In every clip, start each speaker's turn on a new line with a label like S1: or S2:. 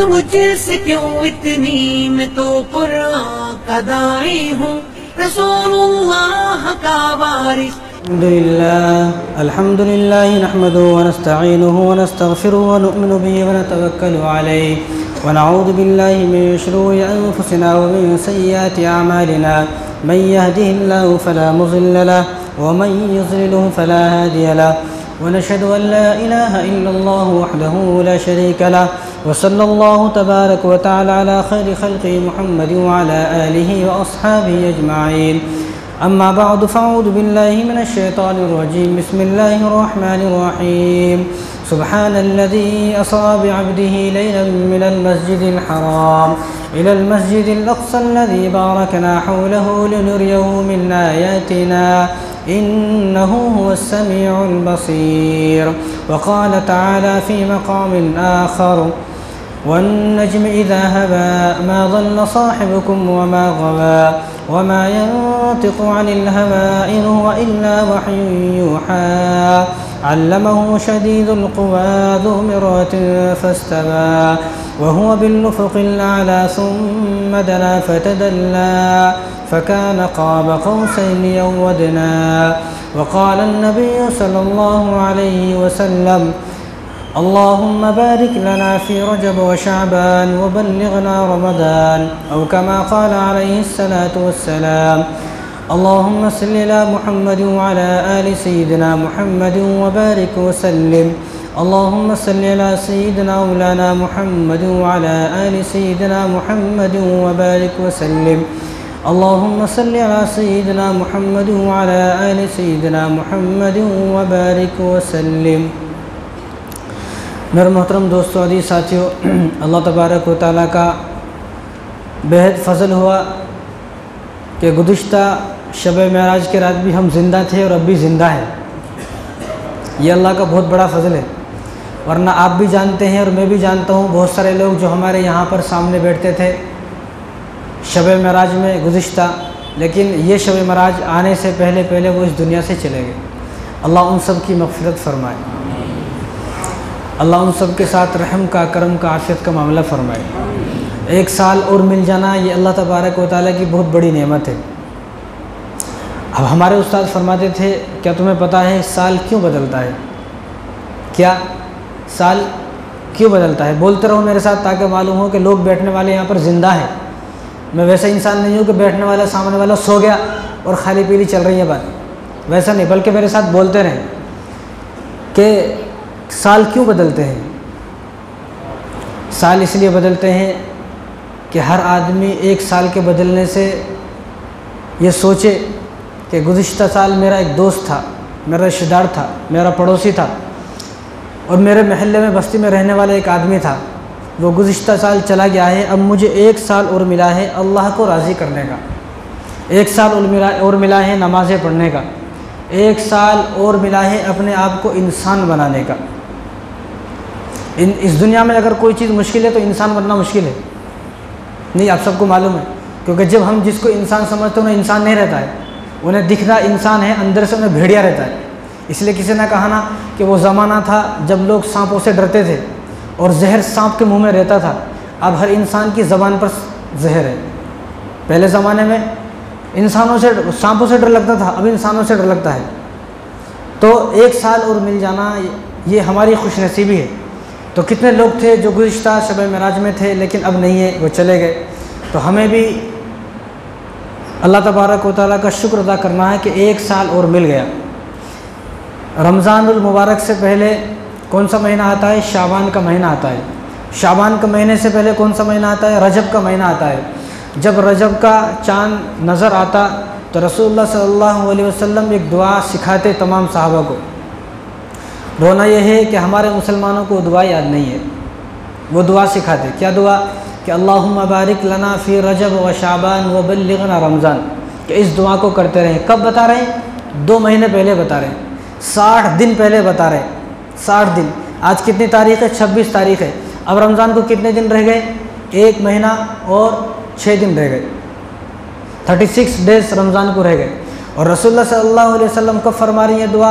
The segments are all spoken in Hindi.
S1: मुझसे क्यों इतनी, मैं तो कुरान का दाई हूँ, रसूलुल्लाह का वारिस।
S2: अल्हम्दुलिल्लाह नहमदुहु व नस्तईनुहु व नस्तगफिरुहु व नु'मिनु बिही व नतवक्कलु अलैहि व नऊज़ु बिल्लाहि मिन शुरूरि अनफुसिना व मिन सय्यिआति अअमालिना। मन यहदिहिल्लाहु फला मुज़िल्ल लहु व मन युज़्लिलहु फला हादिय लहु व नशहदु अन ला इलाहा इल्लल्लाहु वहदहु ला शरीका लहु व सल्लल्लाहु तबारक व तआला अला खैरि खल्क़ि मुहम्मद व अला आलिहि व अस्हाबिहि अजमईन। अम्मा बअद फ़अऊज़ु बिल्लाहि मिनश शैतानिर रजीम। बिस्मिल्लाहिर रहमानिर रहीम। सुब्हानल्लज़ी असरा बिअब्दिही लैलन मिनल मस्जिदिल हराम इलल मस्जिदिल अक़्सल्लज़ी बारकना हौलहु लिनुरियहु मिन आयातिना इन्नहु हुवस समीउल बसीर। व क़ाल तआला फ़ी मक़ामिन आख़र वन्नज्मि इज़ा हवा मा ज़ल्ल साहिबुकुम व मा ग़वा व मा यंतिक़ु अनिल हवा इन हुवा इल्ला वह्युन यूहा। अल्लमहु शदीदुल क़ुवा ज़ु मिर्रतिन फ़स्तवा व हुवा बिल-उफ़ुक़िल अअला सुम्मा दना फ़तदल्ला फ़कान क़ाब क़ौसैनि अव अदना। व क़ाल अन्नबिय्यु सल्लल्लाहु अलैहि वसल्लम अल्लाहुम्मा बारिक लना फ़ी रजब व शअबान व बल्लिग़ना रमज़ान औ कमा क़ाल अलैहिस्सलातु वस्सलाम। अल्लाहुम्मा सल्लि अला मुहम्मद व अला आलि सय्यिदिना मुहम्मद व बारिक व सल्लिम। अल्लाहुम्मा सल्लि अला सय्यिदिना मौलाना मुहम्मद व अला आलि सय्यिदिना मुहम्मद व बारिक व सल्लिम। अल्लाहुम्मा सल्लि अला सय्यिदिना मुहम्मद व अला आलि सय्यिदिना मुहम्मद व बारिक व सल्लिम। मेरे मोहतरम दोस्तों, अजीज़ साथियों, अल्लाह तबारक व तआला का बेहद फ़ज़ल हुआ कि गुज़िश्ता शब मेराज के रात भी हम ज़िंदा थे और अब भी ज़िंदा है। ये अल्लाह का बहुत बड़ा फ़ज़ल है। वरना आप भी जानते हैं और मैं भी जानता हूँ, बहुत सारे लोग जो हमारे यहाँ पर सामने बैठते थे शब मेराज में गुज़िश्ता, लेकिन ये शब मेराज आने से पहले वो इस दुनिया से चले गए। अल्लाह उन सब की मग़फ़िरत फ़रमाए। अल्लाह उन सब के साथ रहम का, करम का, आफ़ियत का मामला फ़रमाए। एक साल और मिल जाना ये अल्लाह तबारक व तआला की बहुत बड़ी नेमत है। अब हमारे उस्ताद फरमाते थे, क्या तुम्हें पता है साल क्यों बदलता है? क्या साल क्यों बदलता है? बोलते रहो मेरे साथ ताकि मालूम हो कि लोग बैठने वाले यहाँ पर ज़िंदा हैं। मैं वैसा इंसान नहीं हूँ कि बैठने वाला सामने वाला सो गया और खाली पीली चल रही है बात, वैसा नहीं, बल्कि मेरे साथ बोलते रहें कि साल क्यों बदलते हैं। साल इसलिए बदलते हैं कि हर आदमी एक साल के बदलने से ये सोचे कि गुज़िश्ता साल मेरा एक दोस्त था, मेरा रिश्तेदार था, मेरा पड़ोसी था और मेरे महल्ले में बस्ती में रहने वाला एक आदमी था, वो गुज़िश्ता साल चला गया है, अब मुझे एक साल और मिला है अल्लाह को राज़ी करने का, एक साल और मिला है नमाज़ें पढ़ने का, एक साल और मिला है अपने आप को इंसान बनाने का। इस दुनिया में अगर कोई चीज़ मुश्किल है तो इंसान बनना मुश्किल है, नहीं, आप सबको मालूम है। क्योंकि जब हम जिसको इंसान समझते हैं उन्हें इंसान नहीं रहता है, उन्हें दिखना इंसान है, अंदर से उन्हें भेड़िया रहता है। इसलिए किसी ने कहा ना कि वो ज़माना था जब लोग सांपों से डरते थे और जहर सांप के मुंह में रहता था। अब हर इंसान की ज़बान पर जहर है। पहले ज़माने में इंसानों से, सांपों से डर लगता था, अब इंसानों से डर लगता है। तो एक साल और मिल जाना ये हमारी खुशनसीबी है। तो कितने लोग थे जो गुज़िश्ता शब मेराज में थे लेकिन अब नहीं है, वो चले गए। तो हमें भी अल्लाह तबारक व तआला का शुक्र अदा करना है कि एक साल और मिल गया। रमज़ानुल मुबारक से पहले कौन सा महीना आता है? शाबान का महीना आता है। शाबान के महीने से पहले कौन सा महीना आता है? रजब का महीना आता है। जब रजब का चाँद नज़र आता तो रसूलुल्लाह सल्लल्लाहु अलैहि वसल्लम एक दुआ सिखाते तमाम सहाबा को। रोना यह है कि हमारे मुसलमानों को दुआ याद नहीं है। वो दुआ सिखाते, क्या दुआ? कि अल्लाहुम्मा बारिक लना फ़ी रजब व शाबान व बल्लिग़ना रमज़ान। कि इस दुआ को करते रहें। कब बता रहे हैं? 2 महीने पहले बता रहे हैं, 60 दिन पहले बता रहे हैं। 60 दिन। आज कितनी तारीख़ है? 26 तारीख़ है। अब रमज़ान को कितने दिन रह गए? 1 महीना और 6 दिन रह गए। 36 डेज़ रमज़ान को रह गए। और रसूलुल्लाह सल्लल्लाहु अलैहि वसल्लम कब फरमा रही है दुआ?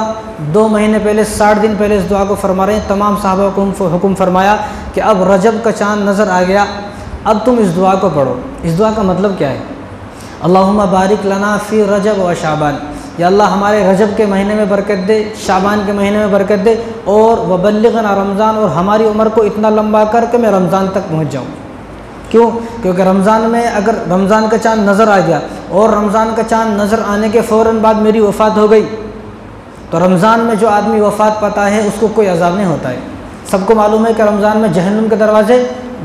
S2: 2 महीने पहले, 60 दिन पहले इस दुआ को फरमा रहे हैं। तमाम सहाबा को हुक्म फरमाया कि अब रजब का चाँद नज़र आ गया, अब तुम इस दुआ को पढ़ो। इस दुआ का मतलब क्या है? अल्लाहुम्मा बारिक लना फ़ी रजब व शाबान, या अल्लाह हमारे रजब के महीने में बरकत दे, शाबान के महीने में बरकत दे, और वबल्लिगना रमज़ान, और हमारी उम्र को इतना लंबा कर के मैं रमज़ान तक पहुँच जाऊँ। क्यों? क्योंकि रमज़ान में अगर रमज़ान का चाँद नज़र आ गया और रमज़ान का चाँद नज़र आने के फ़ौरन बाद मेरी वफ़ात हो गई, तो रमज़ान में जो आदमी वफ़ात पाता है उसको कोई अज़ाब नहीं होता है। सबको मालूम है कि रमज़ान में जहन्नुम के दरवाज़े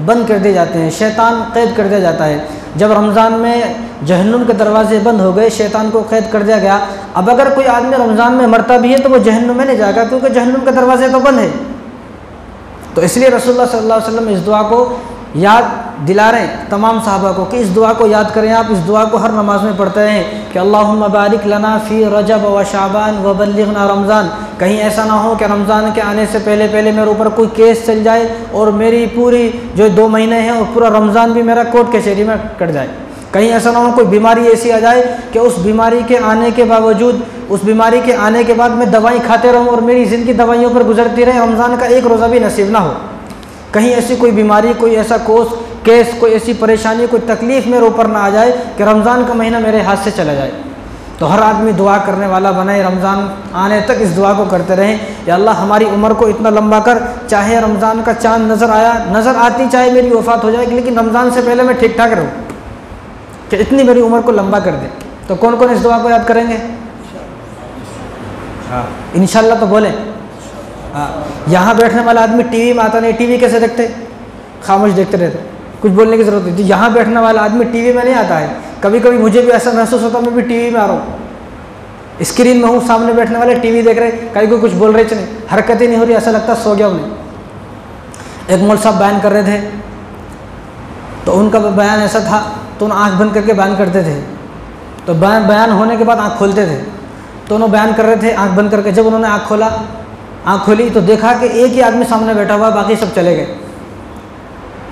S2: बंद कर दिए जाते हैं, शैतान कैद कर दिया जाता है। जब रमज़ान में जहन्नुम के दरवाज़े बंद हो गए, शैतान को कैद कर दिया गया, अब अगर कोई आदमी रमज़ान में मरता भी है तो वो जहन्नुम में नहीं जाएगा, क्योंकि जहन्नुम के दरवाज़े तो बंद है। तो इसलिए रसूलुल्लाह सल्लल्लाहु अलैहि वसल्लम इस दुआ को याद दिला रहे हैं तमाम सहाबा को कि इस दुआ को याद करें। आप इस दुआ को हर नमाज में पढ़ते हैं कि अल्लाहुम्मा बारिक लना फ़ी रजब व शाबान व बल्लिगना रमज़ान। कहीं ऐसा ना हो कि रमज़ान के आने से पहले पहले मेरे ऊपर कोई केस चल जाए और मेरी पूरी जो 2 महीने हैं और पूरा रमज़ान भी मेरा कोर्ट कचहरी में कट जाए। कहीं ऐसा ना हो कोई बीमारी ऐसी आ जाए कि उस बीमारी के आने के बावजूद, उस बीमारी के आने के बाद मैं दवाई खाते रहूँ और मेरी ज़िंदगी दवाइयों पर गुजरती रहे, रमज़ान का एक रोज़ा भी नसीब ना हो। कहीं ऐसी कोई बीमारी, कोई ऐसा केस, कोई ऐसी परेशानी, कोई तकलीफ़ मेरे ऊपर ना आ जाए कि रमज़ान का महीना मेरे हाथ से चला जाए। तो हर आदमी दुआ करने वाला बने, रमज़ान आने तक इस दुआ को करते रहें, या अल्लाह हमारी उम्र को इतना लंबा कर, चाहे रमज़ान का चाँद नज़र आती चाहे मेरी वफ़ात हो जाएगी, लेकिन रमज़ान से पहले मैं ठीक ठाक रहूँ, कि इतनी मेरी उम्र को लंबा कर दे। तो कौन कौन इस दुआ को याद करेंगे? हाँ, इंशाल्लाह तो बोलें। हाँ, यहाँ बैठने वाला आदमी टीवी में आता नहीं, टीवी कैसे देखते? खामोश देखते रहते, कुछ बोलने की ज़रूरत नहीं। यहाँ बैठने वाला आदमी टीवी में नहीं आता है। कभी कभी मुझे भी ऐसा महसूस होता मैं भी टीवी में आ रहा हूँ, स्क्रीन में हूँ, सामने बैठने वाले टीवी देख रहे, कहीं कोई कुछ बोल रहे नहीं, हरकत ही नहीं हो रही, ऐसा लगता सो गया उन्हें। एक मौलवी साहब बयान कर रहे थे, तो उनका बयान ऐसा था, तो उन्हें आँख बंद करके बयान करते थे, तो बयान होने के बाद आँख खोलते थे। तो उन्होंने बयान कर रहे थे आँख बंद करके, जब उन्होंने आँख खोली तो देखा कि एक ही आदमी सामने बैठा हुआ, बाकी सब चले गए।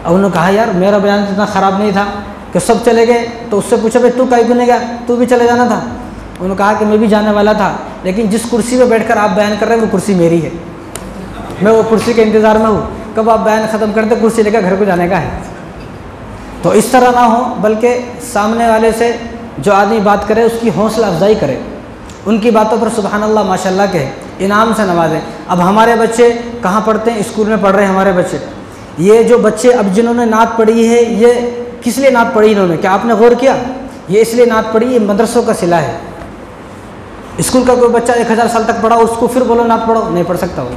S2: अब उन्होंने कहा यार मेरा बयान इतना ख़राब नहीं था कि सब चले गए। तो उससे पूछा भाई तू काहे क्यों नहीं गया, तू भी चले जाना था? उन्होंने कहा कि मैं भी जाने वाला था, लेकिन जिस कुर्सी पे बैठकर आप बयान कर रहे हैं वो कुर्सी मेरी है, मैं वो कुर्सी के इंतज़ार में हूँ, कब आप बयान ख़त्म करते कुर्सी लेकर घर को जाने का है। तो इस तरह ना हो, बल्कि सामने वाले से जो आदमी बात करे उसकी हौसला अफजाई करे, उनकी बातों पर सुबहान अल्लाह माशाल्लाह कहे, इनाम से नवाजें। अब हमारे बच्चे कहाँ पढ़ते हैं? स्कूल में पढ़ रहे हैं हमारे बच्चे। ये जो बच्चे अब जिन्होंने नात पढ़ी है, ये किस लिए नात पढ़ी इन्होंने? क्या आपने गौर किया? ये इसलिए नात पढ़ी, ये मदरसों का सिला है। स्कूल का कोई बच्चा 1000 साल तक पढ़ा, उसको फिर बोलो नात पढ़ो, नहीं पढ़ सकता वो।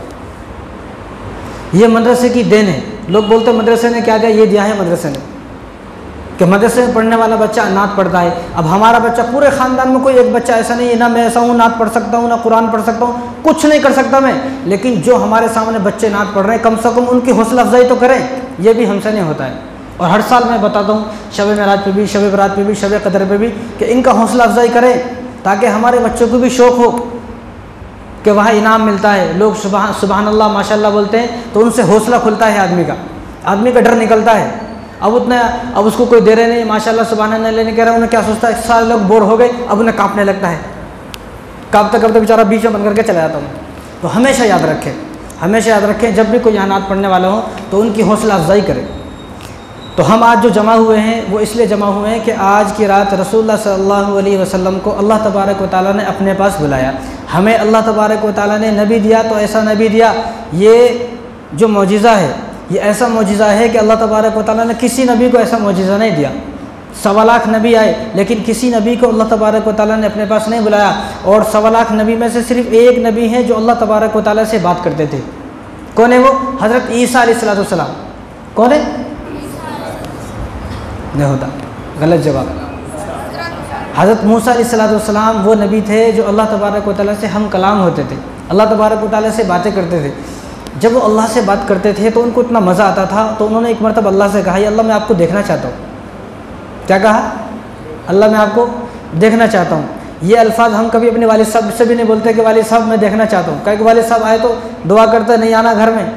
S2: ये मदरसे की देन है। लोग बोलते हैं मदरसे ने क्या दिया, ये दिया है मदरसे ने, कि मदरसे में पढ़ने वाला बच्चा नात पढ़ता है। अब हमारा बच्चा, पूरे ख़ानदान में कोई एक बच्चा ऐसा नहीं है, ना मैं ऐसा हूँ नात पढ़ सकता हूँ, ना कुरान पढ़ सकता हूँ, कुछ नहीं कर सकता मैं, लेकिन जो हमारे सामने बच्चे नात पढ़ रहे हैं कम से कम उनकी हौसला अफजाई तो करें। ये भी हमसे नहीं होता है। और हर साल मैं बताता हूँ शब मेराज पे भी, शब बरात पे भी, शब कदर पे भी, कि इनका हौसला अफजाई करें, ताकि हमारे बच्चों को भी शौक़ हो कि वहाँ इनाम मिलता है, लोग सुबहान अल्लाह माशाल्लाह बोलते हैं, तो उनसे हौसला खुलता है आदमी का डर निकलता है। अब उसको कोई दे रहे नहीं, माशाल्लाह सुबहान अल्लाह लेने कह रहा है, उन्हें क्या सोचता है, सारे लोग बोर हो गए, अब उन्हें काँपने लगता है, काँपते बेचारा बीच में बंद करके चला जाता हूँ। तो हमेशा याद रखें, जब भी कोई यहाँ नात पढ़ने वाला हो तो उनकी हौसला अफजाई करें। तो हम आज जो जमा हुए हैं वो इसलिए जमा हुए हैं कि आज की रात रसूलुल्लाह सल्लल्लाहु अलैहि वसल्लम को अल्लाह तबारक व तआला ने अपने पास बुलाया। हमें अल्लाह तबारक व तआला ने नबी दिया, तो ऐसा नबी दिया, ये जो मौजिज़ा है ये ऐसा मौजिज़ा है कि अल्लाह तबारक व तआला ने किसी नबी को ऐसा मौजिज़ा नहीं दिया। 1.25 लाख नबी आए, लेकिन किसी नबी को अल्लाह तबारक व तआला ने अपने पास नहीं बुलाया। और 1.25 लाख नबी में से सिर्फ एक नबी है जो अल्लाह तबारक व तआला से बात करते थे। कौन है वो? हज़रत ईसा अलैहिस्सलाम। कौन है? नहीं होता, गलत जवाब। हज़रत मूसा अलैहिस्सलाम वो नबी थे जो अल्लाह तबारक व तआला से हम कलाम होते थे, अल्लाह तबारक व तआला से बातें करते थे। जब वो अल्लाह से बात करते थे तो उनको इतना मज़ा आता था, तो उन्होंने एक मरतबा अल्लाह से कहा, या अल्लाह मैं आपको देखना चाहता हूँ। क्या कहा? अल्लाह मैं आपको देखना चाहता हूँ। ये अल्फाज हम कभी अपने वालिद साहब से भी नहीं बोलते कि वालिद साहब मैं देखना चाहता हूँ। कहीं वालिद साहब आए तो दुआ करते नहीं आना घर में,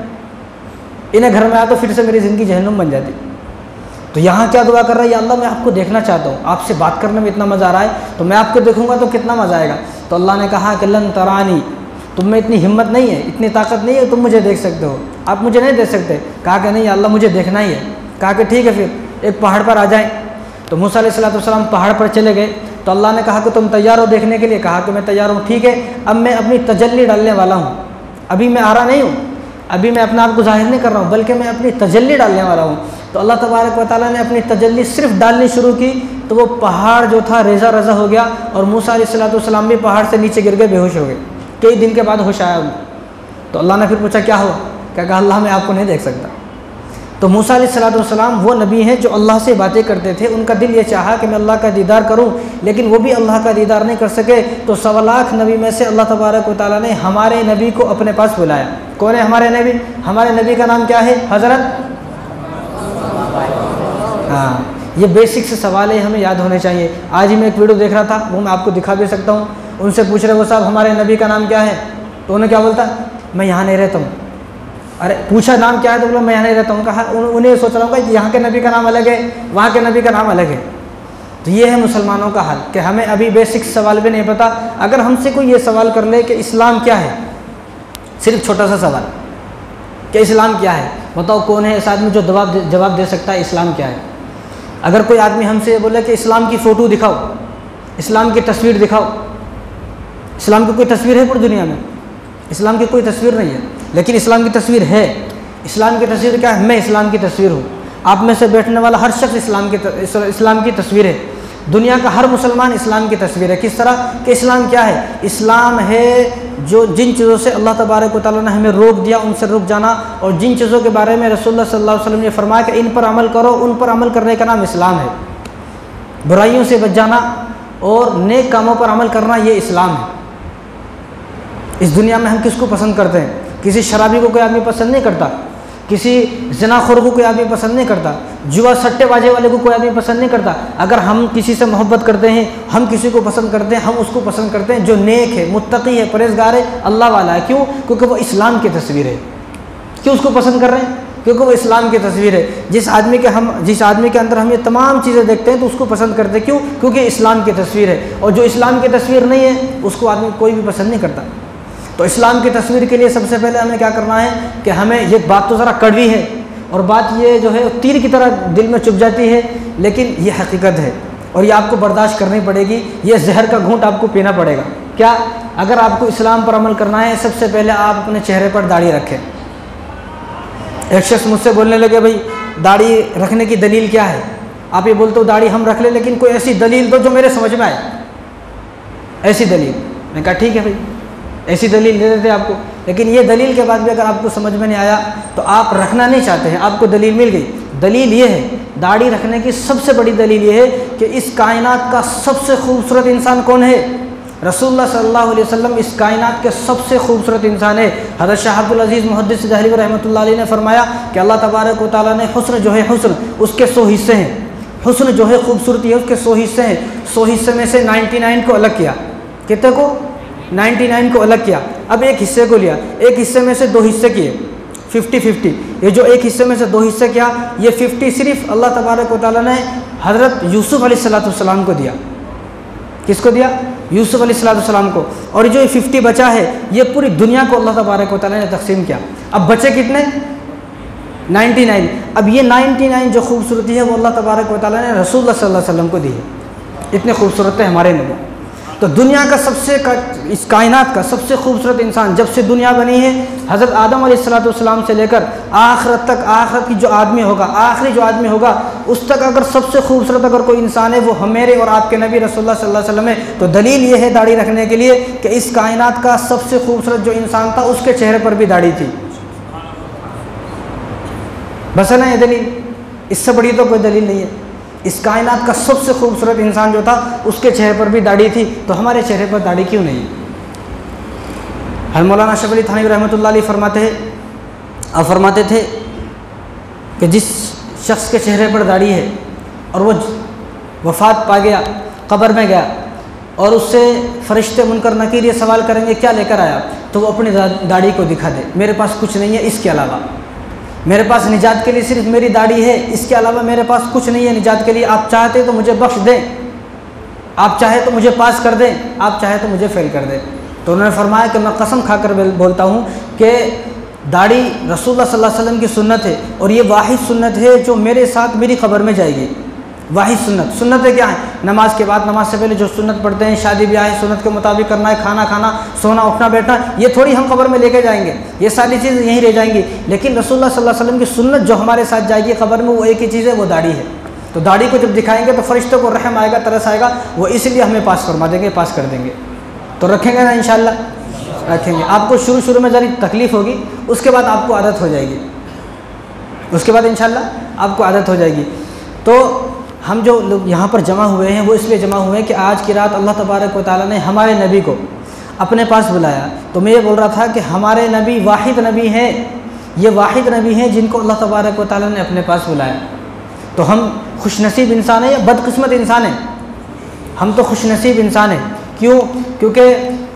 S2: इन्हें घर में आया तो फिर से मेरी ज़िंदगी जहन्नुम बन जाती। तो तो यहाँ क्या दुआ कर रहा है, या अल्लाह मैं आपको देखना चाहता हूँ, आपसे बात करने में इतना मज़ा आ रहा है, तो मैं आपको देखूँगा तो कितना मज़ा आएगा। तो अल्लाह ने कहा कि लन तरानी, तुम में इतनी हिम्मत नहीं है, इतनी ताकत नहीं है, तुम मुझे देख सकते हो, आप मुझे नहीं देख सकते। कहा कि नहीं अल्लाह मुझे देखना ही है। कहा कि ठीक है फिर एक पहाड़ पर आ जाएँ। तो मूसा अलैहिस्सलाम पहाड़ पर चले गए। तो अल्लाह ने कहा कि तुम तैयार हो देखने के लिए? कहा कि मैं तैयार हूँ। ठीक है, अब मैं अपनी तजल्ली डालने वाला हूँ, अभी मैं आ रहा नहीं हूँ, अभी मैं अपने आप को जाहिर नहीं कर रहा हूँ, बल्कि मैं अपनी तजल्ली डालने वाला हूँ। तो अल्लाह तबारक व तआला ने अपनी तजल्ली सिर्फ डालनी शुरू की तो वो पहाड़ जो था रेज़ा रज़ा हो गया और मूसा अलैहिस्सलाम भी पहाड़ से नीचे गिर गए, बेहोश हो गए। कई दिन के बाद होश आया उनको। तो अल्लाह ने फिर पूछा क्या हुआ? क्या कहा अल्लाह मैं आपको नहीं देख सकता। तो मूसा अलैहिस्सलाम वो नबी हैं जो अल्लाह से बातें करते थे। उनका दिल ये चाहा कि मैं अल्लाह का दीदार करूं, लेकिन वो भी अल्लाह का दीदार नहीं कर सके। तो 1.25 लाख नबी में से अल्लाह तबारक व तआला ने हमारे नबी को अपने पास बुलाया। कौन है हमारे नबी? हमारे नबी का नाम क्या है? हज़रत। हाँ, ये बेसिक से सवाल है, हमें याद होने चाहिए। आज ही मैं एक वीडियो देख रहा था, वो मैं आपको दिखा भी सकता हूँ। उनसे पूछ रहे वो साहब हमारे नबी का नाम क्या है? तो उन्हें क्या बोलता? मैं यहाँ नहीं रहता हूँ। अरे पूछा नाम क्या है? तो बोला मैं यहाँ नहीं रहता हूँ। कहा उन्हें सोच रहा हूँ कि यहाँ के नबी का नाम अलग है, वहाँ के नबी का नाम अलग है। तो ये है मुसलमानों का हाल कि हमें अभी बेसिक सवाल भी नहीं पता। अगर हमसे कोई ये सवाल कर ले कि इस्लाम क्या है, सिर्फ छोटा सा सवाल कि इस्लाम क्या है, बताओ कौन है ऐसा आदमी जो जवाब दे सकता है इस्लाम क्या है? अगर कोई आदमी हमसे बोले कि इस्लाम की फ़ोटो दिखाओ, इस्लाम की तस्वीर दिखाओ, इस्लाम की कोई तस्वीर है पूरी दुनिया में? इस्लाम की कोई तस्वीर नहीं है, लेकिन इस्लाम की तस्वीर है। इस्लाम की तस्वीर क्या है? मैं इस्लाम की तस्वीर हूँ। आप में से बैठने वाला हर शख्स इस्लाम की तस्वीर है। दुनिया का हर मुसलमान इस्लाम की तस्वीर है। किस तरह कि इस्लाम क्या है? इस्लाम है जो जिन चीज़ों से अल्लाह तबारक व तआला ने हमें रोक दिया उनसे रुक जाना, और जिन चीज़ों के बारे में रसूलुल्लाह सल्लल्लाहु अलैहि वसल्लम ने फरमाया कि इन पर अमल करो, उन पर अमल करने का नाम इस्लाम है। बुराइयों से बच जाना और नेक कामों पर अमल करना, ये इस्लाम है। इस दुनिया में हम किसको पसंद करते हैं? किसी शराबी को कोई आदमी पसंद नहीं करता, किसी ज़िनाखोर को कोई आदमी पसंद नहीं करता, जुआ सट्टेबाजी वाले को कोई आदमी पसंद नहीं करता। अगर हम किसी से मोहब्बत करते हैं, हम किसी को पसंद करते हैं, हम उसको पसंद करते हैं जो नेक है, मुत्तकी है, परहेज़गार है, अल्लाह वाला है। क्यों? क्योंकि वो इस्लाम की तस्वीर है। क्यों उसको पसंद कर रहे हैं? क्योंकि वो इस्लाम की तस्वीर है। जिस आदमी के अंदर हम ये तमाम चीज़ें देखते हैं तो उसको पसंद करते हैं। क्यों? क्योंकि इस्लाम की तस्वीर है। और जो इस्लाम की तस्वीर नहीं है उसको आदमी कोई भी पसंद नहीं करता। तो इस्लाम की तस्वीर के लिए सबसे पहले हमें क्या करना है कि हमें ये बात तो ज़रा कड़वी है और बात ये जो है तीर की तरह दिल में चुभ जाती है, लेकिन ये हकीकत है और ये आपको बर्दाश्त करनी पड़ेगी। ये जहर का घूंट आपको पीना पड़ेगा। क्या? अगर आपको इस्लाम पर अमल करना है, सबसे पहले आप अपने चेहरे पर दाढ़ी रखें। एक शख्स मुझसे बोलने लगे भाई दाढ़ी रखने की दलील क्या है? आप ये बोलते हो दाढ़ी हम रख लें, लेकिन कोई ऐसी दलील दो जो मेरे समझ में आए, ऐसी दलील। मैंने कहा ठीक है भाई, ऐसी दलील दे देते आपको, लेकिन ये दलील के बाद भी अगर आपको समझ में नहीं आया तो आप रखना नहीं चाहते हैं। आपको दलील मिल गई। दलील ये है, दाढ़ी रखने की सबसे बड़ी दलील ये है कि इस कायनात का सबसे खूबसूरत इंसान कौन है? रसूलुल्लाह सल्लल्लाहु अलैहि वसल्लम इस कायनात के सबसे खूबसूरत इंसान है। हज़रत शाह अब्दुल अज़ीज़ मुहद्दिस दहलवी रहमतुल्लाह अलैह ने फरमाया कि अल्लाह तबारक व तआला ने हुस्न जो है, हुस्न उसके 100 हिस्से हैं। हुस्न जो है, खूबसूरती है, उसके 100 हिस्से हैं। 100 हिस्से में से 99 को अलग किया। कितने को? 99 को अलग किया। अब एक हिस्से को लिया, एक हिस्से में से 2 हिस्से किए, 50-50। ये जो एक हिस्से में से 2 हिस्से किया, ये 50 सिर्फ अल्लाह तबारक व तआला ने हज़रत यूसुफ़ अलैहिस्सलाम को दिया। किसको दिया? यूसुफ़ अलैहिस्सलाम को। और जो 50 बचा है, ये पूरी दुनिया को अल्लाह तबारक व तआला ने तकसीम किया। अब बचे कितने? 99। अब ये 99 जो खूबसूरती है वो अल्लाह तबारक व तआला ने रसूलुल्लाह सल्लल्लाहु अलैहि वसल्लम को दी है। इतने खूबसूरत है हमारे नबी। तो दुनिया का इस कायनात का सबसे खूबसूरत इंसान जब से दुनिया बनी है, हज़रत आदम अलैहिस्सलाम से लेकर आखिरत तक, आखिरत की जो आदमी होगा, आखिरी जो आदमी होगा, उस तक अगर सबसे खूबसूरत अगर कोई इंसान है वो मेरे और आपके नबी रसूलुल्लाह सल्लल्लाहु अलैहि वसल्लम है। तो दलील ये है दाढ़ी रखने के लिए कि इस कायनात का सबसे खूबसूरत जो इंसान था उसके चेहरे पर भी दाढ़ी थी। बस है ना ये दलील? इससे बड़ी तो कोई दलील नहीं है। इस कायनात का सबसे खूबसूरत इंसान जो था उसके चेहरे पर भी दाढ़ी थी, तो हमारे चेहरे पर दाढ़ी क्यों नहीं? हज़रत मौलाना अशरफ अली थानवी रहमतुल्लाह अलैह फरमाते थे कि जिस शख्स के चेहरे पर दाढ़ी है और वो वफ़ात पा गया, कब्र में गया और उससे फरिश्ते मुनकर नकीर ये सवाल करेंगे क्या लेकर आया, तो वो अपनी दाढ़ी को दिखा दे, मेरे पास कुछ नहीं है इसके अलावा। मेरे पास निजात के लिए सिर्फ मेरी दाढ़ी है, इसके अलावा मेरे पास कुछ नहीं है निजात के लिए। आप चाहते तो मुझे बख्श दें, आप चाहे तो मुझे पास कर दें, आप चाहे तो मुझे फेल कर दें। तो उन्होंने फरमाया कि मैं कसम खाकर बोलता हूँ कि दाढ़ी रसूलुल्लाह सल्लल्लाहु अलैहि वसल्लम की सुन्नत है, और ये वाहिद सुन्नत है जो मेरे साथ मेरी ख़बर में जाएगी। वाहिद सुन्नत, सुन्नतें क्या हैं? नमाज के बाद, नमाज से पहले जो सुन्नत पढ़ते हैं, शादी ब्याह है सुन्नत के मुताबिक करना है, खाना खाना, सोना उठना बैठना, ये थोड़ी हम ख़बर में लेके जाएंगे, ये सारी चीज़ें यहीं रह जाएंगी। लेकिन रसूलुल्लाह सल्लल्लाहु अलैहि वसल्लम की सुन्नत जो हमारे साथ जाएगी ख़बर में, वो एक ही चीज़ है, वो दाढ़ी है। तो दाढ़ी को जब दिखाएंगे तो फरिश्तों को रहम आएगा, तरस आएगा, वो इसलिए हमें पास फरमा देंगे, पास कर देंगे। तो रखेंगे ना इंशाअल्लाह? रखेंगे। आपको शुरू में ज़रा तकलीफ़ होगी, उसके बाद आपको आदत हो जाएगी, उसके बाद इंशाअल्लाह आपको आदत हो जाएगी। तो हम जो लोग यहाँ पर जमा हुए हैं वो इसलिए जमा हुए हैं कि आज की रात अल्लाह तबारक व तआला ने हमारे नबी को अपने पास बुलाया। तो मैं ये बोल रहा था कि हमारे नबी वाहिद नबी हैं, ये वाहिद नबी हैं जिनको अल्लाह तबारक व तआला ने अपने पास बुलाया। तो हम खुशनसीब इंसान हैं या बदकिस्मत इंसान हैं? हम तो खुशनसीब इंसान हैं। क्यों? क्योंकि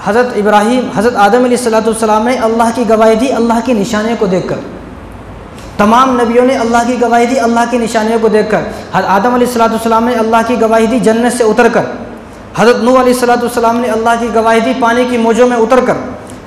S2: हज़रत इब्राहीम, हज़रत आदम अलैहिस्सलाम ने अल्लाह की गवाही दी अल्लाह की निशानियों को देखकर। तमाम नबियों ने अल्लाह की गवाही दी अल्लाह की निशानियों को देखकर। हज़रत आदम अलैहिस्सलाम ने अल्लाह की गवाही दी जन्नत से उतरकर। हज़रत नूह अलैहिस्सलाम ने अल्लाह की गवाही दी पानी की मौजों में उतरकर।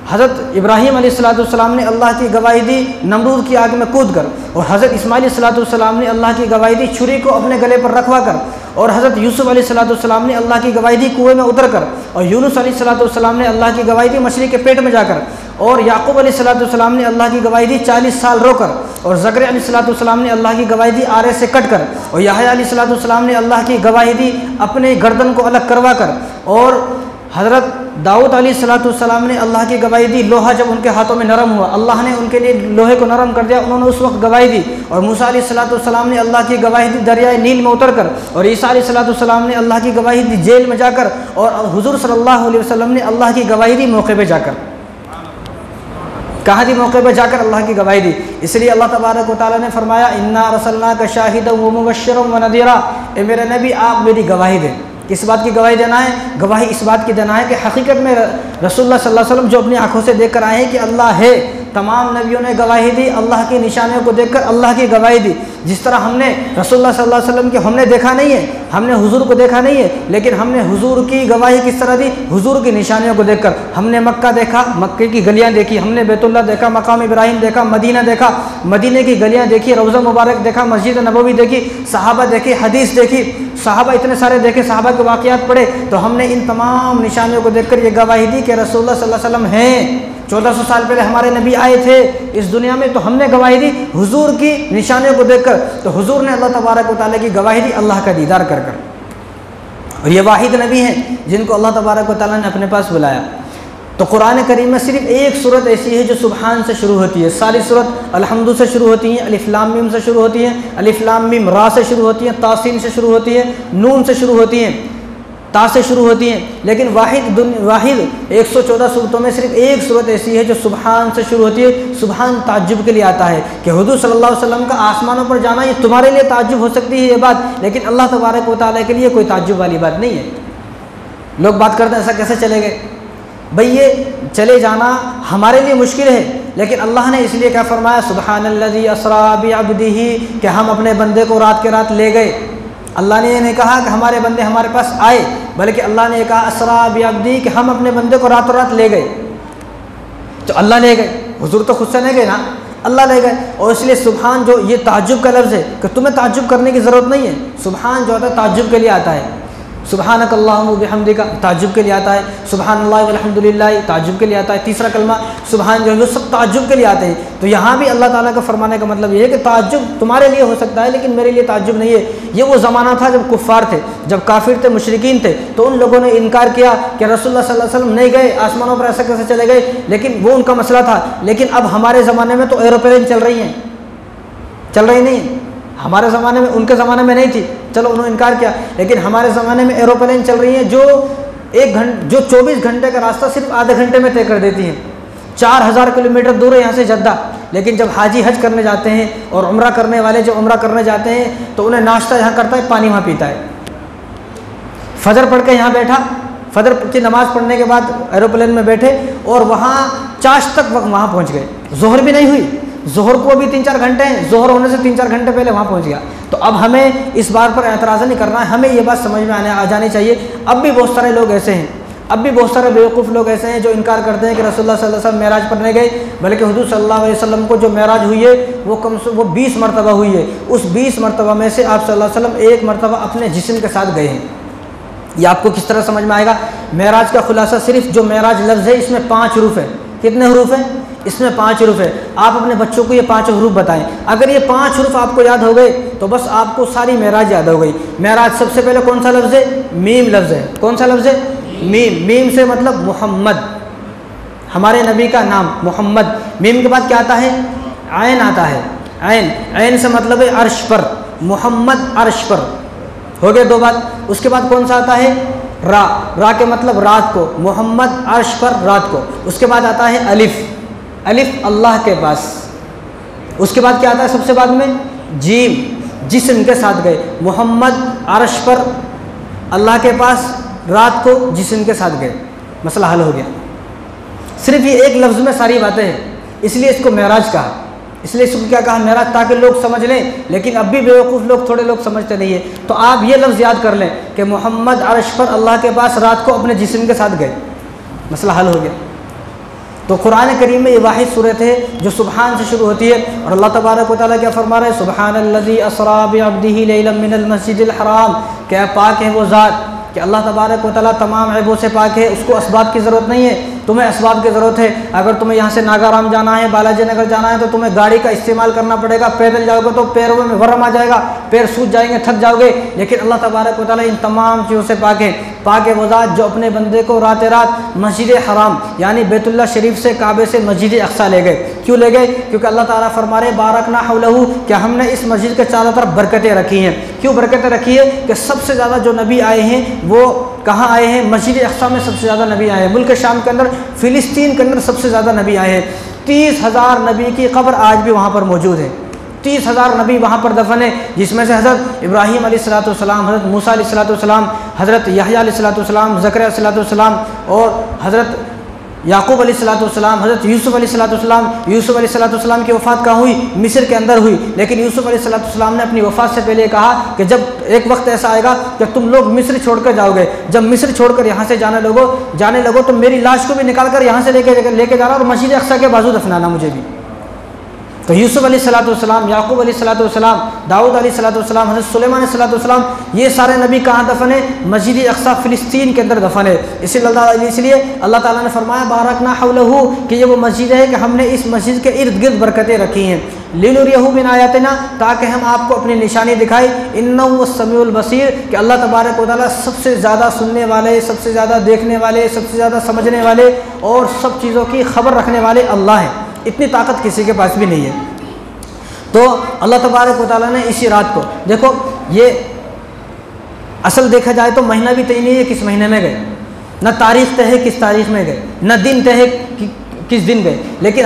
S2: हज़रत इब्राहीम अलैहिस्सलाम ने अल्लाह की गवाही दी नमरूद की आग में कूद कर। और हज़रत इस्माइल अलैहिस्सलाम ने अल्लाह की गवाही दी छुरी को अपने गले पर रखवा कर। और हज़रत यूसुफ अलैहिस्सलाम ने अल्लाह की गवाही दी कुएं में उतर कर। और यूनुस अलैहिस्सलाम ने अल्लाह की गवाही दी मछली के पेट में जाकर। और याकूब अलैहिस्सलाम ने अल्लाह की गवाही दी 40 साल रोकर। और ज़करिया अलैहिस्सलाम ने अल्लाह की गवाही दी आरे से कट कर। और याहया अलैहिस्सलाम ने अल्लाह की गवाही दी अपने गर्दन को अलग करवा कर। और हज़रत दाऊद अलैहिस्सलाम ने अल्लाह की गवाही दी, लोहा जब उनके हाथों में नरम हुआ अल्लाह ने उनके लिए लोहे को नरम कर दिया, उन्होंने उस वक्त गवाही दी। और मूसा अलैहिस्सलाम ने अल्लाह की गवाही दी दरियाए नील में उतर कर। और ईसा अलैहिस्सलाम ने अल्लाह की गवाही दी जेल में जाकर। और हुज़ूर सल्लल्लाहु अलैहि वसल्लम ने अल्लाह की गवाही दी मौके पर जाकर। कहाँ दी? मौके पर जाकर अल्लाह की गवाही दी। इसलिए अल्लाह तबारक व तआला ने फरमाया इन्ना रसलनाका शाहिदन व मुबश्शिरन व नज़ीरा, ए मेरे नबी आप मेरी गवाही दें। किस बात की गवाही देना है? गवाही इस बात की देना है कि हकीकत में रसूलुल्लाह सल्लल्लाहु अलैहि वसल्लम जो अपनी आंखों से देख कर आए हैं कि अल्लाह है। तमाम नबियों ने गवाही दी अल्लाह की निशानियों को देखकर अल्लाह की गवाही दी। जिस तरह हमने रसूलुल्लाह सल्लल्लाहु अलैहि वसल्लम के हमने देखा नहीं है, हमने हुजूर को देखा नहीं है, लेकिन हमने हुजूर की गवाही किस तरह दी? हुजूर की निशानियों को देखकर। हमने मक्का देखा, मक्के की गलियाँ देखी, हमने बैतुल्लाह देखा, मकाम इब्राहिम देखा, मदीना देखा, मदीने की गलियाँ देखी, रौज़ा मुबारक देखा, मस्जिद नबवी देखी, सहाबा देखी, हदीस देखी, सहाबा इतने सारे देखे, सहाबा के वाक़यात पढ़े। तो हमने इन तमाम निशानियों को देखकर ये गवाही दी कि रसूलुल्लाह सल्लल्लाहु अलैहि वसल्लम हैं। 1400 साल पहले हमारे नबी आए थे इस दुनिया में, तो हमने गवाही दी हुजूर की निशानियों को देखकर। तो हुजूर ने अल्लाह तबारक व तआला की गवाही दी अल्लाह का दीदार कर कर। और ये वाहिद नबी हैं जिनको अल्लाह तबारक व तआला ने अपने पास बुलाया। तो कुरान करीम में सिर्फ एक सूरत ऐसी है जो सुबहान से शुरू होती है। सारी सूरत अलहम्दु से शुरू होती हैं, अलिफ लाम मीम से शुरू होती हैं, अलिफ लाम मीम रा से शुरू होती हैं, तासीन से शुरू होती है, नून से शुरू होती हैं, ता से शुरू होती हैं। लेकिन वाहिद 114 सूरतों में सिर्फ एक सूरत ऐसी है जो सुबहान से शुरू होती है। सुबहान ताज्जुब के लिए आता है कि हुजूर सल्लल्लाहु अलैहि वसल्लम का आसमानों पर जाना ये तुम्हारे लिए ताज्जुब हो सकती है ये बात, लेकिन अल्लाह तबारक व तआला के लिए कोई ताज्जुब वाली बात नहीं है। लोग बात करते हैं ऐसा कैसे चले गए? भाई ये चले जाना हमारे लिए मुश्किल है, लेकिन अल्लाह ने इसलिए क्या फरमाया सुब्हानल्लज़ी अस्रा बिअब्दिही कि हम अपने बंदे को रात के रात ले गए। अल्लाह ने ये नहीं कहा कि हमारे बंदे हमारे पास आए, बल्कि अल्लाह ने कहा अस्रा बिअब्दी कि हम अपने बंदे को रातों रात ले गए। तो अल्लाह ले गए, हुजूर तो खुद से नहीं गए ना, अल्लाह ले गए। और इसलिए सुबहान जो ये ताज्जुब का लफ्ज़ है कि तुम्हें ताज्जुब करने की ज़रूरत नहीं है। सुबहान जो होता है ताज्जुब के लिए आता है। सुबहानक अल्लाहुम्मा व बिहम्दिका ताज्जुब के लिए आता है, सुबहानल्लाह वल्हम्दुलिल्लाह ताज्जुब के लिए आता है। तीसरा कलमा सुबहान जो है वो सब ताज्जुब के लिए आते हैं। तो यहाँ भी अल्लाह ताला का फरमाने का मतलब ये है कि ताज्जुब तुम्हारे लिए हो सकता है लेकिन मेरे लिए ताज्जुब नहीं है। ये वो ज़माना था जब कुफ़ार थे, जब काफिर थे, मुशरिकीन थे, तो उन लोगों ने इनकार किया कि रसूलुल्लाह सल्लल्लाहु अलैहि वसल्लम नहीं गए आसमानों पर, ऐसा कैसे चले गए, लेकिन वो उनका मसला था। लेकिन अब हमारे ज़माने में तो एरोप्लेन चल रही हैं, चल रही नहीं, हमारे ज़माने में, उनके ज़माने में नहीं थी, चलो उन्होंने इनकार किया, लेकिन हमारे ज़माने में एरोप्लेन चल रही हैं जो 24 घंटे का रास्ता सिर्फ आधे घंटे में तय कर देती हैं। 4000 किलोमीटर दूर है यहाँ से जद्दा, लेकिन जब हाजी हज करने जाते हैं और उम्रा करने वाले जब उम्रा करने जाते हैं तो उन्हें नाश्ता यहाँ करता है, पानी वहाँ पीता है। फजर पढ़ के यहाँ बैठा, फजर की नमाज़ पढ़ने के बाद एरोप्लेन में बैठे और वहाँ चाश तक वक्त वहाँ पहुँच गए। जोहर भी नहीं हुई, ज़ोहर को भी 3-4 घंटे हैं, ज़ोहर होने से 3-4 घंटे पहले वहाँ पहुँच गया। तो अब हमें इस बात पर एतराज़ नहीं करना है, हमें ये बात समझ में आ जानी चाहिए। अब भी बहुत सारे लोग ऐसे हैं, अब भी बहुत सारे बेवकूफ़ लोग ऐसे हैं जो इनकार करते हैं कि रसूलुल्लाह सल्लल्लाहु अलैहि वसल्लम मेराज पर नहीं गए, बल्कि हुजूर सल्लल्लाहु अलैहि वसल्लम को जो मेराज हुई है वो 20 मरतबा हुई है। उस 20 मरतबा में से आप सल्लल्लाहु अलैहि वसल्लम 1 मरतबा अपने जिस्म के साथ गए हैं। ये आपको किस तरह समझ में आएगा? मेराज का खुलासा सिर्फ जो मेराज लफ्ज़ है इसमें 5 हरूफ है। कितने हरूफ हैं? इसमें 5 हरूफ है। आप अपने बच्चों को ये 5 हरूफ बताएं। अगर ये 5 हरूफ आपको याद हो गए तो बस आपको सारी मेराज याद हो गई। मेराज सबसे पहले कौन सा लफ्ज़ है? मीम लफ्ज़ है। कौन सा लफ्ज़ है? मीम। मीम से मतलब मोहम्मद, हमारे नबी का नाम मोहम्मद। मीम के बाद क्या आता है? आयन आता है। आयन, आयन से मतलब है अर्श पर, मोहम्मद अर्श पर। हो गए 2 बात। उसके बाद कौन सा आता है? रा। रा के मतलब रात को, मोहम्मद अर्श पर रात को। उसके बाद आता है अलिफ, अलिफ अल्लाह के पास। उसके बाद क्या आता है सबसे बाद में? जीम, जिस्म के साथ गए, मोहम्मद अर्श पर अल्लाह के पास रात को जिस्म के साथ गए। मसला हल हो गया। सिर्फ ये एक लफ्ज़ में सारी बातें हैं, इसलिए इसको मेराज कहा। इसलिए इसको क्या कहा? मेराज, ताकि लोग समझ लें। लेकिन अब भी बेवकूफ़ लोग, थोड़े लोग समझते नहीं है। तो आप ये लफ्ज़ याद कर लें कि मोहम्मद अर्श पर अल्लाह के पास रात को अपने जिस्म के साथ गए। मसला हल हो गया। तो कुरान करीम में ये वाहिद सूरत है जो सुबहान से शुरू होती है और अल्लाह तबारक व तआला क्या फरमा रहा है? सुबहानल्लज़ी अस्रा बिअब्दिही लैलन मिनल मस्जिदिल हराम। क्या पाक है वो ज़ात कि अल्लाह तबारक व तआला तमाम ऐबों से पाक है, उसको असबाब की ज़रूरत नहीं है। तुम्हें असबाब की ज़रूरत है। अगर तुम्हें यहाँ से नागाराम जाना है, बालाजी नगर जाना है, तो तुम्हें गाड़ी का इस्तेमाल करना पड़ेगा। पैदल जाओगे तो पैरों में वरम आ जाएगा, पैर सूज जाएंगे, थक जाओगे। लेकिन अल्लाह तबारक व तआला इन तमाम चीज़ों से पाक है। पाक है वो ज़ात जो अपने बंदे को रात रात मस्जिद हराम यानी बैतुल्लाह शरीफ से, काबे से मस्जिद अक्सा ले गए। क्यों ले गए? क्योंकि अल्लाह ताला फरमा रहे बारकना हौलहू, क्या हमने इस मस्जिद के चारों तरफ बरकतें रखी हैं। क्यों बरकतें रखी है? कि सबसे ज़्यादा जो नबी आए हैं वो कहाँ आए हैं? मस्जिद अक्सा में सबसे ज़्यादा नबी आए हैं। मुल्क शाम के अंदर, फ़िलिस्तीन के अंदर सबसे ज़्यादा नबी आए हैं। 30,000 नबी की कब्र आज भी वहाँ पर मौजूद है। 30,000 नबी वहाँ पर दफन है, जिसमें से हज़रत इब्राहीम अलैहिस्सलाम, हज़रत मूसा अलैहिस्सलाम, हज़रत यहया अलैहिस्सलाम, ज़करिया अलैहिस्सलाम और हज़रत याकूब अलैहिस्सलाम, हज़रत यूसुफ़ अलैहिस्सलाम। यूसुफ़ अलैहिस्सलाम की वफ़ात कहाँ हुई? मिस्र के अंदर हुई। लेकिन यूसुफ़ अलैहिस्सलाम ने अपनी वफ़ात से पहले कहा कि जब एक वक्त ऐसा आएगा कि तुम लोग मिस्र छोड़कर जाओगे, जब मिस्र छोड़कर यहाँ से जाने लगो तो मेरी लाश को भी निकाल कर यहाँ से लेके जाना और मस्जिद अक्सा के बाजू दफनाना मुझे भी। तो यूसुफ अलैहिस्सलाम, याकूब अलैहिस्सलाम, दाऊद अलैहिस्सलाम, हज़रत सुलेमान अलैहिस्सलाम, ये सारे नबी कहाँ दफन है? मस्जिद अक्सा फ़िलिस्तीन के अंदर दफन है। इसलिए अल्लाह ताला ने फरमाया बारकना हौलहू कि ये वो मस्जिद है कि हमने इस मस्जिद के इर्द गिर्द बरकतें रखी हैं। लिनुरियहू मिन आयातिना, ताकि हम आपको अपनी निशानी दिखाई। इन्नहु वस्समीउल बसीर, कि अल्लाह तबारक व तआला सबसे ज़्यादा सुनने वाले, सबसे ज़्यादा देखने वाले, सबसे ज़्यादा समझने वाले और सब चीज़ों की खबर रखने वाले अल्लाह हैं। इतनी ताकत किसी के पास भी नहीं है। तो अल्लाह तबारक व तआला ने इसी रात को, देखो ये असल देखा जाए तो महीना भी तय नहीं है किस महीने में गए, न तारीख़ तय है किस तारीख़ में गए, न दिन तय है किस दिन गए। लेकिन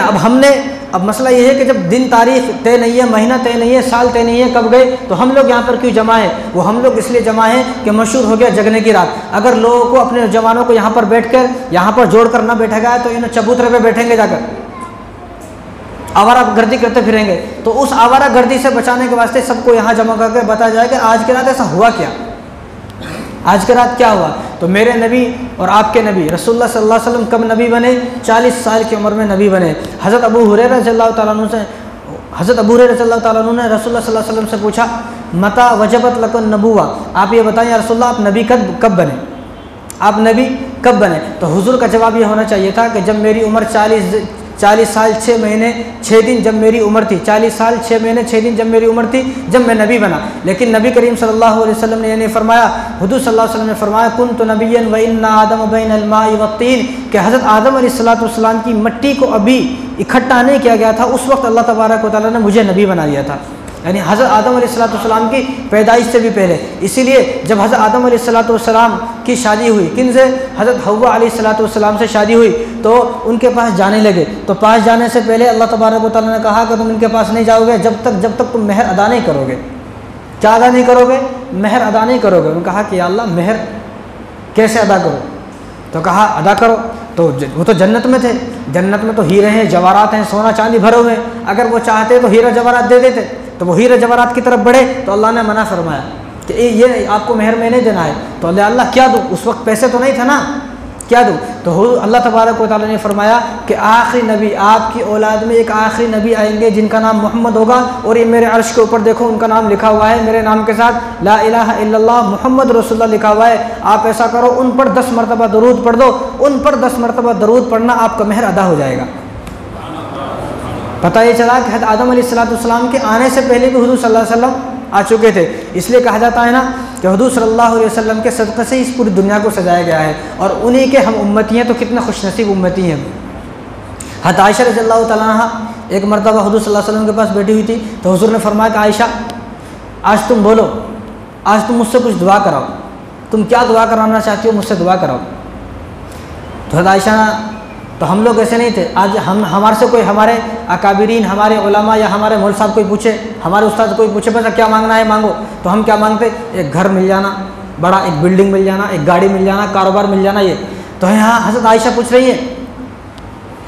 S2: अब मसला ये है कि जब दिन तारीख़ तय नहीं है, महीना तय नहीं है, साल तय नहीं है कब गए, तो हम लोग यहाँ पर क्यों जमा है? वो हम लोग इसलिए जमा है कि मशहूर हो गया जगने की रात। अगर लोगों को, अपने जवानों को यहाँ पर बैठकर, यहाँ पर जोड़कर न बैठा गया तो इन्हें चबूतरे पे बैठेंगे, जाकर आवारा गर्दी करते फिरेंगे। तो उस आवारा गर्दी से बचाने के वास्ते सबको यहाँ जमा करके बताया जाए कि आज की रात ऐसा हुआ क्या, आज की रात क्या हुआ। तो मेरे नबी और आपके नबी रसूलुल्लाह सल्लल्लाहु अलैहि वसल्लम कब नबी बने? 40 साल की उम्र में नबी बने। हज़रत अबू हुरैरा रज़ियल्लाहु ताला अन्हु ने रसूलुल्लाह सल्लल्लाहु अलैहि वसल्लम से पूछा मता वजबत लकुन नबुवा, आप ये बताएं या रसूलुल्लाह आप नबी कब बने, आप नबी कब बने? तो हुजूर का जवाब ये होना चाहिए था कि जब मेरी उम्र 40 साल 6 महीने 6 दिन जब मेरी उम्र थी, 40 साल 6 महीने 6 दिन जब मेरी उम्र थी, जब मैं नबी बना। लेकिन नबी करीम सल्लल्लाहु अलैहि वसल्लम ने ये नहीं फरमाया, हुजूर सल्लल्लाहु अलैहि वसल्लम ने फरमाया कुन्तु नबिय्यन व इन्ना आदम बैनल माइ वत्तीन, कि हज़रत आदम अलैहिस्सलाम की मिट्टी को अभी इकट्ठा नहीं किया गया था, उस वक्त अल्लाह तबारक व तआला ने मुझे नबी बना दिया था। यानी हज़रत आदम अलैहिस्सलाम की पैदाइश से भी पहले। इसीलिए जब हज़रत आदम अलैहिस्सलाम की शादी हुई, किन से? हज़रत हव्वा अलैहिस्सलाम से शादी हुई, तो उनके पास जाने लगे। तो पास जाने से पहले अल्लाह तबारक व तआला ने कहा कि तुम इनके पास नहीं जाओगे जब तक तुम मेहर अदा नहीं करोगे। क्या अदा नहीं करोगे? मेहर अदा नहीं करोगे। उन्होंने कहा कि या अल्लाह मेहर कैसे अदा करो? तो कहा अदा करो। तो वो तो जन्नत में थे, जन्नत में तो हीरे हैं, जवाहरात हैं, सोना चांदी भरे हुए हैं। अगर वो चाहते तो हीरा जवाहरात दे देते, तो वो हीरा जवाहरात की तरफ बढ़े, तो अल्लाह ने मना फरमाया कि ये आपको मेहर में नहीं देना है। तो अल्लाह क्या दूँ, उस वक्त पैसे तो नहीं था ना, क्या दूँ। तो अल्लाह तबारक व तआला ने फरमाया कि आखिरी नबी, आपकी औलाद में एक आखिरी नबी आएंगे जिनका नाम मोहम्मद होगा, और ये मेरे अर्श के ऊपर देखो उनका नाम लिखा हुआ है, मेरे नाम के साथ ला इलाहा इल्लल्लाह मुहम्मद रसूलुल्लाह लिखा हुआ है। आप ऐसा करो, उन पर 10 मरतबा दरूद पढ़ दो, उन पर 10 मरतबा दरूद पढ़ना आपका मेहर अदा हो जाएगा। पता ये चला कि हज़रत आदम अलैहिस्सलाम के आने से पहले भी हुज़ूर सल्लल्लाहु अलैहि वसल्लम आ चुके थे। इसलिए कहा जाता है ना कि हुज़ूर सल्लल्लाहु अलैहि वसल्लम के सदक़े से इस पूरी दुनिया को सजाया गया है, और उन्हीं के हम उम्मती हैं, तो कितने खुशनसीब उम्मती हैं। हज़रत आयशा रज़ियल्लाहु तआला अन्हा एक मरतबा हुज़ूर सल्लल्लाहु अलैहि वसल्लम के पास बैठी हुई थी, तो हुज़ूर ने फरमाया कि आयशा, आज तुम बोलो, आज तुम मुझसे कुछ दुआ कराओ, तुम क्या दुआ कराना चाहती हो, मुझसे दुआ कराओ। तो हज़रत आयशा, तो हम लोग ऐसे नहीं थे, आज हमारे से कोई, हमारे अकाबिरीन, हमारे उलमा या हमारे मौलवी साहब कोई पूछे, हमारे उस्ताद कोई पूछे बस क्या मांगना है मांगो, तो हम क्या मांगते, एक घर मिल जाना बड़ा, एक बिल्डिंग मिल जाना, एक गाड़ी मिल जाना, कारोबार मिल जाना। ये तो यहाँ हज़रत आयशा पूछ रही है,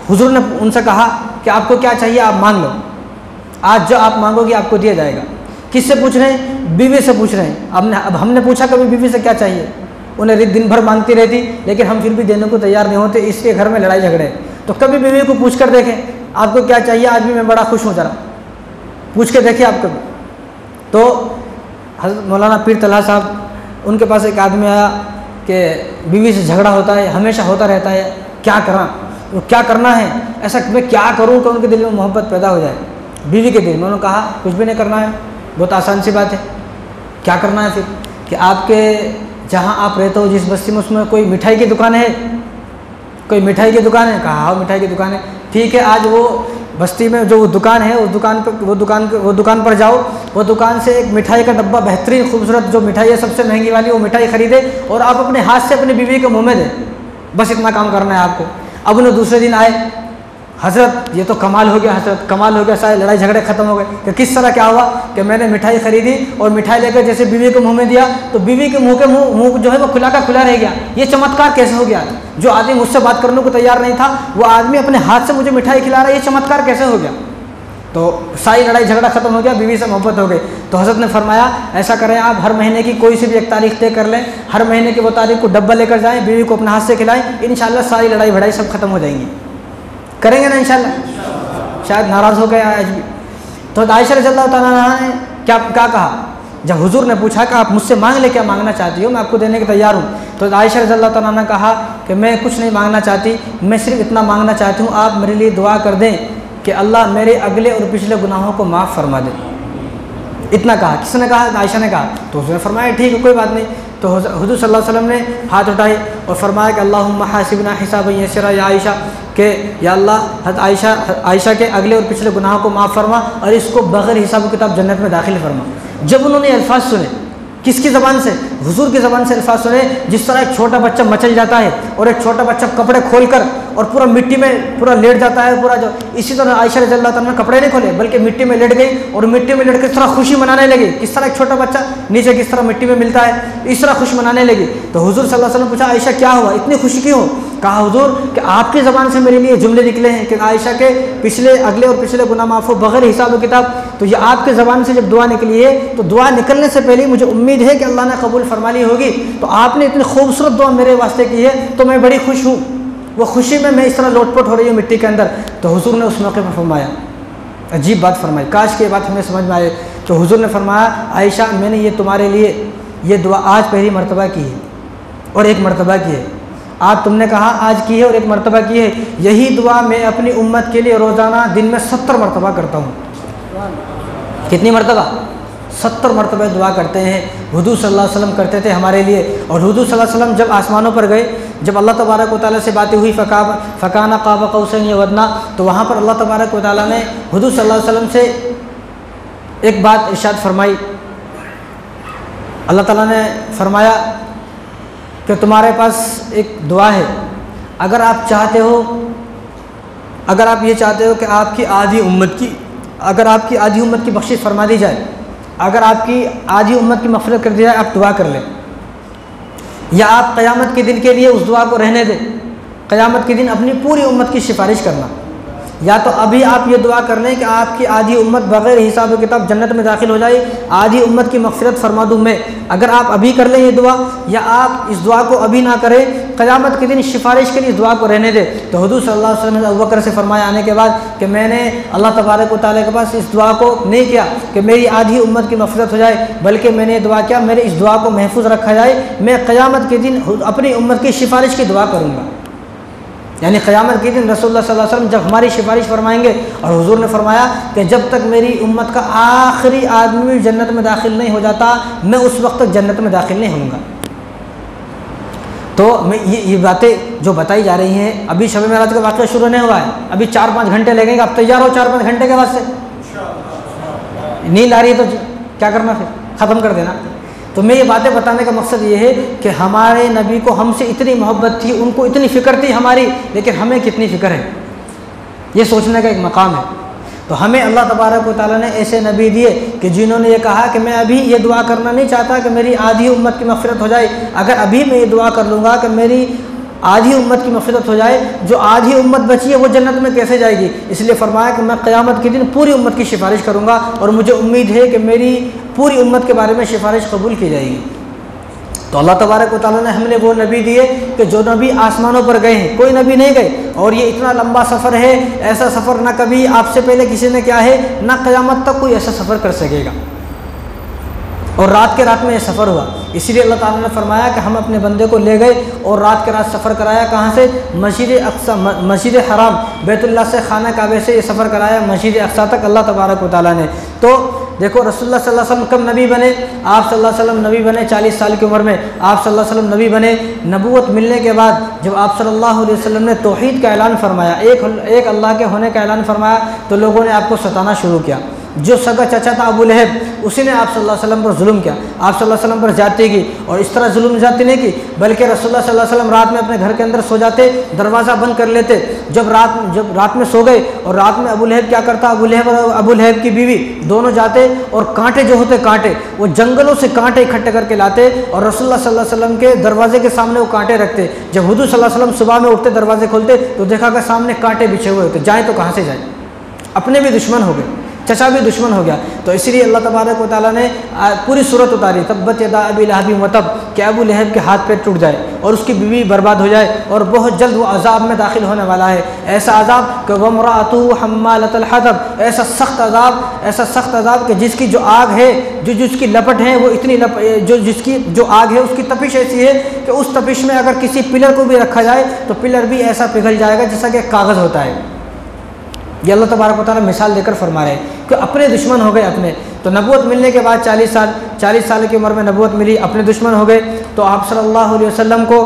S2: हुजूर ने उनसे कहा कि आपको क्या चाहिए आप मांग लो, आज जो आप मांगोगे आपको दिया जाएगा। किससे पूछ रहे हैं, बीवी से पूछ रहे हैं। अब हमने पूछा कभी बीवी से क्या चाहिए, उन्हें दिन भर मांगती रहती, लेकिन हम फिर भी देने को तैयार नहीं होते, इसलिए घर में लड़ाई झगड़े। तो कभी बीवी को पूछ कर देखें आपको क्या चाहिए, आज भी मैं बड़ा खुश हूँ, ज़रा पूछ के देखिए आप कभी। तो हज़रत मौलाना पीर तलहा साहब, उनके पास एक आदमी आया कि बीवी से झगड़ा होता है, हमेशा होता रहता है, क्या करा, वो क्या करना है, ऐसा मैं क्या करूँ कि उनके दिल में मोहब्बत पैदा हो जाए बीवी के दिल में। उन्होंने कहा कुछ भी नहीं करना है, बहुत आसान सी बात है। क्या करना है फिर कि आपके जहाँ आप रहते हो जिस बस्ती में, उसमें कोई मिठाई की दुकान है, कोई मिठाई की दुकान है। कहा हाँ मिठाई की दुकान है, ठीक है, आज वो बस्ती में जो वो दुकान है, उस दुकान पर वो दुकान पर जाओ, वो दुकान से एक मिठाई का डब्बा, बेहतरीन खूबसूरत जो मिठाई है सबसे महंगी वाली, वो मिठाई खरीदे और आप अपने हाथ से अपनी बीवी के मुँह में दे, बस इतना काम करना है आपको। अब उन्हें दूसरे दिन आए, हज़रत ये तो कमाल हो गया, हज़रत कमाल हो गया, सारे लड़ाई झगड़े ख़त्म हो गए। कि किस तरह क्या हुआ कि मैंने मिठाई खरीदी और मिठाई लेकर जैसे बीवी के मुंह में दिया, तो बीवी के मुंह जो है वो खुला का खुला रह गया। ये चमत्कार कैसे हो गया, जो आदमी मुझसे बात करने को तैयार नहीं था, वो आदमी अपने हाथ से मुझे मिठाई खिला रहा है, ये चमत्कार कैसे हो गया। तो सारी लड़ाई झगड़ा ख़त्म हो गया, बीवी से मोहब्बत हो गई। तो हज़रत ने फरमाया ऐसा करें, आप हर महीने की कोई सी भी एक तारीख तय कर लें, हर महीने की वो तारीख को डब्बा लेकर जाएँ, बीवी को अपने हाथ से खिलाएँ, इंशाअल्लाह सारी लड़ाई भड़ाई सब खत्म हो जाएंगी। करेंगे ना इंशाअल्लाह, शायद नाराज़ हो गया आज भी। तो आयशा रज़ियल्लाहु तआला अन्हा ने क्या कहा, जब हुजूर ने पूछा कि आप मुझसे मांग ले, क्या मांगना चाहती हो, मैं आपको देने के तैयार हूँ। तो आयशा रज़ियल्लाहु तआला अन्हा ने कहा कि मैं कुछ नहीं मांगना चाहती, मैं सिर्फ इतना मांगना चाहती हूँ, आप मेरे लिए दुआ कर दें कि अल्लाह मेरे अगले और पिछले गुनाहों को माफ़ फरमा दे। इतना कहा। किसने कहा, आयशा ने कहा। तो उसने फरमाया ठीक है कोई बात नहीं। तो हुज़ूर सल्लल्लाहु अलैहि वसल्लम ने हाथ उठाए और फरमाया कि अल्लाहुम्मा हासिबना हिसाबन यसीरा या आयशा, के या अल्लाह आयशा के अगले और पिछले गुनाहों को माफ़ फरमा और इसको बग़ैर हिसाब किताब जन्नत में दाखिल फरमा। जब उन्होंने अल्फाज सुने, किसकी ज़बान से, हुजूर की ज़बान से अल्फाज सुने, जिस तरह एक छोटा बच्चा मचल जाता है और एक छोटा बच्चा कपड़े खोलकर और पूरा मिट्टी में पूरा लेट जाता है पूरा, जो इसी तरह आयशा रज़ियल्लाहु तआला ने कपड़े नहीं खोले बल्कि मिट्टी में लेट गई और मिट्टी में लेट कर इस तरह खुशी मनाने लगी। किस तरह एक छोटा बच्चा नीचे किस तरह मिट्टी में मिलता है, इस तरह खुशी मनाने लगी। तो हुजूर सल्लल्लाहु अलैहि वसल्लम पूछा आयशा क्या हुआ, इतनी खुशी क्यों? कहा हुजूर कि आपकी ज़बान से मेरे लिए जुमले निकले हैं कि आयशा के पिछले अगले और पिछले गुनाह माफ़ हो बग़ैर हिसाब किताब। तो ये आपके ज़बान से जब दुआ निकली है तो दुआ निकलने से पहले मुझे उम्मीद है कि अल्लाह ने कबूल फरमा ली होगी। तो आपने इतनी खूबसूरत दुआ मेरे वास्ते की है तो मैं बड़ी खुश हूँ। वो खुशी में मैं इस तरह लोटपोट हो रही हूँ मिट्टी के अंदर। तो हुजूर ने उस मौके पर फरमाया, अजीब बात फरमाई, काश की बात हमें समझ में आए। तो हुजूर ने फरमाया आयशा मैंने ये तुम्हारे लिए ये दुआ आज पहली मरतबा की है और एक मरतबा की है। आज तुमने कहा आज की है और एक मरतबा की है। यही दुआ मैं अपनी उम्मत के लिए रोज़ाना दिन में 70 मरतबा करता हूँ। कितनी मरतबा? 70 मरतबा दुआ करते हैं। हुजूर सल्लल्लाहु अलैहि वसल्लम करते थे हमारे लिए। और हुजूर सल्लल्लाहु अलैहि वसल्लम जब आसमानों पर गए, जब अल्लाह तबारक व तआला से बातें हुई फ़काना क़ाब क़ौसैन या अदना, तो वहाँ पर अल्लाह तबारक व तआला ने हुजूर सल्लल्लाहु अलैहि वसल्लम से एक बात इरशाद फरमाई। अल्लाह ताला ने फरमाया कि तुम्हारे पास एक दुआ है, अगर आप चाहते हो, अगर आप ये चाहते हो कि आपकी आधी उम्मत की, अगर आपकी आधी उम्मत की बख्शिश फरमा दी जाए, अगर आपकी आधी उम्मत की मग़फ़िरत कर दी जाए, आप दुआ कर लें, या आप क़यामत के दिन के लिए उस दुआ को रहने दें। क़यामत के दिन अपनी पूरी उम्मत की सिफारिश करना। या तो अभी आप ये दुआ कर लें कि आपकी आधी उम्मत बग़ैर हिसाब किताब जन्नत में दाखिल हो जाए, आधी उम्मत की मग़फ़िरत फरमा दूँ मैं। अगर आप अभी कर लें ये दुआ, या आप इस दुआ को अभी ना करें, क़यामत के दिन सिफारिश के लिए इस दुआ को रहने दें। तो हुज़ूर सल्लल्लाहु अलैहि वसल्लम ने अबू बकर से फरमाया आने के बाद कि मैंने अल्लाह तबारक व तआला के पास इस दुआ को नहीं किया कि मेरी आधी उम्मत की मग़फ़िरत हो जाए, बल्कि मैंने ये दुआ किया मेरे इस दुआ को महफूज रखा जाए, मैं क़यामत के दिन अपनी उम्मत की सिफारिश की दुआ करूँगा। यानी क़यामत के दिन रसूलुल्लाह सल्लल्लाहु अलैहि वसल्लम जब हमारी सिफारिश फरमाएंगे, और हुजूर ने फरमाया कि जब तक मेरी उम्मत का आखिरी आदमी भी जन्नत में दाखिल नहीं हो जाता, मैं उस वक्त तक जन्नत में दाखिल नहीं होऊंगा। तो मैं ये बातें जो बताई जा रही हैं, अभी शब मेराज का वाक़या शुरू नहीं हुआ है, अभी 4-5 घंटे लगेंगे। आप तैयार हो 4-5 घंटे के बाद से? नींद आ रही है तो क्या करना, फिर ख़त्म कर देना। तो मैं ये बातें बताने का मकसद ये है कि हमारे नबी को हमसे इतनी मोहब्बत थी, उनको इतनी फ़िक्र थी हमारी, लेकिन हमें कितनी फ़िक्र है, ये सोचने का एक मकाम है। तो हमें अल्लाह तबारक व तआला ने ऐसे नबी दिए कि जिन्होंने ये कहा कि मैं अभी ये दुआ करना नहीं चाहता कि मेरी आधी उम्मत की मग़फ़िरत हो जाए। अगर अभी मैं ये दुआ कर लूँगा कि मेरी आधी उम्मत की मग़फ़िरत हो जाए, जो आधी उम्मत बची है वो जन्नत में कैसे जाएगी? इसलिए फरमाया कि मैं क़यामत के दिन पूरी उम्मत की सिफारिश करूँगा, और मुझे उम्मीद है कि मेरी पूरी उम्मत के बारे में सिफारिश कबूल की जाएगी। तो अल्लाह तबारक व तआला ने हमने वो नबी दिए कि जो नबी आसमानों पर गए हैं, कोई नबी नहीं गए। और ये इतना लंबा सफ़र है, ऐसा सफ़र ना कभी आपसे पहले किसी ने किया है, ना क़यामत तक कोई ऐसा सफ़र कर सकेगा। और रात के रात में ये सफ़र हुआ, इसीलिए अल्लाह ताला ने फरमाया कि हम अपने बंदे को ले गए और रात के रात सफ़र कराया। कहाँ से? मस्जिद अक्सा, मस्जिद हराम बैतुल्लाह से, खाना काबे से ये सफ़र कराया मस्जिद अक्सा तक अल्लाह तबारक व तआला ने। तो देखो रसूलुल्लाह सल्लल्लाहु अलैहि वसल्लम कब नबी बने? आप सल्लल्लाहु अलैहि वसल्लम नबी बने 40 साल की उम्र में। आप सल्लल्लाहु अलैहि वसल्लम नबी बने, नबूवत मिलने के बाद जब आप सल्लल्लाहु अलैहि वसल्लम ने तौहीद का ऐलान फरमाया, एक अल्लाह के होने का ऐलान फरमाया, तो लोगों ने आपको सताना शुरू किया। जो सगा चचा था अबू लहब, उसी ने आप सल्लल्लाहु अलैहि वसल्लम पर जुल्म किया, आप सल्लल्लाहु अलैहि वसल्लम पर जाती की। और इस तरह जुल्म जाती नहीं की, बल्कि रसूलुल्लाह सल्लल्लाहु अलैहि वसल्लम रात में अपने घर के अंदर सो जाते, दरवाज़ा बंद कर लेते। जब रात में सो गए, और रात में अबू लहब क्या करता, अबू लहब की बीवी दोनों जाते और कांटे जो होते, कांटे वो जंगलों से कांटे इकट्ठे करके लाते और रसूलुल्लाह सल्लल्लाहु अलैहि वसल्लम के दरवाजे के सामने वो कांटे रखते। जब हुजूर सल्लल्लाहु अलैहि वसल्लम सुबह में उठते, दरवाजे खोलते तो देखा कि सामने कांटे बिछे हुए होते, जाए तो कहाँ से जाए, अपने भी दुश्मन हो गए, चचा भी दुश्मन हो गया। तो इसीलिए अल्लाह तबारक व तआला ने पूरी सूरत उतारी, तब्बत यदा अबी लहब व तब, कि अबू लहब के हाथ पैर टूट जाए और उसकी बीवी बर्बाद हो जाए, और बहुत जल्द वो अजाब में दाखिल होने वाला है। ऐसा अजाब कि वम्राअतुहु हम्मालतल हतब, ऐसा सख्त अजाब कि जिसकी जो आग है, जिसकी लपट है वो इतनी जिसकी जो आग है उसकी तपिश ऐसी है कि उस तपिश में अगर किसी पिलर को भी रखा जाए तो पिलर भी ऐसा पिघल जाएगा जैसा कि कागज़ होता है। ये अल्लाह तबारक व तआला मिसाल देकर फरमा रहे हैं कि अपने दुश्मन हो गए अपने। तो नबूवत मिलने के बाद 40 साल की उम्र में नबूवत मिली, अपने दुश्मन हो गए। तो आप सल्लल्लाहु अलैहि वसल्लम को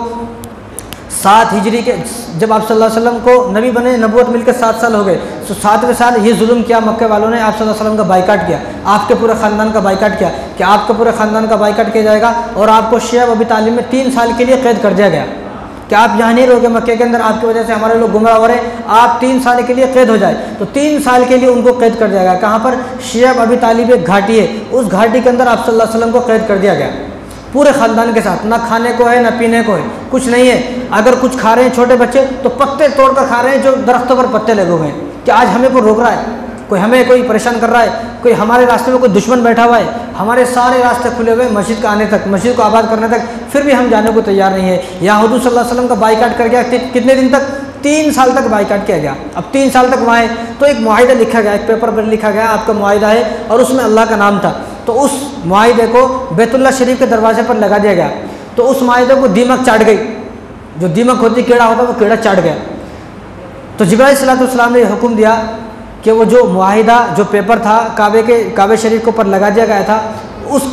S2: 7 हिजरी के, जब आप सल्लल्लाहु अलैहि वसल्लम को नबी बने, नबूवत मिलकर 7 साल हो गए, तो 7वें साल ये जुल्म किया मक्के वालों ने, आप सल्लल्लाहु अलैहि वसल्लम का बाइकाट किया, आपके पूरे ख़ानदान का बाइकाट किया कि आपके पूरे ख़ानदान का बाइकाट किया जाएगा, और आपको शेब अबी तालिब में 3 साल के लिए कैद कर दिया गया कि आप यहाँ नहीं रहोगे मक्के के अंदर, आपकी वजह से हमारे लोग गुमराह हो रहे हैं, आप 3 साल के लिए कैद हो जाए। तो 3 साल के लिए उनको कैद कर दिया गया। कहाँ पर? शेब अबी तालिब एक घाटी है, उस घाटी के अंदर आप सल्लल्लाहु अलैहि वसल्लम को कैद कर दिया गया पूरे ख़ानदान के साथ। ना खाने को है, ना पीने को है, कुछ नहीं है। अगर कुछ खा रहे हैं छोटे बच्चे तो पत्ते तोड़ कर खा रहे हैं, जो दरख्तों पर पत्ते लगे हुए हैं, कि आज हमें कोई रोक रहा है, कोई परेशान कर रहा है, कोई हमारे रास्ते में कोई दुश्मन बैठा हुआ है, हमारे सारे रास्ते खुले हुए मस्जिद का आने तक, मस्जिद को आबाद करने तक, फिर भी हम जाने को तैयार नहीं है। यहाँ हुजूर सल्लल्लाहु अलैहि वसल्लम का बाइकाट कर गया, कितने दिन तक? 3 साल तक बाइकाट किया गया। अब 3 साल तक वहाँ है तो एक मुआहिदा लिखा गया, एक पेपर पर लिखा गया आपका मुआहिदा है, और उसमें अल्लाह का नाम था। तो उस मुआहिदे को बैतुल्लाह शरीफ के दरवाजे पर लगा दिया गया। तो उस मुआहिदे को दीमक चाट गई, जो दीमक होती कीड़ा होता है वो कीड़ा चाट गया। तो जिब्राइल सल्लल्लाहु ने हुक्म दिया कि वो जो मुआहिदा, जो पेपर था काबे शरीफ के ऊपर लगा दिया गया था, उस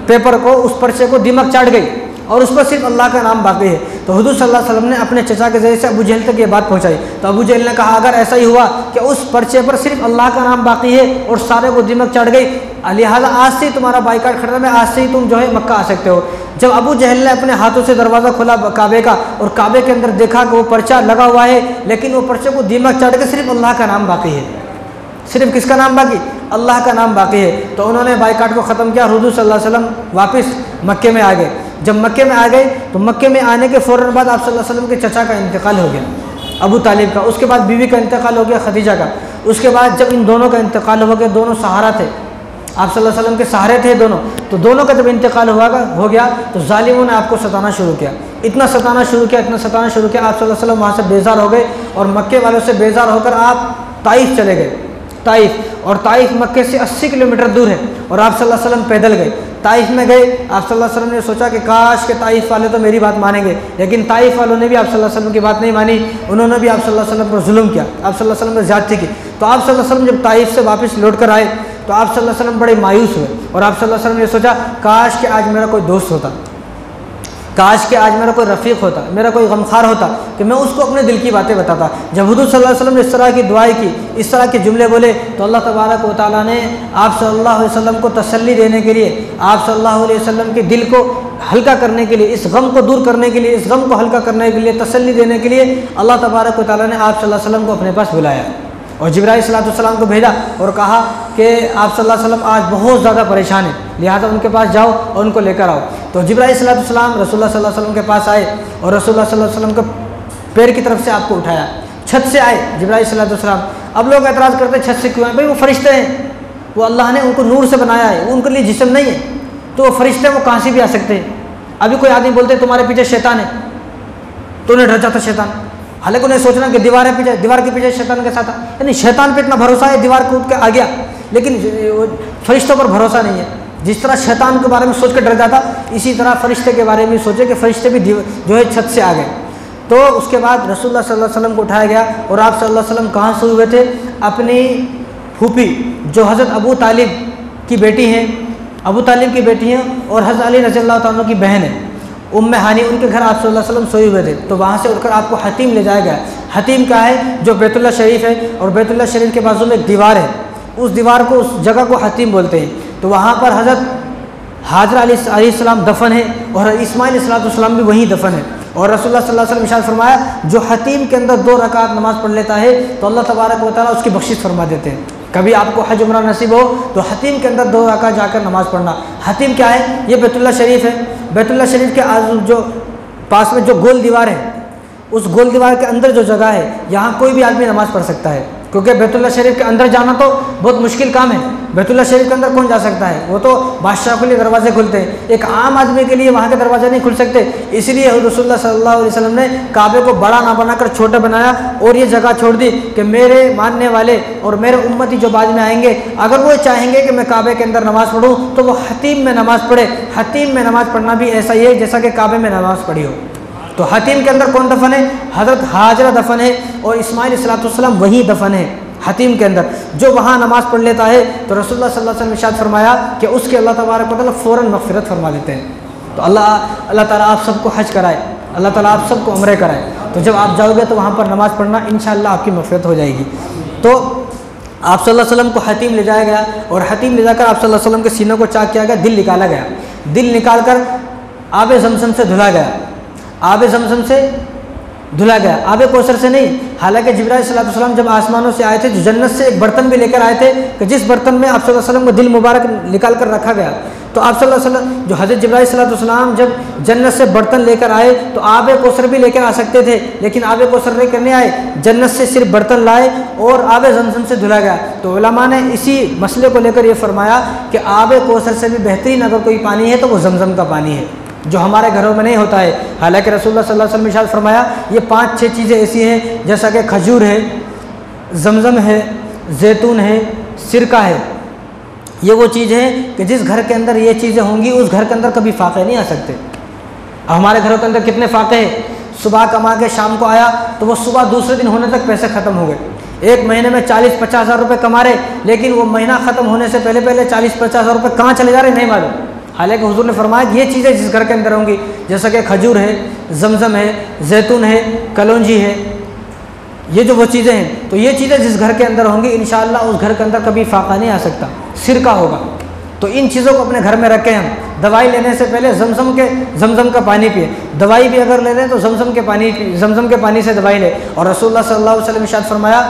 S2: पेपर को, उस पर्चे को दीमक चाट गई, और उस पर सिर्फ अल्लाह का नाम बाकी है। तो हुजूर सल्लल्लाहु अलैहि वसल्लम ने अपने चचा के ज़रिए से अबू जहल तक ये बात पहुंचाई। तो अबू जहल ने कहा अगर ऐसा ही हुआ कि उस पर्चे पर सिर्फ अल्लाह का नाम बाकी है और सारे को दीमक चढ़ गई, लिहाजा आज से तुम्हारा बाइकाट खत्म है, आज से ही तुम जो है मक्का आ सकते हो। जब अबू जहल ने अपने हाथों से दरवाज़ा खोला काबे का, और काबे के अंदर देखा कि वो पर्चा लगा हुआ है, लेकिन वो पर्चे को दीमक चढ़ के सिर्फ अल्लाह का नाम बाकी है। सिर्फ किसका नाम बाकी? अल्लाह का नाम बाकी है। तो उन्होंने बाइकाट को ख़त्म किया, हुजूर सल्लल्लाहु अलैहि वसल्लम वापस मक्के में आ गए। जब मक्के में आ गए तो मक्के में आने के फ़ौरन बाद आप सल्लल्लाहु अलैहि वसल्लम के चचा का इंतकाल हो गया, अबू तालिब का। उसके बाद बीवी का इंतकाल हो गया, खदीजा का। उसके बाद जब इन दोनों का इंतकाल हो गया, दोनों सहारा थे, आप सल्लल्लाहु अलैहि वसल्लम के सहारे थे दोनों, तो दोनों का जब इंतकाल हो गया तो जालिमों ने आपको सताना शुरू किया, इतना सताना शुरू किया, इतना सताना शुरू किया। आप सल्लल्लाहु अलैहि वसल्लम वहाँ से बेजार हो गए और मक्के वालों से बेजार होकर आप ताइफ चले गए, ताइफ। और ताइफ मक्के से 80 किलोमीटर दूर है और आप सल्लल्लाहु अलैहि वसल्लम पैदल गए। ताइफ में गए, आप सल्लल्लाहु अलैहि वसल्लम ने सोचा कि काश के ताइफ वाले तो मेरी बात मानेंगे, लेकिन ताइफ वालों ने भी आप सल्लल्लाहु अलैहि वसल्लम की बात नहीं मानी, उन्होंने भी आप सल्लल्लाहु अलैहि वसल्लम पर जुल्म किया, आप सल्लल्लाहु अलैहि वसल्लम पर ज़्यादती की। तो आप सल्लल्लाहु अलैहि वसल्लम जब ताइफ से वापस लौट कर आए तो आप सल्लल्लाहु अलैहि वसल्लम बड़े मायूस हुए और आप सल्लल्लाहु अलैहि वसल्लम ने सोचा काश कि आज मेरा कोई दोस्त होता, काश कि आज मेरा कोई रफ़ीक होता, मेरा कोई गमखार होता कि मैं उसको अपने दिल की बातें बताता। जब हुज़ूर सल्लल्लाहु अलैहि वसल्लम ने इस तरह की दुआएं की, इस तरह के जुमले बोले, तो अल्लाह तबारक व तआला ने आप सल्लल्लाहु अलैहि वसल्लम को तसल्ली देने के लिए, आप सल्लल्लाहु अलैहि वसल्लम के दिल को हल्का करने के लिए, इस गम को दूर करने के लिए, इस गम को हल्का करने के लिए, तसल्ली देने के लिए अल्लाह तबारक व तआला ने आप सल्लल्लाहु अलैहि वसल्लम को अपने पास बुलाया और जिब्राईल सल्लल्लाहु को भेजा और कहा कि आप सल्लल्लाहु अलैहि वसल्लम आज बहुत ज़्यादा परेशान है, लिहाजा उनके पास जाओ और उनको लेकर आओ। तो जिब्राईल सल्लल्लाहु रसूलुल्लाह सल्लल्लाहु अलैहि वसल्लम के पास आए और रसूलुल्लाह सल्लल्लाहु अलैहि वसल्लम को पैर की तरफ से आपको उठाया, छत से आए जिब्राईल सल्लल्लाहु अलैहि वसल्लम। अब लोग एतराज़ करते हैं छत से क्यों आए, भाई वो फरिश्ते हैं, वो अल्लाह ने उनको नूर से बनाया है, वो उनके लिए जिस्म नहीं है, तो वो फरिश्ते वो कहाँ से भी आ सकते हैं। अभी कोई आदमी बोलते तुम्हारे पीछे शैतान है तो उन्हें डर जाता शैतान, हालांकि उन्हें सोचना कि दीवार है पीछे, दीवार के पीछे शैतान के साथ, यानी शैतान पे इतना भरोसा है दीवार कूद के आ गया, लेकिन फरिश्तों पर भरोसा नहीं है। जिस तरह शैतान के बारे में सोच कर डर जाता, इसी तरह फरिश्ते के बारे में सोचे कि फरिश्ते भी जो है छत से आ गए। तो उसके बाद रसूलुल्लाह सल्लल्लाहु अलैहि वसल्लम को उठाया गया और आप सल्लल्लाहु अलैहि वसल्लम कहाँ से हुए थे, अपनी फूफी जो हज़रत अबू तालिब की बेटी हैं, अबू तालिब की बेटी हैं और हज़रत अली रज़ियल्लाहु तआला अन्हु की बहन है उम्मे हानी, उनके घर आप सल्लल्लाहु अलैहि वसल्लम सोए हुए थे। तो वहाँ से उठकर आपको हतीम ले जाया गया। हतीम क्या है, जो बैतुल्लाह शरीफ है और बैतुल्लाह शरीफ के बाजू में एक दीवार है, उस दीवार को, उस जगह को हतीम बोलते हैं। तो वहाँ पर हज़रत हाजरा अलैहिस्सलाम दफन है और इस्माइल अलैहिस्सलाम भी वहीं दफन है। और रसूलुल्लाह सल्लल्लाहु अलैहि वसल्लम इरशाद फरमाया, जो हतीम के अंदर 2 रकात नमाज पढ़ लेता है तो अल्लाह तबारक व तआला उसकी बख्शिश फरमा देते हैं। कभी आपको हज उम्रा नसीब हो तो हतीम के अंदर 2 रकात जाकर नमाज पढ़ना। हतीम क्या है, ये बैतुल्लाह शरीफ है, बैतुल्लाह शरीफ के आजू जो पास में जो गोल दीवार है, उस गोल दीवार के अंदर जो जगह है, यहाँ कोई भी आदमी नमाज पढ़ सकता है, क्योंकि बैतुल्लाह शरीफ के अंदर जाना तो बहुत मुश्किल काम है। बैतुल्लाह शरीफ के अंदर कौन जा सकता है, वो तो बादशाह के लिए दरवाजे खुलते हैं, एक आम आदमी के लिए वहाँ के दरवाजे नहीं खुल सकते। इसलिए रसूलुल्लाह सल्लल्लाहु अलैहि वसल्लम ने काबे को बड़ा ना बनाकर छोटा बनाया और ये जगह छोड़ दी कि मेरे मानने वाले और मेरे उम्मती जो बाद में आएंगे, अगर वो चाहेंगे कि मैं काबे के अंदर नमाज़ पढ़ूँ तो वो हतीम में नमाज़ पढ़े। हतीम में नमाज़ पढ़ना भी ऐसा ही है जैसा कि काबे में नमाज़ पढ़ी हो। तो हतीम के अंदर कौन दफन है, हज़रत हाजरा दफन है और इस्माइल अलैहिस्सलाम वहीं दफन है हतीम के अंदर। जो वहाँ नमाज़ पढ़ लेता है तो रसूलुल्लाह सल्लल्लाहु अलैहि वसल्लम ने इरशाद फरमाया कि उसके अल्लाह तबारक व तआला फ़ौरन मग़फ़िरत फरमा देते हैं। तो अल्लाह ताला आप सबको हज कराए, अल्लाह ताला आप सबको उम्रे कराए। तो जब आप जाओगे तो वहाँ पर नमाज़ पढ़ना, इंशाअल्लाह आपकी मग़फ़िरत हो जाएगी। तो आप सल्लल्लाहु अलैहि वसल्लम को हतीम ले जाया गया और हतीम ले जाकर आप सल्लल्लाहु अलैहि वसल्लम के सीनों को चाक किया गया, दिल निकाला गया, दिल निकाल कर आब ज़मज़म से धुला गया, आब ज़मज़म से धुला गया, आब कौसर से नहीं। हालांकि जिब्राईल सल्लल्लाहु अलैहि वसल्लम जब आसमानों से आए थे तो जन्नत से एक बर्तन भी लेकर आए थे कि जिस बर्तन में आप सल्लल्लाहु अलैहि वसल्लम को दिल मुबारक निकाल कर रखा गया। तो आप सल्लल्लाहु अलैहि वसल्लम जो हज़रत जिब्राईल सल्लल्लाहु अलैहि वसल्लम जब जन्नत से बर्तन लेकर आए तो आब कौसर भी लेकर आ सकते थे, लेकिन आब कौसर लेकर नहीं आए, जन्नत से सिर्फ बर्तन लाए और आब ज़मज़म से धुला गया। तो उलमा ने इसी मसले को लेकर ये फरमाया कि आब कौसर से भी बेहतरीन अगर कोई पानी है तो वो ज़मज़म का पानी है, जो हमारे घरों में नहीं होता है। हालांकि रसूलुल्लाह सल्लल्लाहु अलैहि वसल्लम ने इरशाद फरमाया, ये 5-6 चीज़ें ऐसी हैं जैसा कि खजूर है, ज़मज़म है, जैतून है, सिरका है। ये वो चीज़ है कि जिस घर के अंदर ये चीज़ें होंगी उस घर के अंदर कभी फाके नहीं आ सकते। हमारे घरों के अंदर कितने फाके हैं, सुबह कमा के शाम को आया तो वो सुबह दूसरे दिन होने तक पैसे ख़त्म हो गए। एक महीने में 40-50 हज़ार रुपये कमा रहे, लेकिन वो महीना ख़त्म होने से पहले 40-50 हज़ार रुपये कहाँ चले जा रहे नहीं मालूम। हालांकि हुजूर ने फरमाया कि ये चीज़ें जिस घर के अंदर होंगी, जैसा कि खजूर है, ज़मज़म है, जैतून है, कलौंजी है, ये जो वो चीज़ें हैं, तो ये चीज़ें जिस घर के अंदर होंगी इंशाअल्लाह उस घर के अंदर कभी फाका नहीं आ सकता। सिरका होगा, तो इन चीज़ों को अपने घर में रखें। हम दवाई लेने से पहले ज़मज़म का पानी पिए, दवाई भी अगर ले लें तो ज़मज़म के पानी से दवाई लें। और रसूलुल्लाह सल्लल्लाहु अलैहि वसल्लम ने इरशाद फरमाया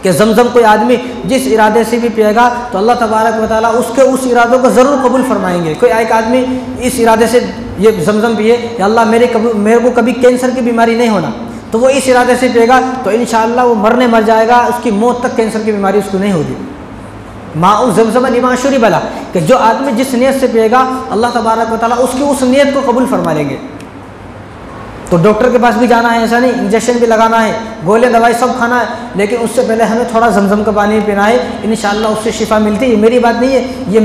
S2: कि ज़मज़म कोई आदमी जिस इरादे से भी पिएगा तो अल्लाह तबारक व तआला उसके उस इरादों को ज़रूर कबूल फरमाएंगे। कोई एक आदमी इस इरादे से ये जमजम पिए, या अल्लाह मेरे को कभी कैंसर की बीमारी नहीं होना, तो वो इस इरादे से पिएगा तो इंशाअल्लाह वो मर जाएगा, उसकी मौत तक कैंसर की बीमारी उसको नहीं होगी। माउ ज़मज़म लिमा शुरिब ला, कि जो आदमी जिस नियत से पिएगा अल्लाह तबारक व तआला उसकी उस नियत को कबूल फरमा लेंगे। तो डॉक्टर के पास भी जाना है, ऐसा नहीं, इंजेक्शन भी लगाना है, गोले दवाई सब खाना है, लेकिन उससे पहले हमें थोड़ा ज़मज़म का पानी पीना है, इंशाअल्लाह उससे शिफा मिलती है। ये मेरी बात नहीं है, ये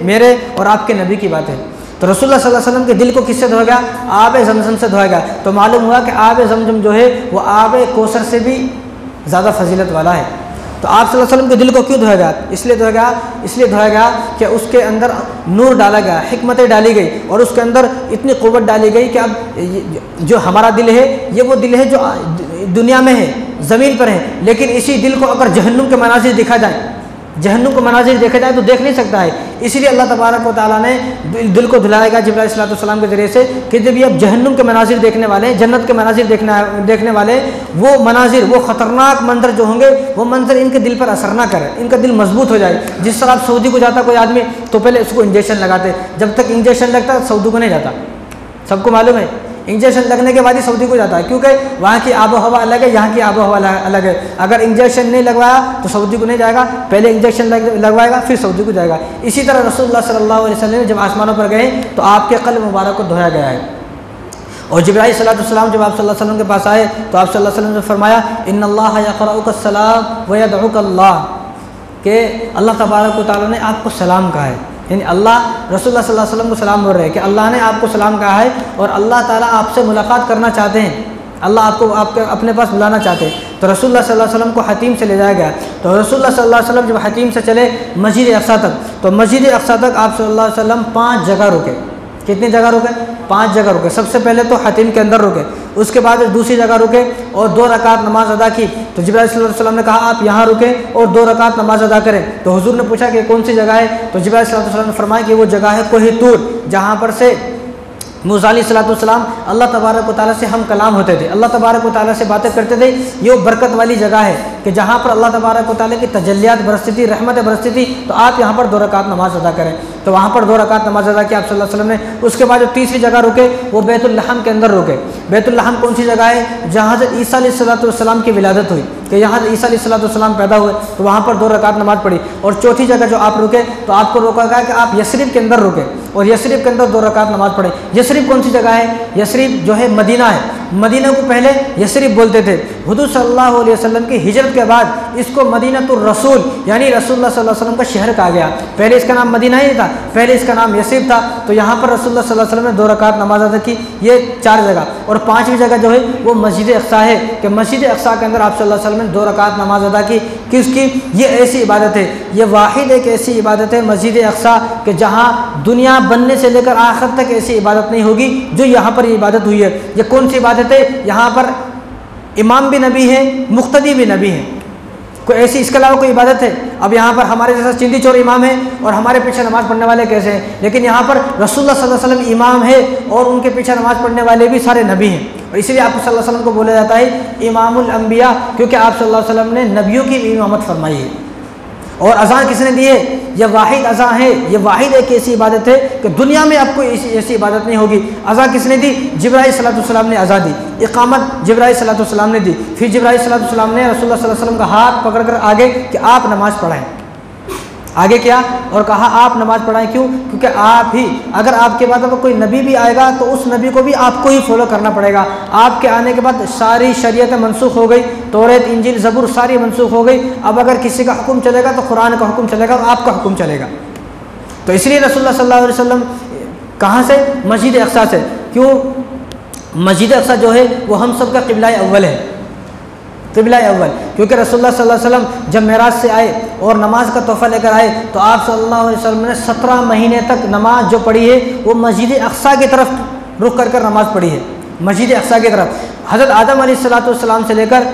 S2: मेरे और आपके नबी की बात है। तो रसूलुल्लाह सल्लल्लाहु अलैहि वसल्लम के दिल को किससे धोया गया? आब ज़मज़म से धोया गया। तो मालूम हुआ कि आब ज़मज़म जो है वो आब कौसर से भी ज़्यादा फजीलत वाला है। तो आप सल्लल्लाहु अलैहि वसल्लम के दिल को क्यों धोया गया? इसलिए धोया गया कि उसके अंदर नूर डाला गया, हिकमतें डाली गई, और उसके अंदर इतनी क़ुव्वत डाली गई कि अब जो हमारा दिल है ये वो दिल है जो दुनिया में है, ज़मीन पर है, लेकिन इसी दिल को अगर जहन्नुम के मनाज़िर देखा जाए, जहन्नुम को मनाज़िर देखा जाए तो देख नहीं सकता है। इसीलिए अल्लाह तबारक व तआला ने दिल को धुलाएगा जिब्राइल अलैहिस्सलाम के ज़रिए से कि जब ये अब जहन्नुम के मनाज़िर देखने वाले, जन्नत के मनाज़िर देखने वाले, वो मनाज़िर, वो ख़तरनाक मंजर जो होंगे, वो मंजर इनके दिल पर असर ना करे, इनका दिल मजबूत हो जाए। जिस तरह आप सऊदी को जाता कोई आदमी तो पहले उसको इंजेक्शन लगाते, जब तक इंजेक्शन लगता सऊदी को नहीं जाता, सबको मालूम है। इंजेक्शन लगने के बाद ही सऊदी को जाता है, क्योंकि वहाँ की आबो हवा अलग है, यहाँ की आबो हवा अलग है। अगर इंजेक्शन नहीं लगवाया तो सऊदी को नहीं जाएगा, पहले इंजेक्शन लगवाएगा फिर सऊदी को जाएगा। इसी तरह रसूलुल्लाह सल्लल्लाहु अलैहि वसल्लम जब आसमानों पर गए तो आपके क़ल्ब मुबारक को धोया गया है। और जिब्राइल सल्लल्लाहु जब आप सल्लल्लाहु अलैहि वसल्लम के पास आए तो आप सल्लल्लाहु अलैहि वसल्लम ने फरमाया इन्नल्लाह यक़रउका सलाम व यदउका अल्लाह, कि अल्लाह तबारक व तआला ने आपको सलाम कहा है, यानी अल्लाह रसूलुल्लाह सल्लल्लाहु अलैहि वसल्लम को सलाम बोल रहे हैं कि अल्लाह ने आपको सलाम कहा है और अल्लाह ताला आपसे मुलाकात करना चाहते हैं, अल्लाह आपको अपने पास बुलाना चाहते हैं। तो रसूलुल्लाह सल्लल्लाहु अलैहि वसल्लम को हतीम से ले जाया गया। तो रसूलुल्लाह सल्लल्लाहु अलैहि वसल्लम जब हतीम से चले मस्जिद अक़सा तक, तो मस्जिद अक़सा तक आप सल्लल्लाहु अलैहि वसल्लम 5 जगह रुके। कितनी जगह रुके? 5 जगह रुके। सबसे पहले तो हतीम के अंदर रुके, उसके बाद दूसरी जगह रुके और 2 रकात नमाज अदा की। तो जिब्राइल सल्लल्लाहु अलैहि वसल्लम ने कहा आप यहाँ रुके और 2 रकात नमाज अदा करें। तो हुजूर ने पूछा कि कौन सी जगह है? तो जिब्राइल सल्लल्लाहु अलैहि वसल्लम ने फरमाया कि वो जगह है कोहे तूर, जहाँ पर से मूसा अलैहिस्सलाम अल्लाह तबारक व तआला से हम कलाम होते थे, अल्लाह तबारक व तआला से बातें करते थे। ये बरकत वाली जगह है कि जहाँ पर अल्लाह तबारक व तआला की तजल्लियात बरसती थी, रहमत बरसती थी। तो आप यहाँ पर 2 रकात नमाज अदा करें। तो वहाँ पर 2 रकात नमाज अदा की आप सल्लल्लाहु अलैहि वसल्लम ने। उसके बाद जो तीसरी जगह रुके वो बैतुल लहम के अंदर रुके। बैतुल लहम कौन सी जगह है? जहाँ से ईसा अलैहिस्सलाम की विलादत हुई, कि यहाँ ईसा अलैहिस्सलाम पैदा हुए, तो वहाँ पर 2 रकात नमाज पढ़ी। और चौथी जगह जो आप रुके तो आपको रोका गया कि आप यसरिब के अंदर रुके और यसरिब के अंदर 2 रकात नमाज पढ़े। यसरिब कौन सी जगह है? यसरिब जो है मदीना है। मदीना को पहले यसरिब बोलते थे। हुजूर सल्लल्लाहु अलैहि वसल्लम की हिजरत के बाद इसको मदीनतुर रसूल यानी रसूलुल्लाह सल्लल्लाहु अलैहि वसल्लम का शहर कहा गया। पहले इसका नाम मदीना ही था, पहले इसका नाम यसरिब था। तो यहाँ पर रसूलुल्लाह सल्लल्लाहु अलैहि वसल्लम ने 2 रकात नमाज अदा की। ये 4 जगह। और 5वीं जगह जो है वो मस्जिद अक़सा है कि मस्जिद अक़सा के अंदर आप सल्लल्लाहु अलैहि वसल्लम ने 2 रकात नमाज अदा की। किसकी? ये ऐसी इबादत है, ये वाहिद एक ऐसी इबादत है मस्जिद अक़सा कि जहाँ दुनिया बनने से लेकर आखिर तक ऐसी इबादत नहीं होगी जो यहाँ पर इबादत हुई है। ये कौन सी इबादत है? यहाँ पर इमाम भी नबी है, मुक्तदी भी नबी है। कोई ऐसी इसके अलावा कोई इबादत है? अब यहाँ पर हमारे जैसा चिंदी चोर इमाम है और हमारे पीछे नमाज़ पढ़ने वाले कैसे हैं? लेकिन यहाँ पर रसूलुल्लाह सल्लल्लाहु अलैहि वसल्लम इमाम है और उनके पीछे नमाज़ पढ़ने वाले भी सारे नबी हैं। और इसीलिए आप सल्लल्लाहु अलैहि वसल्लम को बोला जाता है इमामुल अंबिया, क्योंकि आप सल्लल्लाहु अलैहि वसल्लम ने नबियों की भी इमामत फरमाई है। और अज़ान किसने दी है? यह वाहिद अज़ान है, ये वाहिद एक ऐसी इबादत है कि दुनिया में आपको ऐसी इबादत नहीं होगी। अज़ान किसने दी? जिब्राइल सल्लल्लाहु अलैहि वसल्लम ने अज़ान दी। इक़ामत जिब्राइल सल्लल्लाहु अलैहि वसल्लम ने दी। फिर जिब्राइल सल्लल्लाहु अलैहि वसल्लम ने रसूलुल्लाह सल्लल्लाहु अलैहि वसल्लम का हाथ पकड़कर आगे कि आप नमाज़ पढ़ाएं, आगे क्या और कहा आप नमाज़ पढ़ाएं। क्यों? क्योंकि आप ही, अगर आपके बाद अगर कोई नबी भी आएगा तो उस नबी को भी आपको ही फॉलो करना पड़ेगा। आपके आने के बाद सारी शरीयतें मनसूख हो गई, तौरात इंजील ज़बूर सारी मनसूख हो गई। अब अगर किसी का हुक्म चलेगा तो कुरान का हुक्म चलेगा और आपका हुक्म चलेगा। तो इसलिए रसूलुल्लाह सल्लल्लाहु अलैहि वसल्लम कहाँ से? मस्जिद अक़सा से। क्यों? मस्जिद अक़सा जो है वो हम सब का क़िबला अव्वल है, क़िबला अव्वल। क्योंकि रसूलुल्लाह सल्लल्लाहु अलैहि वसल्लम जब मेराज से आए और नमाज का तोहफ़ा लेकर आए तो आप सल्लल्लाहु अलैहि वसल्लम ने 17 महीने तक नमाज जो पढ़ी है वो मस्जिद अक़सा की तरफ रुख कर नमाज पढ़ी है, मस्जिद अक़सा की तरफ। हज़रत आदम अलैहिस्सलाम से लेकर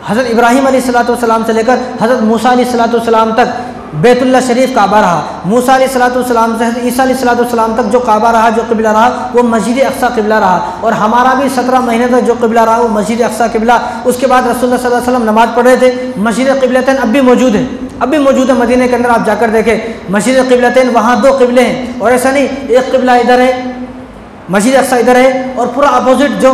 S2: हज़रत इब्राहीम अलैहिस्सलाम से लेकर हज़रत मूसा अलैहिस्सलाम तक बैतुल्ला शरीफ काबा रहा। मूसा अलैहिस्सलाम से ईसा अलैहिस्सलाम तक जो काबा रहा, जो क़िबला रहा, वो मस्जिद अक़सा क़िबला रहा। और हमारा भी 17 महीने तक जो क़िबला रहा वो मस्जिद अक़सा क़िबला। उसके बाद रसूलुल्लाह सल्लल्लाहु अलैहि वसल्लम नमाज़ पढ़ रहे थे। मस्जिद क़िबलतैन अब भी मौजूद है, अब भी मौजूद है मदीने के अंदर। आप जाकर देखें मस्जिद क़िबलतैन, वहाँ 2 क़िबले हैं। और ऐसा नहीं एक क़िबला इधर है मस्जिद अक्सा इधर है और पूरा अपोजिट जो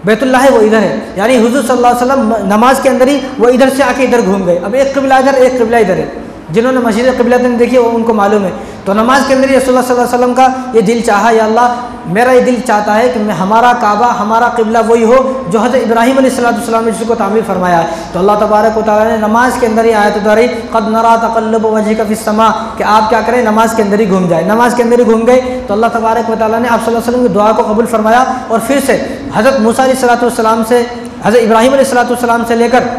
S2: बैतुल्लाह है वो इधर है। यानी हुजूर सल्लल्लाहु अलैहि वसल्लम नमाज के अंदर ही वो इधर से आके इधर घूम गए। अब एक क़िबला इधर, एक क़िबला इधर है। जिन्होंने मस्जिद क़िबला नहीं देखी वो उनको मालूम है। तो नमाज के अंदर ही रसूलुल्लाह सल्लल्लाहु अलैहि वसल्लम का ये दिल चाहा, या अल्लाह मेरा ये दिल चाहता है कि मैं हमारा काबा, हमारा क़िबला वही हो जो हज़रत इब्राहीम अलैहिस्सलाम ने जिसको तामीर फरमाया है। तो अल्लाह तबारक व तआला ने नमाज के अंदर ही आयत उतारी, क़द नरा तक़ल्लुब वजहिका फ़िस्समा, कि आप क्या करें, नमाज के अंदर ही घूम जाए। नमाज के अंदर ही घूम गए तो अल्लाह तबारक व तआला ने आप सल्लल्लाहु अलैहि वसल्लम की दुआ को कबूल फरमाया और फिर से हज़रत मूसा अलैहिस्सलाम से, हज़रत इब्राहीम अलैहिस्सलाम से लेकर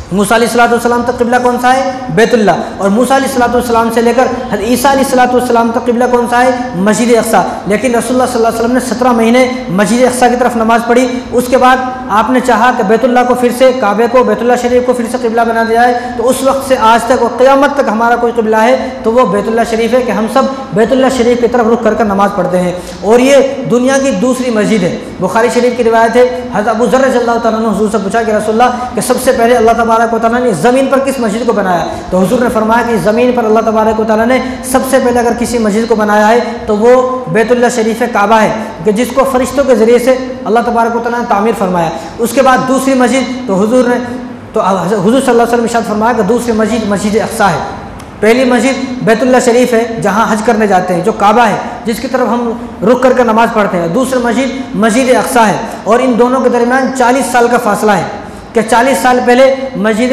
S2: मूसा अलैहिस्सलाम तक क़िबला कौन सा है, बैतुल्ला। और मूसा अलैहिस्सलाम से लेकर हज़रत ईसा अलैहिस्सलाम तक क़िबला कौन सा है, मस्जिद अक़सा। लेकिन रसूलुल्लाह सल्लल्लाहु अलैहि वसल्लम ने 17 महीने मस्जिद अक़सा की तरफ नमाज़ पढ़ी। उसके बाद आपने चाहा कि बैतुल्ला को फिर से, काबे को, बैतुल्ला शरीफ को फिर से क़िबला बना दिया जाए। तो उस वक्त से आज तक और क़यामत तक हमारा कोई क़िबला है तो वो बैतुल्ला शरीफ है, कि हम सब बैतुल्ला शरीफ की तरफ रुख कर नमाज़ पढ़ते हैं। और ये दुनिया की दूसरी मस्जिद है। बुखारी शरीफ की रिवायत है, हज़रत अबू ज़र रज़ियल्लाहु तआला अन्हु हुज़ूर से पूछा कि रसूलुल्लाह कि सबसे पहले अल्लाह तबारक व तआला ने ज़मीन पर किस मस्जिद को बनाया? तो हुज़ूर ने फरमाया कि ज़मीन पर अल्लाह तबारक व तआला ने सबसे पहले अगर किसी मस्जिद को बनाया है तो वो बैतुल्ला शरीफ काबा है, कि जिसको फरिश्तों के ज़रिए से अल्लाह तबारक व तआला ने तामीर फरमाया। उसके बाद दूसरी मस्जिद तो हुज़ूर सल्लल्लाहु अलैहि वसल्लम इरशाद फरमाया कि दूसरी मस्जिद मस्जिद अक़सा है। पहली मस्जिद बैतुल्ला शरीफ है जहाँ हज करने जाते हैं, जो काबा है जिसकी तरफ हम रुक करके नमाज़ पढ़ते हैं। दूसरी मस्जिद मस्जिद अक़सा है और इन दोनों के दरमियान 40 साल का फासला है, कि 40 साल पहले मस्जिद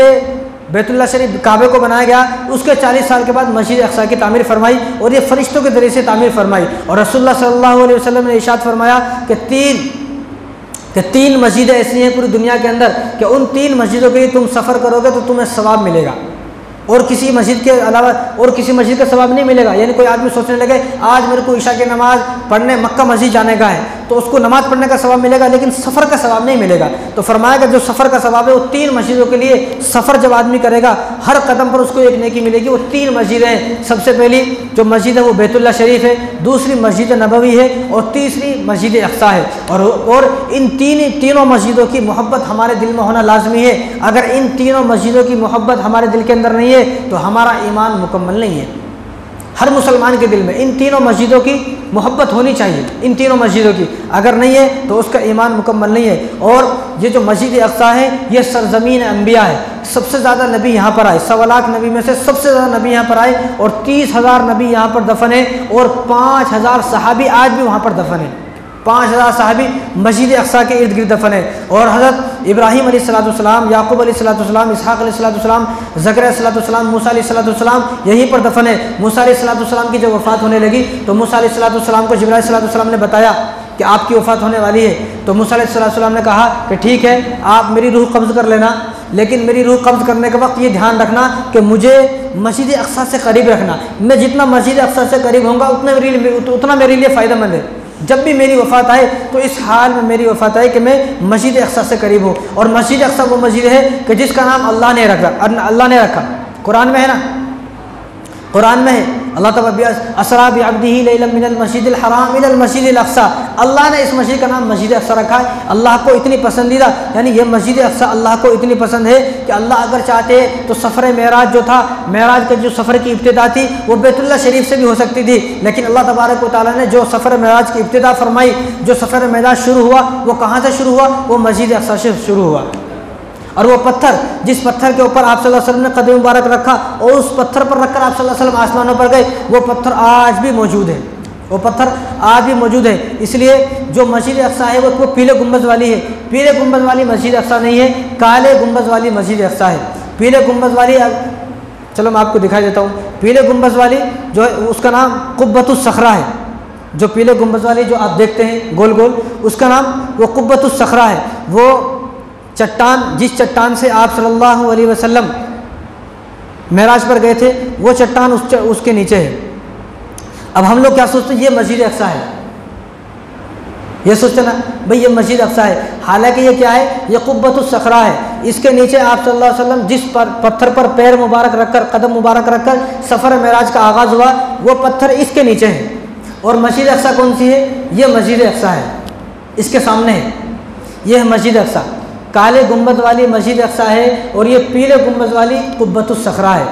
S2: बैतुल्ला शरीफ काबे को बनाया गया, उसके 40 साल के बाद मस्जिद अक़सा की तामीर फरमाई और ये फरिश्तों के ज़रिए से तामीर फरमाई। और रसूलुल्लाह सल्लल्लाहु अलैहि वसल्लम ने इरशाद फरमाया कि तीन मस्जिदें ऐसी हैं पूरी दुनिया के अंदर कि उन 3 मस्जिदों के लिए तुम सफ़र करोगे तो तुम्हें सवाब मिलेगा, और किसी मस्जिद के अलावा और किसी मस्जिद का सवाब नहीं मिलेगा। यानी कोई आदमी सोचने लगे आज मेरे को ईशा की नमाज़ पढ़ने मक्का मस्जिद जाने का है तो उसको नमाज़ पढ़ने का सवाब मिलेगा, लेकिन सफ़र का सवाब नहीं मिलेगा। तो फरमाया कि जो सफ़र का सवाब है वो 3 मस्जिदों के लिए सफ़र जब आदमी करेगा हर कदम पर उसको एक नेकी मिलेगी। वो 3 मस्जिदें हैं। सबसे पहली जो मस्जिद है वो बैतुल्ला शरीफ है, दूसरी मस्जिद नबवी है और तीसरी मस्जिद अक़सा है। और इन तीनों मस्जिदों की मोहब्बत हमारे दिल में होना लाजमी है। अगर इन तीनों मस्जिदों की मोहब्बत हमारे दिल के अंदर नहीं है तो हमारा ईमान मुकम्मल नहीं है। हर मुसलमान के दिल में इन तीनों मस्जिदों की मोहब्बत होनी चाहिए। इन तीनों मस्जिदों की अगर नहीं है तो उसका ईमान मुकम्मल नहीं है। और ये जो मस्जिद अक़सा है ये सरज़मीन अंबिया है। सबसे ज़्यादा नबी यहाँ पर आए, 1.25 लाख नबी में से सबसे ज़्यादा नबी यहाँ पर आए और 30,000 नबी यहाँ पर दफन है और 5,000 सहाबी आज भी वहाँ पर दफन है। 5,000 सहाबी मस्जिद अक़सा के इर्द गिर्द दफन है। और हज़रत इब्राहीम अलैहिस्सलाम, याक़ूब अलैहिस्सलाम, इसहाक़ अलैहिस्सलाम, ज़करिया अलैहिस्सलाम, मूसा अलैहिस्सलाम यहीं पर दफन है। मूसा अलैहिस्सलाम की जब वफ़ात होने लगी तो मूसा अलैहिस्सलाम को जिब्राईल अलैहिस्सलाम ने बताया कि आपकी वफ़ात होने वाली है। तो मूसा अलैहिस्सलाम ने कहा कि ठीक है आप मेरी रूह कब्ज़ कर लेना, लेकिन मेरी रूह कब्ज़ करने के वक्त ये ध्यान रखना कि मुझे मस्जिद अक़सा से करीब रखना। मैं जितना मस्जिद अक़सा से करीब होऊंगा उतना मेरे लिए फ़ायदेमंद है। जब भी मेरी वफ़ात आए तो इस हाल में मेरी वफ़ात आए कि मैं मस्जिद अक़सा से करीब हूँ। और मस्जिद अक़सा वो मस्जिद है कि जिसका नाम अल्लाह ने रखा। कुरान में है ना, कुरान में है अल्लाह तबारक असरा बिअब्दिही लैलन मिनल मस्जिदिल हराम इलल मस्जिदिल अक़सा। अल्लाह ने इस मस्जिद का नाम मस्जिद अक़सा रखा है। अल्लाह को इतनी पसंदीदा, यानी ये मस्जिद अक़सा अल्लाह को इतनी पसंद है कि अल्लाह अगर चाहते तो सफ़र मेराज जो था, मेराज का जो सफ़र की इब्तिदा थी वो बैतुल्ला शरीफ से भी हो सकती थी, लेकिन अल्लाह तबारक व तआला ने जो सफ़र मेराज की इब्तिदा फरमाई, जो सफ़र मेराज शुरू हुआ वो कहाँ से शुरू हुआ? वो मस्जिद अक़सा से शुरू हुआ। और वो पत्थर, जिस पत्थर के ऊपर आप सल्लल्लाहु अलैहि वसल्लम ने कदम मुबारक रखा और उस पत्थर पर रखकर आप सल्लल्लाहु अलैहि वसल्लम आसमानों पर गए, वो पत्थर आज भी मौजूद है। वो पत्थर आज भी मौजूद है। इसलिए जो मस्जिद अक़सा है वो पीले गुंबद वाली है। पीले गुंबद वाली मस्जिद अक़सा नहीं है, काले गुंबद वाली मस्जिद अक़सा है। पीले गुंबद वाली, चलो मैं आपको दिखाई देता हूँ। पीले गुंबद वाली जो है उसका नाम कुब्बतुस सखरा है। जो पीले गुंबद वाली जो आप देखते हैं गोल गोल, उसका नाम वो कुब्बतुस सखरा है। वो चट्टान, जिस चट्टान से आप सल्लल्लाहु अलैहि वसल्लम मेराज पर गए थे, वो चट्टान उसके नीचे है। अब हम लोग क्या सोचते हैं? ये मस्जिद अक़सा है, ये सोचते ना भाई ये मस्जिद अक़सा है। हालांकि ये क्या है? ये कुब्बतुस सखरा है। इसके नीचे आप सल्लल्लाहु अलैहि वसल्लम जिस पत्थर पर पैर मुबारक रखकर, कदम मुबारक रखकर सफ़र मेराज का आगाज़ हुआ, वो पत्थर इसके नीचे है। और मस्जिद अक़सा कौन सी है? ये मस्जिद अक़सा है, इसके सामने है। ये है मस्जिद अक़सा। काले गुंबद वाली मस्जिद अक़सा है और ये पीले गुंबद वाली कुब्बतुस सखरा है।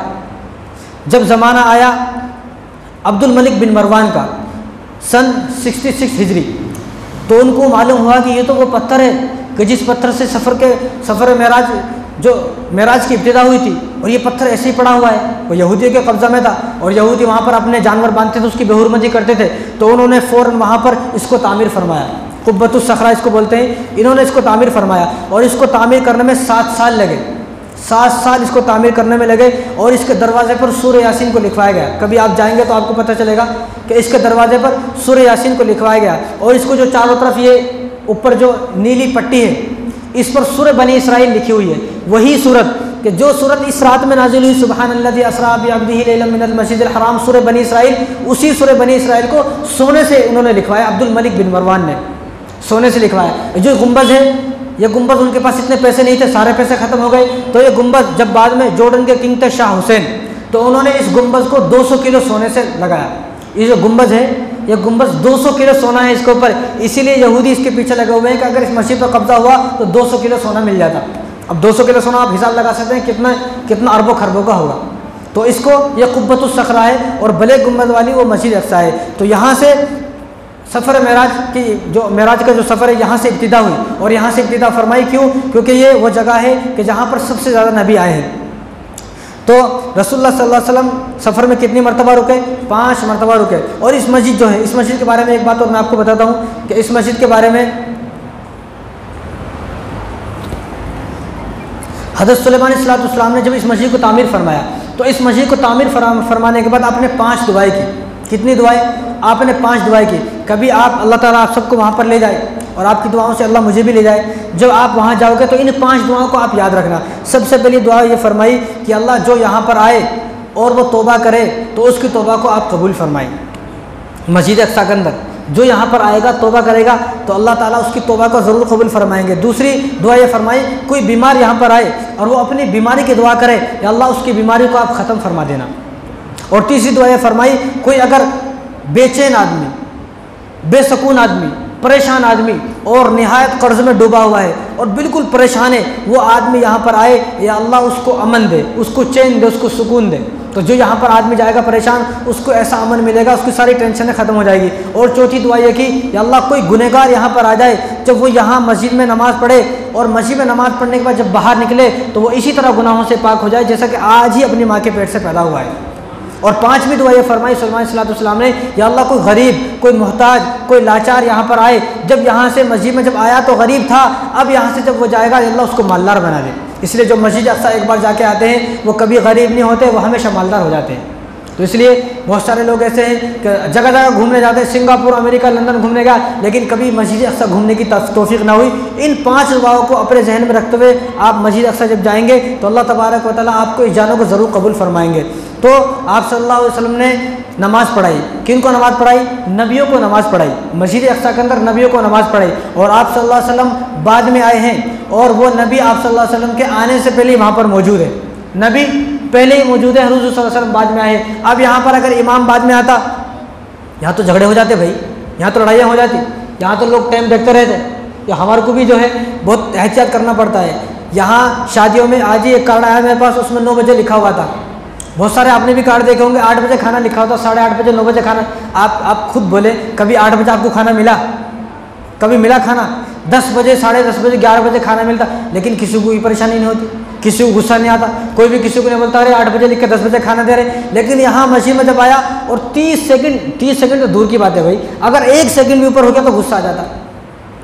S2: जब ज़माना आया अब्दुल मलिक बिन मरवान का, सन 66 हिजरी। तो उनको मालूम हुआ कि ये तो वो पत्थर है कि जिस पत्थर से सफ़र मेराज जो मेराज की इब्तिदा हुई थी, और ये पत्थर ऐसे ही पड़ा हुआ है। वो यहूदियों के कब्ज़ा में था और यहूदी वहाँ पर अपने जानवर बांधते थे, उसकी बेहुरमती करते थे। तो उन्होंने फ़ौरन वहाँ पर इसको तामीर फरमाया, कुब्बतुस सखरा इसको बोलते हैं। इन्होंने इसको तामीर फरमाया और इसको तामीर करने में 7 साल लगे। 7 साल इसको तामीर करने में लगे और इसके दरवाजे पर सूरह यासीन को लिखवाया गया। कभी आप जाएंगे तो आपको पता चलेगा कि इसके दरवाजे पर सूरह यासीन को लिखवाया गया। और इसको जो चारों तरफ ये ऊपर जो नीली पट्टी है, इस पर सूरह बनी इसराइल लिखी हुई है। वही सूरत कि जो सूरत इस रात में नाजिल हुई, सुब्हानल्लज़ी अस्रा बिअब्दिही लैलन मिनल मस्जिदिल हराम, सूरह बनी इसराइल, उसी सूरह बनी इसराइल को सोने से उन्होंने लिखवाया। अब्दुल मलिक बिन मरवान ने सोने से लिखवाया। जो गुंबज है, ये गुंबज उनके पास इतने पैसे नहीं थे, सारे पैसे ख़त्म हो गए। तो ये गुंबज जब बाद में जॉर्डन के किंग थे शाह हुसैन, तो उन्होंने इस गुंबज को 200 किलो सोने से लगाया। ये जो गुंबज है, ये गुंबज 200 किलो सोना है इसके ऊपर। इसीलिए यहूदी इसके पीछे लगे हुए हैं कि अगर इस मस्जिद पर कब्जा हुआ तो 200 किलो सोना मिल जाता। अब 200 किलो सोना आप हिसाब लगा सकते हैं कितना अरबों खरबों का होगा। तो इसको ये कुब्बतुस सखरा है और ब्लैक गुंबद वाली वो मस्जिद अक्सा है। तो यहाँ से सफ़र मेराज की जो मेराज का जो सफ़र है, यहाँ से इब्तिदा हुई। और यहाँ से इब्तिदा फरमाई क्यों? क्योंकि ये वो जगह है कि जहाँ पर सबसे ज़्यादा नबी आए हैं। तो रसूलुल्लाह सल्लल्लाहु अलैहि वसल्लम सफ़र में कितनी मरतबा रुके? 5 मरतबा रुके। और इस मस्जिद जो है, इस मस्जिद के बारे में एक बात और मैं आपको बताता हूँ कि इस मस्जिद के बारे में हज़रत सुलेमान अलैहिस्सलाम ने जब इस मस्जिद को तामीर फरमाया, तो इस मस्जिद को तामीर फरमाने के बाद आपने 5 दुआएं की। कितनी दुआएं? आपने 5 दुआएं की। कभी आप अल्लाह ताला आप सबको वहाँ पर ले जाए और आपकी दुआओं से अल्लाह मुझे भी ले जाए। जब आप वहाँ जाओगे तो इन 5 दुआओं को आप याद रखना। सबसे पहली दुआ ये फरमाई कि अल्लाह जो यहाँ पर आए और वो तौबा करे तो उसकी तौबा को आप कबूल फरमाएं। मस्जिद अक्सा के अंदर जो यहाँ पर आएगा, तौबा करेगा, तो अल्लाह ताला उसकी तौबा को ज़रूर कबूल फरमाएंगे। दूसरी दुआ ये फरमाई, कोई बीमार यहाँ पर आए और वो अपनी बीमारी की दुआ करे, या अल्लाह उसकी बीमारी को आप ख़त्म फरमा देना। और तीसरी दुआ ये फरमाई, कोई अगर बेचैन आदमी, बेसकून आदमी, परेशान आदमी और निहायत कर्ज में डूबा हुआ है और बिल्कुल परेशान है, वो आदमी यहाँ पर आए, या अल्लाह उसको अमन दे, उसको चैन दे, उसको सुकून दे। तो जो यहाँ पर आदमी जाएगा परेशान, उसको ऐसा अमन मिलेगा, उसकी सारी टेंशनें ख़त्म हो जाएगी। और चौथी दुआ ये कि या अल्लाह कोई गुनहगार यहाँ पर आ जाए, जब वो यहाँ मस्जिद में नमाज़ पढ़े और मस्जिद में नमाज़ पढ़ने के बाद जब बाहर निकले तो वो इसी तरह गुनाहों से पाक हो जाए जैसा कि आज ही अपनी माँ के पेट से पैदा हुआ है। और 5वीं दुआ ये फरमाई सुलेमान अलैहिस्सलाम ने, या अल्लाह कोई गरीब, कोई मोहताज, कोई लाचार यहाँ पर आए, जब यहाँ से मस्जिद में जब आया तो गरीब था, अब यहाँ से जब वो जाएगा अल्लाह उसको मालदार बना दे। इसलिए जो मस्जिद अक्सा एक बार जाके आते हैं वो कभी गरीब नहीं होते, वो हमेशा मालदार हो जाते हैं। तो इसलिए बहुत सारे लोग ऐसे हैं कि जगह जगह घूमने जाते हैं, सिंगापुर, अमेरिका, लंदन घूमने गया, लेकिन कभी मस्जिद अक्सा घूमने की तौफीक ना हुई। इन 5 दुआओं को अपने जहन में रखते हुए आप मस्जिद अक्सा जब जाएंगे तो अल्लाह तबारक व तआला आपको इस जानों को ज़रूर कबूल फरमाएंगे। तो आप सल्लल्लाहु अलैहि वसल्लम ने नमाज़ पढ़ाई। किन को नमाज़ पढ़ाई? नबियों को नमाज़ पढ़ाई। मस्जिद अक्सा के अंदर नबियों को नमाज़ पढ़ाई। और आप सल्लल्लाहु अलैहि वसल्लम बाद में आए हैं और वो नबी आप सल्लल्लाहु अलैहि वसल्लम के आने से पहले वहाँ पर मौजूद है। नबी पहले ही मौजूद है, हुज़ूर सल्लल्लाहु अलैहि वसल्लम बाद में आए। अब यहाँ पर अगर इमाम बाद में आता, यहाँ तो झगड़े हो जाते भाई, यहाँ तो लड़ाइयाँ हो जाती, यहाँ तो लोग टाइम देखते रहते। या हमारे को भी जो है बहुत एहतियात करना पड़ता है। यहाँ शादियों में आज ही एक कार्ड आया मेरे पास, उसमें 9 बजे लिखा हुआ था। बहुत सारे आपने भी कार्ड देखे होंगे, 8 बजे खाना लिखा होता, 8:30 बजे, 9 बजे खाना। आप खुद बोले, कभी 8 बजे आपको खाना मिला? कभी मिला खाना? 10 बजे, 10:30 बजे, 11 बजे खाना मिलता, लेकिन किसी को कोई परेशानी नहीं होती, किसी को गुस्सा नहीं आता, कोई भी किसी को नहीं बोलता अरे 8 बजे लिख के 10 बजे खाना दे रहे। लेकिन यहाँ मस्जिद में जब आया और 30 सेकंड तो दूर की बात है भाई, अगर 1 सेकंड भी ऊपर हो गया तो गुस्सा आ जाता।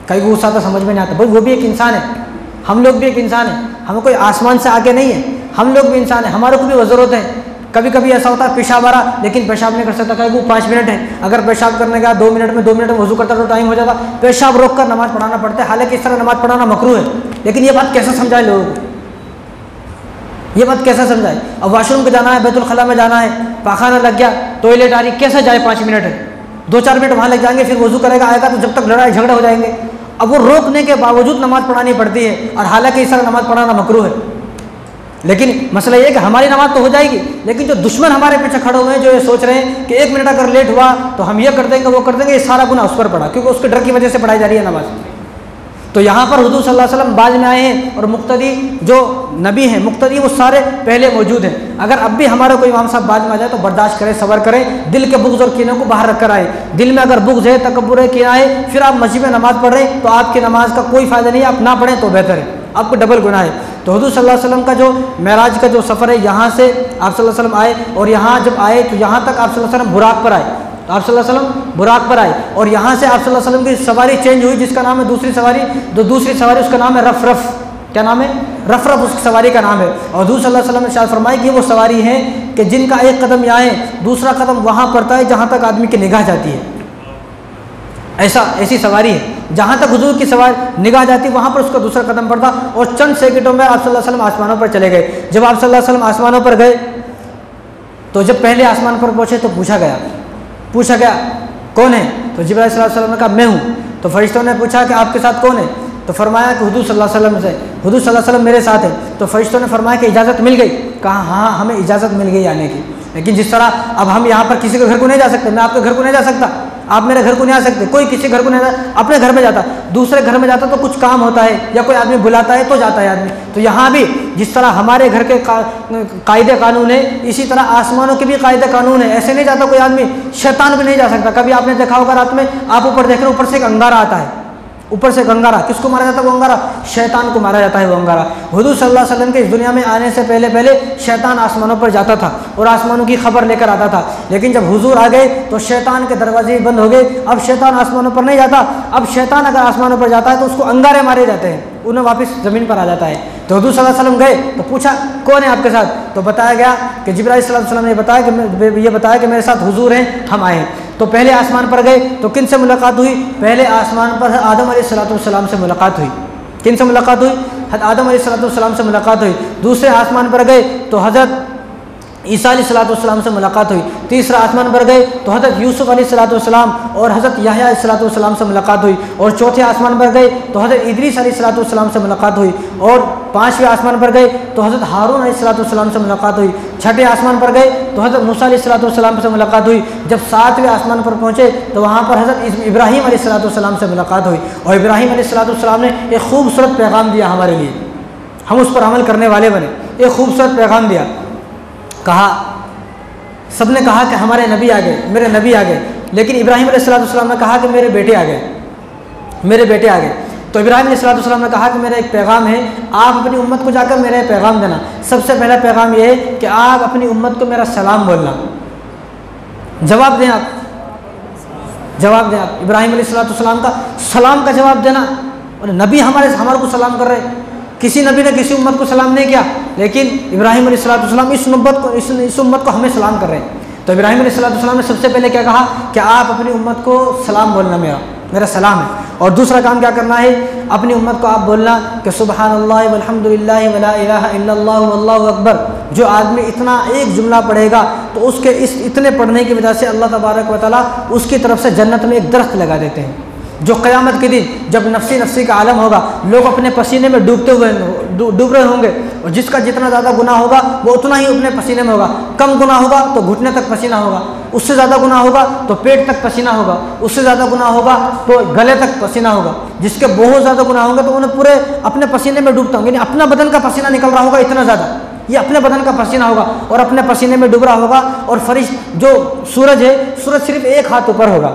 S2: कहीं को गुस्सा आता समझ में नहीं आता। भाई वो भी एक इंसान है, हम लोग भी एक इंसान है, हमें कोई आसमान से आके नहीं है, हम लोग भी इंसान है, हमारे को भी ज़रूरत है। कभी कभी ऐसा होता है पेशाब आ रहा, लेकिन पेशाब नहीं कर सकता, कहीं वो 5 मिनट है, अगर पेशाब करने का 2 मिनट में वजू करता तो टाइम हो जाता, पेशाब रोक कर नमाज़ पढ़ाना पड़ता है। हालांकि इस तरह नमाज़ पढ़ाना मकरूह है, लेकिन ये बात कैसे समझाए लोगों को? ये बात कैसे समझाए? अब वॉशरूम को जाना है, बैतुल खला में जाना है, पाखाना लग गया, टॉयलेट आ रही, कैसे जाए? 5 मिनट है, 2-4 मिनट वहाँ लग जाएंगे, फिर वजू करेगा, आएगा तो जब तक लड़ाई झगड़े हो जाएंगे। अब वो रोकने के बावजूद नमाज़ पढ़ानी पड़ती है, और हालांकि इस तरह नमाज़ पढ़ाना मकरूह है। लेकिन मसला ये है कि हमारी नमाज़ तो हो जाएगी, लेकिन जो दुश्मन हमारे पीछे खड़े हुए हैं, जो ये सोच रहे हैं कि 1 मिनट अगर लेट हुआ तो हम ये कर देंगे, वो कर देंगे, ये सारा गुनाह उस पर पड़ा, क्योंकि उसके डर की वजह से पढ़ाई जा रही है नमाज़। तो यहाँ पर हुजूर सल्लल्लाहु अलैहि वसल्लम बाद में आए हैं और मुक्तदी जो नबी हैं, मुक्तदी वो सारे पहले मौजूद हैं। अगर अब भी हमारा कोई इमाम साहब बाद में आ जाए तो बर्दाश्त करें, सब्र करें, दिल के बुग़्ज़ और कीनों को बाहर रख कर आए। दिल में अगर बुग़्ज़ है, तकब्बुर है, कीना है, फिर आप मस्जिद में नमाज़ पढ़ रहे हैं तो आपकी नमाज का कोई फ़ायदा नहीं है, आप ना पढ़ें तो बेहतर है, आपको डबल गुनाह है। तो हुजूर सल्लल्लाहु अलैहि वसल्लम का जो मेराज का जो सफ़र है, यहाँ से आप सल्लल्लाहु अलैहि वसल्लम आए और यहाँ जब आए तो यहाँ तक आप सल्लल्लाहु अलैहि वसल्लम बुराक पर आए, तो आप सल्लल्लाहु अलैहि वसल्लम बुराक पर आए और यहाँ से आप सल्लल्लाहु अलैहि वसल्लम की सवारी चेंज हुई, जिसका नाम है दूसरी सवारी। तो दूसरी सवारी उसका नाम है रफ़, क्या नाम है? रफ़ उस सवारी का नाम है। और हुजूर सल्लल्लाहु अलैहि वसल्लम ने इरशाद फरमाया कि वो सवारी है कि जिनका एक कदम यहाँ है, दूसरा कदम वहाँ पड़ता है जहाँ तक आदमी की निगाह जाती है। ऐसी सवारी है, जहाँ तक हुजूर की सवारी निगाह जाती वहाँ पर उसका दूसरा कदम पड़ता। और चंद सेकंडों में आप सल्लल्लाहु अलैहि वसल्लम आसमानों पर चले गए। जब आप सल्लल्लाहु अलैहि वसल्लम आसमानों पर गए तो जब पहले आसमान पर पहुँचे तो पूछा गया कौन है? तो जिब्राइल सल्लल्लाहु अलैहि वसल्लम ने कहा मैं हूँ। तो फरिश्तों ने पूछा कि आपके साथ कौन है? तो फरमाया कि हुजूर सल्लल्लाहु अलैहि वसल्लम से, हुजूर सल्लल्लाहु अलैहि वसल्लम मेरे साथ है। तो फरिश्तों ने फरमाया कि इजाज़त मिल गई? कहा हाँ, हमें इजाज़त मिल गई आने की। लेकिन जिस तरह अब हम यहाँ पर किसी के घर को नहीं जा सकते, मैं आपके घर को नहीं जा सकता, आप मेरे घर को नहीं आ सकते, कोई किसी घर को नहीं जा, अपने घर में जाता, दूसरे घर में जाता तो कुछ काम होता है या कोई आदमी बुलाता है तो जाता है आदमी। तो यहाँ भी जिस तरह हमारे घर के कायदे कानून है, इसी तरह आसमानों के भी कायदे कानून है। ऐसे नहीं जाता कोई आदमी, शैतान भी नहीं जा सकता। कभी आपने देखा होगा रात में आप ऊपर देख रहे हो, ऊपर से एक अंगारा आता है, ऊपर से अंगारा, किसको मारा जाता है? वो अंगारा शैतान को मारा जाता है। वो अंगारा हुजूर सल्लल्लाहु अलैहि वसल्लम के इस दुनिया में आने से पहले शैतान आसमानों पर जाता था और आसमानों की खबर लेकर आता था। लेकिन जब हुजूर आ गए तो शैतान के दरवाजे बंद हो गए, अब शैतान आसमानों पर नहीं जाता। अब शैतान अगर आसमानों पर जाता है तो उसको अंगारे मारे जाते हैं, उन्हें वापस ज़मीन पर आ जाता है। तो हुजूर सल्लल्लाहु अलैहि वसल्लम गए तो पूछा कौन है आपके साथ? तो बताया गया कि जिब्राइल सल्लल्लाहु अलैहि वसल्लम ने बताया कि मेरे साथ हुजूर हैं, हम आए। तो पहले आसमान पर गए तो किन से मुलाकात हुई? पहले आसमान पर आदम अलैहिस्सलाम से मुलाकात हुई। किन से मुलाकात हुई? आदम अलैहिस्सलाम से मुलाकात हुई। दूसरे आसमान पर गए तो हज़रत ईसा अलैहिस्सलाम से मुलाकात हुई। तीसरा आसमान पर गए तो हज़रत यूसुफ अलैहिस्सलाम और हज़रत याह्या अलैहिस्सलाम से मुलाकात हुई। और चौथे आसमान पर गए तो हज़रत इदरीस अलैहिस्सलाम से मुलाकात हुई। और पाँचवें आसमान पर गए तो हज़रत हारून अलैहिस्सलाम से मुलाकात हुई। छठे आसमान पर गए तो हज़रत मूसा अलैहिस्सलाम से मुलाकात हुई। जब सातवें आसमान पर पहुँचे तो वहाँ पर हज़रत इब्राहीम अलैहिस्सलाम से मुलाकात हुई। और इब्राहीम अलैहिस्सलाम ने एक खूबसूरत पैगाम दिया हमारे लिए, हम उस पर अमल करने वाले बने। एक खूबसूरत पैगाम दिया, कहा, सबने कहा कि हमारे नबी आ गए, मेरे नबी आ गए। लेकिन इब्राहीम अलैहिस्सलाम ने कहा कि मेरे बेटे आ गए, मेरे बेटे आ गए। तो इब्राहीम अलैहिस्सलाम ने कहा कि मेरा एक पैगाम है, आप अपनी उम्मत को जाकर मेरा पैगाम देना। सबसे पहला पैगाम यह है कि आप अपनी उम्मत को मेरा सलाम बोलना। जवाब दें आप, जवाब दें आप इब्राहीम अलैहिस्सलाम का सलाम का जवाब देना। और नबी हमारे को सलाम कर रहे, किसी नबी ने किसी उम्मत को सलाम नहीं किया, लेकिन इब्राहीम अलैहिस्सलाम इस उम्मत को हमें सलाम कर रहे हैं। तो इब्राहीम अलैहिस्सलाम ने सबसे पहले क्या कहा कि आप अपनी उम्मत को सलाम बोलना, मेरा सलाम है। और दूसरा काम क्या करना है? अपनी उम्मत को आप बोलना कि सुबहानल्लाह वल्हम्दुलिल्लाह वला इलाहा इल्लल्लाह वल्लाहु अकबर। जो आदमी इतना एक जुमला पढ़ेगा तो उसके इतने पढ़ने की वजह से अल्लाह तबारक व तआला उसकी तरफ से जन्नत में एक दरख्त लगा देते हैं। जो क़यामत के दिन जब नफ्सी का आलम होगा, लोग अपने पसीने में डूब रहे होंगे, और जिसका जितना ज़्यादा गुनाह होगा वो उतना ही अपने पसीने में होगा। कम गुनाह होगा तो घुटने तक पसीना होगा, उससे ज़्यादा गुनाह होगा तो पेट तक पसीना होगा, उससे ज़्यादा गुनाह होगा तो गले तक पसीना होगा। जिसके बहुत ज़्यादा गुनाह होंगे तो उन्हें पूरे अपने पसीने में डूबता होंगे, यानी अपना बदन का पसीना निकल रहा होगा इतना ज़्यादा, ये अपने बदन का पसीना होगा और अपने पसीने में डूब रहा होगा। और फरिश्त जो सूरज है, सूरज सिर्फ एक हाथ ऊपर होगा,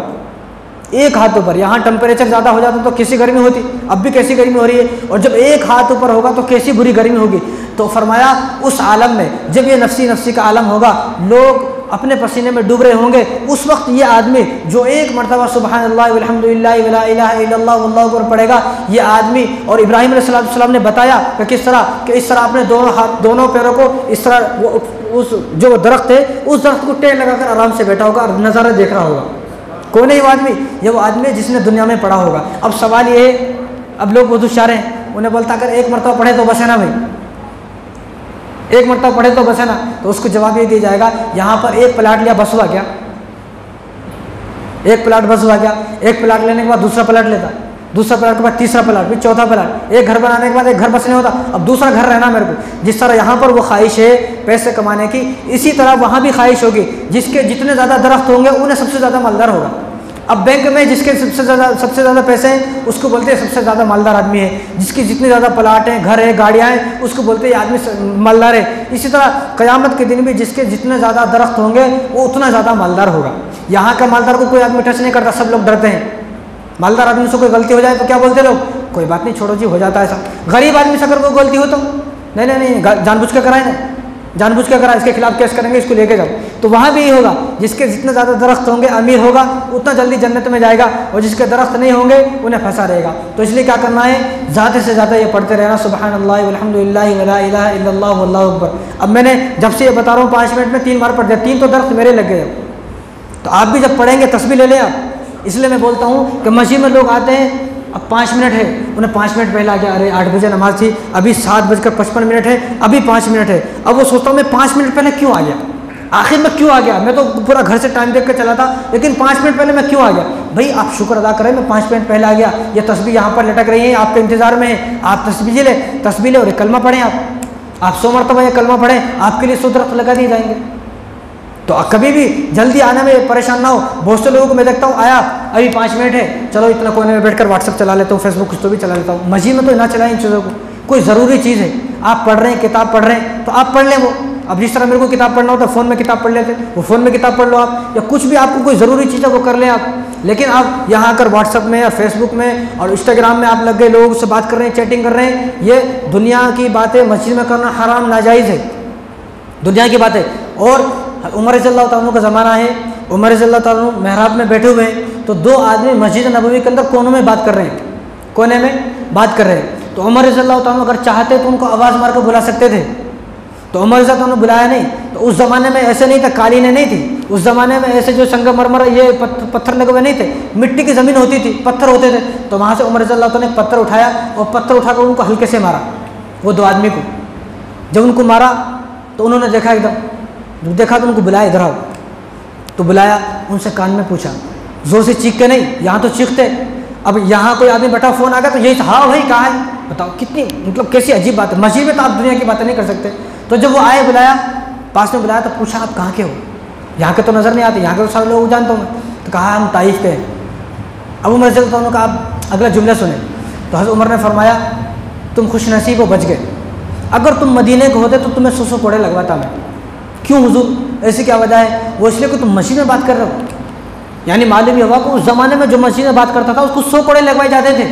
S2: एक हाथ ऊपर। यहाँ टेम्परेचर ज़्यादा हो जाता तो कैसी गर्मी होती, अब भी कैसी गर्मी हो रही है, और जब एक हाथ ऊपर होगा तो कैसी बुरी गर्मी होगी। तो फरमाया उस आलम में जब ये नफ्सी का आलम होगा, लोग अपने पसीने में डूब रहे होंगे, उस वक्त ये आदमी जो एक मरतबा सुबहानल्लाह वल्हम्दुलिल्लाह वला इलाहा इल्लल्लाह वल्लाहु अकबर पढ़ेगा, ये आदमी, और इब्राहीम अलैहिस्सलाम ने बताया कि किस तरह कि इस तरह अपने दोनों पैरों को इस तरह उस जो दरख्त है उस दरख्त को टेक लगाकर आराम से बैठा होगा और नज़ारा देख रहा होगा। कौन है ये आदमी? ये वो आदमी है जिसने दुनिया में पढ़ा होगा। अब सवाल ये है, अब लोग बहुत होशियार हैं, उन्हें बोलता अगर एक मरतबा पढ़े तो बस है ना भाई, एक मरतबा पढ़े तो बस है ना। तो उसको जवाब ये दिया जाएगा, यहाँ पर एक प्लाट लिया बस हुआ क्या? एक प्लाट बस हुआ क्या? एक प्लाट लेने के बाद दूसरा प्लाट लेता, दूसरा प्लाट के बाद तीसरा प्लाट, फिर चौथा प्लाट। एक घर बनाने के बाद एक घर बस नहीं होता, अब दूसरा घर रहना मेरे को। जिस तरह यहाँ पर वो ख्वाहिश है पैसे कमाने की, इसी तरह वहाँ भी ख्वाहिश होगी। जिसके जितने ज़्यादा दरख्त होंगे उन्हें सबसे ज़्यादा मालदार होगा। अब बैंक में जिसके सबसे ज़्यादा पैसे हैं उसको बोलते हैं सबसे ज़्यादा मालदार आदमी है। जिसकी जितनी ज़्यादा प्लाट हैं, घर है, गाड़ियाँ हैं, उसको बोलते हैं ये आदमी मालदार है। इसी तरह क़यामत के दिन भी जिसके जितने ज़्यादा दरख्त होंगे वो उतना ज़्यादा मालदार होगा। यहाँ का मालदार को कोई आदमी टच नहीं करता, सब लोग डरते हैं। मालदार आदमी से कोई गलती हो जाए तो क्या बोलते लोग, कोई बात नहीं, छोड़ो जी, हो जाता है ऐसा। गरीब आदमी से अगर कोई गलती हो तो नहीं, जानबूझ के कराए ना, जानबूझ के कराए, इसके खिलाफ केस करेंगे, इसको लेके जाओ। तो वहाँ भी यही होगा, जिसके जितने ज़्यादा दरख्त होंगे अमीर होगा उतना जल्दी जन्नत में जाएगा, और जिसके दरख्त नहीं होंगे उन्हें फंसा रहेगा। तो इसलिए क्या करना है, ज़्यादा से ज़्यादा ये पढ़ते रहना, सुबहानल्लाह वल्हम्दुलिल्लाह वला इलाहा इल्लल्लाह वल्लाहु अकबर। अब मैंने जब से ये बता रहा हूँ 5 मिनट में 3 बार पढ़ दिया, 3 तो दरख्त मेरे लग गए। तो आप भी जब पढ़ेंगे तस्बीह ले लें आप। इसलिए मैं बोलता हूँ कि मस्जिद में लोग आते हैं, अब 5 मिनट है, उन्हें 5 मिनट पहले आ गया, अरे 8 बजे नमाज थी, अभी 7:55 है, अभी 5 मिनट है। अब वो सोचता हूँ मैं 5 मिनट पहले क्यों आ गया, आखिर में क्यों आ गया, मैं तो पूरा घर से टाइम देख कर चला था, लेकिन 5 मिनट पहले मैं क्यों आ गया। भाई आप शुक्र अदा करें, मैं 5 मिनट पहले आ गया। ये तस्बीह यहाँ पर लटक रही है, आपके इंतजार में है, आप तस्बीह ले और कलमा पढ़ें। आप 100 मरतबा ये कलमा पढ़ें, आपके लिए 100 दरख्त लगा दिए जाएंगे। तो कभी भी जल्दी आने में परेशान ना हो। बहुत से लोगों को मैं देखता हूँ, आया अभी 5 मिनट है, चलो इतना कोने में बैठकर व्हाट्सअप चला लेता हूँ, फेसबुक कुछ तो भी चला लेता हूँ। मस्जिद में तो ना चलाएं इन चीज़ों को, कोई ज़रूरी चीज़ है, आप पढ़ रहे हैं, किताब पढ़ रहे हैं तो आप पढ़ लें वो। अब जिस तरह मेरे को किताब पढ़ना होता है, फ़ोन में किताब पढ़ लेते, वो फ़ोन में किताब पढ़ लो आप, या कुछ भी आपको कोई ज़रूरी चीज़ है वो कर लें आप। लेकिन आप यहाँ आकर व्हाट्सअप में या फेसबुक में और इंस्टाग्राम में आप लग गए, लोगों से बात कर रहे हैं, चैटिंग कर रहे हैं, ये दुनिया की बातें मस्जिद में करना हराम नाजायज़ है, दुनिया की बातें। और उमर रज़ियल्लाहु तआला का ज़माना है, उमर रज़ियल्लाहु तआला मेहराब में बैठे हुए हैं, तो 2 आदमी मस्जिद नबवी के अंदर कोनों में बात कर रहे हैं, कोने में बात कर रहे हैं। तो उमर रज़ियल्लाहु तआला अगर चाहते तो उनको आवाज़ मार कर बुला सकते थे, तो उमर रज़ियल्लाहु तआला बुलाया नहीं। तो उस ज़माने में ऐसे नहीं था, कालीनें नहीं थी उस ज़माने में, ऐसे जो संगमरमर ये पत्थर लगे हुए नहीं थे, मिट्टी की ज़मीन होती थी, पत्थर होते थे। तो वहाँ से उमर रज़ियल्लाहु तआला ने पत्थर उठाया और पत्थर उठाकर उनको हल्के से मारा, वो 2 आदमी को। जब उनको मारा तो उन्होंने देखा, एकदम देखा तो उनको बुलाया, इधर आओ। तो बुलाया, उनसे कान में पूछा, ज़ोर से चीख के नहीं, यहाँ तो चीखते, अब यहाँ कोई आदमी बैठा, फ़ोन आ गया तो यही, हाँ भाई कहाँ है, बताओ। कितनी मतलब कैसी अजीब बात है, मस्जिद में तो आप दुनिया की बातें नहीं कर सकते। तो जब वो आए, बुलाया, पास में बुलाया, तो पूछा आप कहाँ के हो, यहाँ के तो नज़र नहीं आते, यहाँ के तो सारे लोग जानता हूँ। तो कहा हम ताइफ के हैं। अब उमर रज़ियल्लाहु तआला का आप अगला जुमला सुने। तो हज़रत उमर ने फरमाया, तुम खुश नसीब हो, बच गए, अगर तुम मदीने के होते तो तुम्हें 100 कोड़े लगवाता मैं। क्यों हुजूर, ऐसी क्या वजह है? वो इसलिए कि तुम मस्जिद में बात कर रहे हो। यानी मालूम हुआ कि उस ज़माने में जो मस्जिद में बात करता था उसको 100 कोड़े लगवाए जाते थे।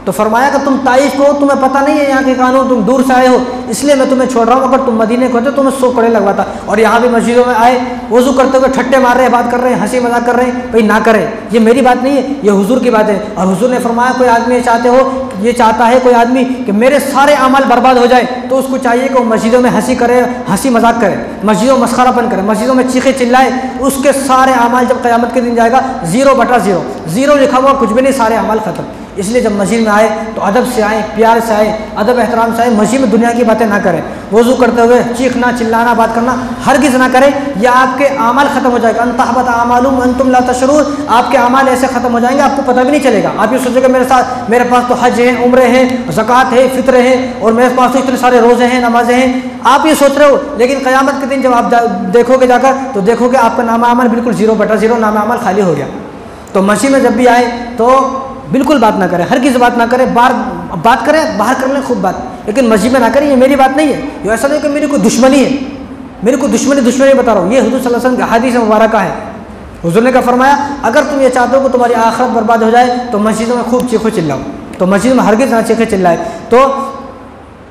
S2: तो फरमाया कि तुम ताइफ को, तुम्हें पता नहीं है यहाँ के कानून, तुम दूर से आए हो, इसलिए मैं तुम्हें छोड़ रहा हूँ। अगर तुम मदीने को होते तो तुम्हें 100 कोड़े लगवाता। और यहाँ भी मस्जिदों में आए, वज़ू करते हुए ठट्टे मार रहे हैं, बात कर रहे हैं, हंसी मजाक कर रहे हैं, भाई ना करें, ये मेरी बात नहीं है, ये हुजूर की बात है। और हुजूर ने फरमाया, कोई आदमी ये चाहता है कोई आदमी कि मेरे सारे अमाल बर्बाद हो जाए, तो उसको चाहिए कि वो मस्जिदों में हंसी करे, हंसी मजाक करे, मस्जिदों में मस्खरापन करे, मस्जिदों में चीखे चिल्लाए, उसके सारे अमाल जब क़यामत के दिन जाएगा 0/0, 0 लिखा हुआ, कुछ भी नहीं, सारे अमाल ख़त्म। इसलिए जब मस्जिद में आए तो अदब से आए, प्यार से आए, अदब एहतराम से आए। मस्जिद में दुनिया की बातें ना करें, वज़ू करते हुए चीखना चिल्लाना बात करना हरगिज़ ना करें, या आपके अमाल ख़त्म हो जाएगा। अनतहबत आमालुम अंतुम ला तशऊरून, आपके अमाल ऐसे ख़त्म हो जाएंगे आपको पता भी नहीं चलेगा। आप ये सोचेंगे मेरे पास तो हज है, उम्रे हैं, ज़कात है, फित्र है, और मेरे पास तो इतने सारे रोज़े हैं, नमाजें हैं, आप ये सोच रहे हो। लेकिन क़यामत के दिन जब आप देखोगे जाकर, तो देखोगे आपका नामा अमल बिल्कुल 0/0, नामा अमल खाली हो गया। तो मस्जिद में जब भी आए तो बिल्कुल बात ना करें, हर किसी बात ना करें, बात करें बाहर कर लें खूब बात, लेकिन मस्जिद में ना करें। ये मेरी बात नहीं है, ये ऐसा नहीं कि मेरी कोई दुश्मनी है, मेरी कोई दुश्मनी बता रहा हूँ। ये हुजूर सल्लल्लाहु अलैहि वसल्लम का हदीस मुबारक है। हुजूर ने क्या फरमाया, अगर तुम ये चाहते हो कि तुम्हारी आखिरत बर्बाद हो जाए तो मस्जिदों में खूब चीखो चिल्लाओ। तो मस्जिद में हरगिज़ ना चीखे चिल्लाए। तो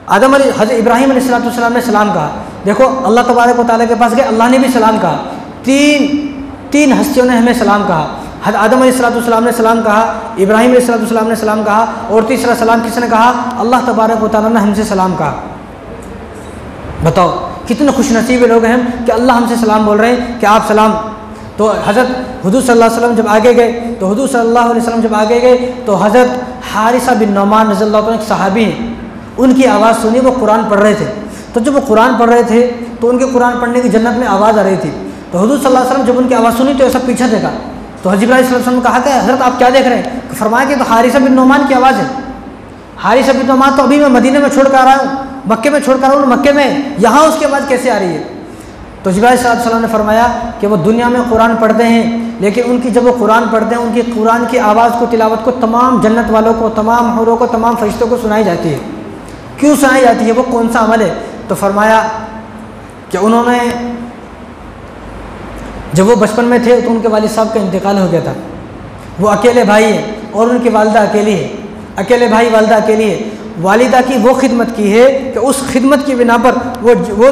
S2: हज़रत इब्राहीम अलैहिस्सलाम ने सलाम कहा। देखो अल्लाह तबारक व तआला के पास गए, अल्लाह ने भी सलाम कहा। तीन हस्तियों ने हमें सलाम कहा। हज़रत आदम अलैहिस्सलाम ने सलाम कहा, इब्राहीम अलैहिस्सलाम ने सलाम कहा, और तीसरा सलाम किसने कहा? अल्लाह तबारक व तआला ने हमसे सलाम कहा। बताओ कितने खुशनसीब लोग हैं हम कि अल्लाह हमसे सलाम बोल रहे हैं कि आप सलाम। तो हज़रत हुजूर सल्लल्लाहु अलैहि वसल्लम जब आगे गए, तो हुजूर सल्लल्लाहु अलैहि वसल्लम जब आगे गए तो हज़रत हारिसा बिन नौमान रज़ियल्लाहु अन्हु एक सहाबी हैं, उनकी आवाज़ सुनी, वो कुरान पढ़ रहे थे। तो जब वो कुरान पढ़ रहे थे तो उनके कुरान पढ़ने की जन्नत में आवाज़ आ रही थी। तो हुजूर सल्लल्लाहु अलैहि वसल्लम जब उनकी आवाज़ सुनी तो ऐसा पीछे देखा। तो हज़रत इब्राहीम सल्लल्लाहु अलैहि वसल्लम ने कहा कि हज़रत आप क्या देख रहे हैं? फरमाया कि तो हारिसा बिन नौमान की आवाज़ है। हारिसा बिन नौमान तो अभी मैं मदीने में छोड़ कर आ रहा हूँ, मक्के में छोड़ कर आ रहा हूँ, मक्के में, यहाँ उसकी आवाज़ कैसे आ रही है? तो जिब्राईल सल्लल्लाहु अलैहि वसल्लम ने फरमाया कि वो दुनिया में कुरान पढ़ते हैं, लेकिन उनकी जब वो कुरान पढ़ते हैं, उनकी कुरान की आवाज़ को, तिलावत को तमाम जन्नत वालों को, तमाम हूरों को, तमाम फरिश्तों को सुनाई जाती है। क्यों सुनाई जाती है? वो कौन सा अमल है? तो फरमाया कि उन्होंने जब वो बचपन में थे तो उनके वालिद साहब का इंतकाल हो गया था। वो अकेले भाई हैं और उनकी वालिदा अकेली है, अकेले भाई वालिदा अकेली है। वालिदा की वो खिदमत की है कि उस खिदमत की बिना पर वो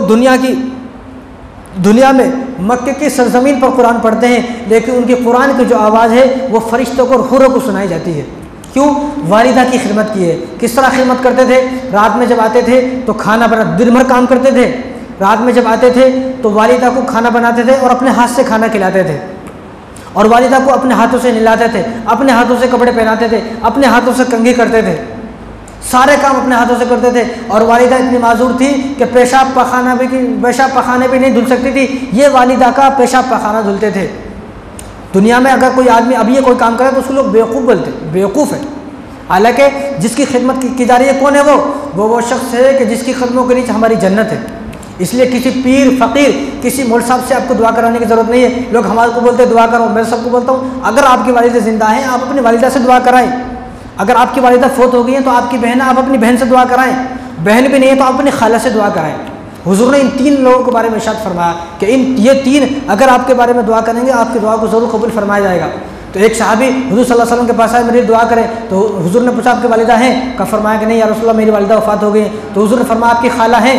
S2: दुनिया में मक्के की सरजमीन पर कुरान पढ़ते हैं, लेकिन उनकी कुरान की जो आवाज़ है वो फरिश्तों को और हुरों को सुनाई जाती है। क्यों? वालिदा की खिदमत की है। किस तरह खिदमत करते थे? रात में जब आते थे तो खाना बना, दिन भर काम करते थे, रात में जब आते थे तो वालिदा को खाना बनाते थे और अपने हाथ से खाना खिलाते थे, और वालिदा को अपने हाथों से नहलाते थे, अपने हाथों से कपड़े पहनाते थे, अपने हाथों से कंघी करते थे, सारे काम अपने हाथों से करते थे। और वालिदा इतनी माजूर थी कि पेशाब पखाने भी नहीं धुल सकती थी, ये वालिदा का पेशाब पखाना धुलते थे। दुनिया में अगर कोई आदमी अभी ये कोई काम करे तो उसको लोग बेवकूफ़ बोलते, बेवकूफ़ है। हालांकि जिसकी खिदमत की जा रही है कौन है? वो शख्स है कि जिसकी कदमों के नीचे हमारी जन्नत है। इसलिए किसी पीर फ़कीर, किसी मौलवी साहब से आपको दुआ कराने की ज़रूरत नहीं है। लोग हमारे को बोलते हैं दुआ करो, मैं सबको बोलता हूँ अगर आपकी वालिदा ज़िंदा है आप अपनी वालिदा से दुआ कराएं। अगर आपकी वालिदा फोत हो गई है तो आपकी बहन, आप अपनी बहन से दुआ कराएं। बहन भी नहीं है तो आप अपनी खाला से दुआ कराएं। हुजूर ने इन 3 लोगों के बारे में इरशाद फरमाया कि ये 3 अगर आपके बारे में दुआ करेंगे आपकी दुआ को ज़रूर कबूल फरमाया जाएगा। तो एक सहाबी हुजूर सल्लल्लाहु अलैहि वसल्लम के पास आए, मेरी दुआ करें। तो हुजूर ने पूछा आपकी वालिदा हैं? का फरमाया कि नहीं या रसूलल्लाह मेरी वालिदा वफ़ात हो गई है। तो हुजूर ने फरमाया आपकी खाला हैं?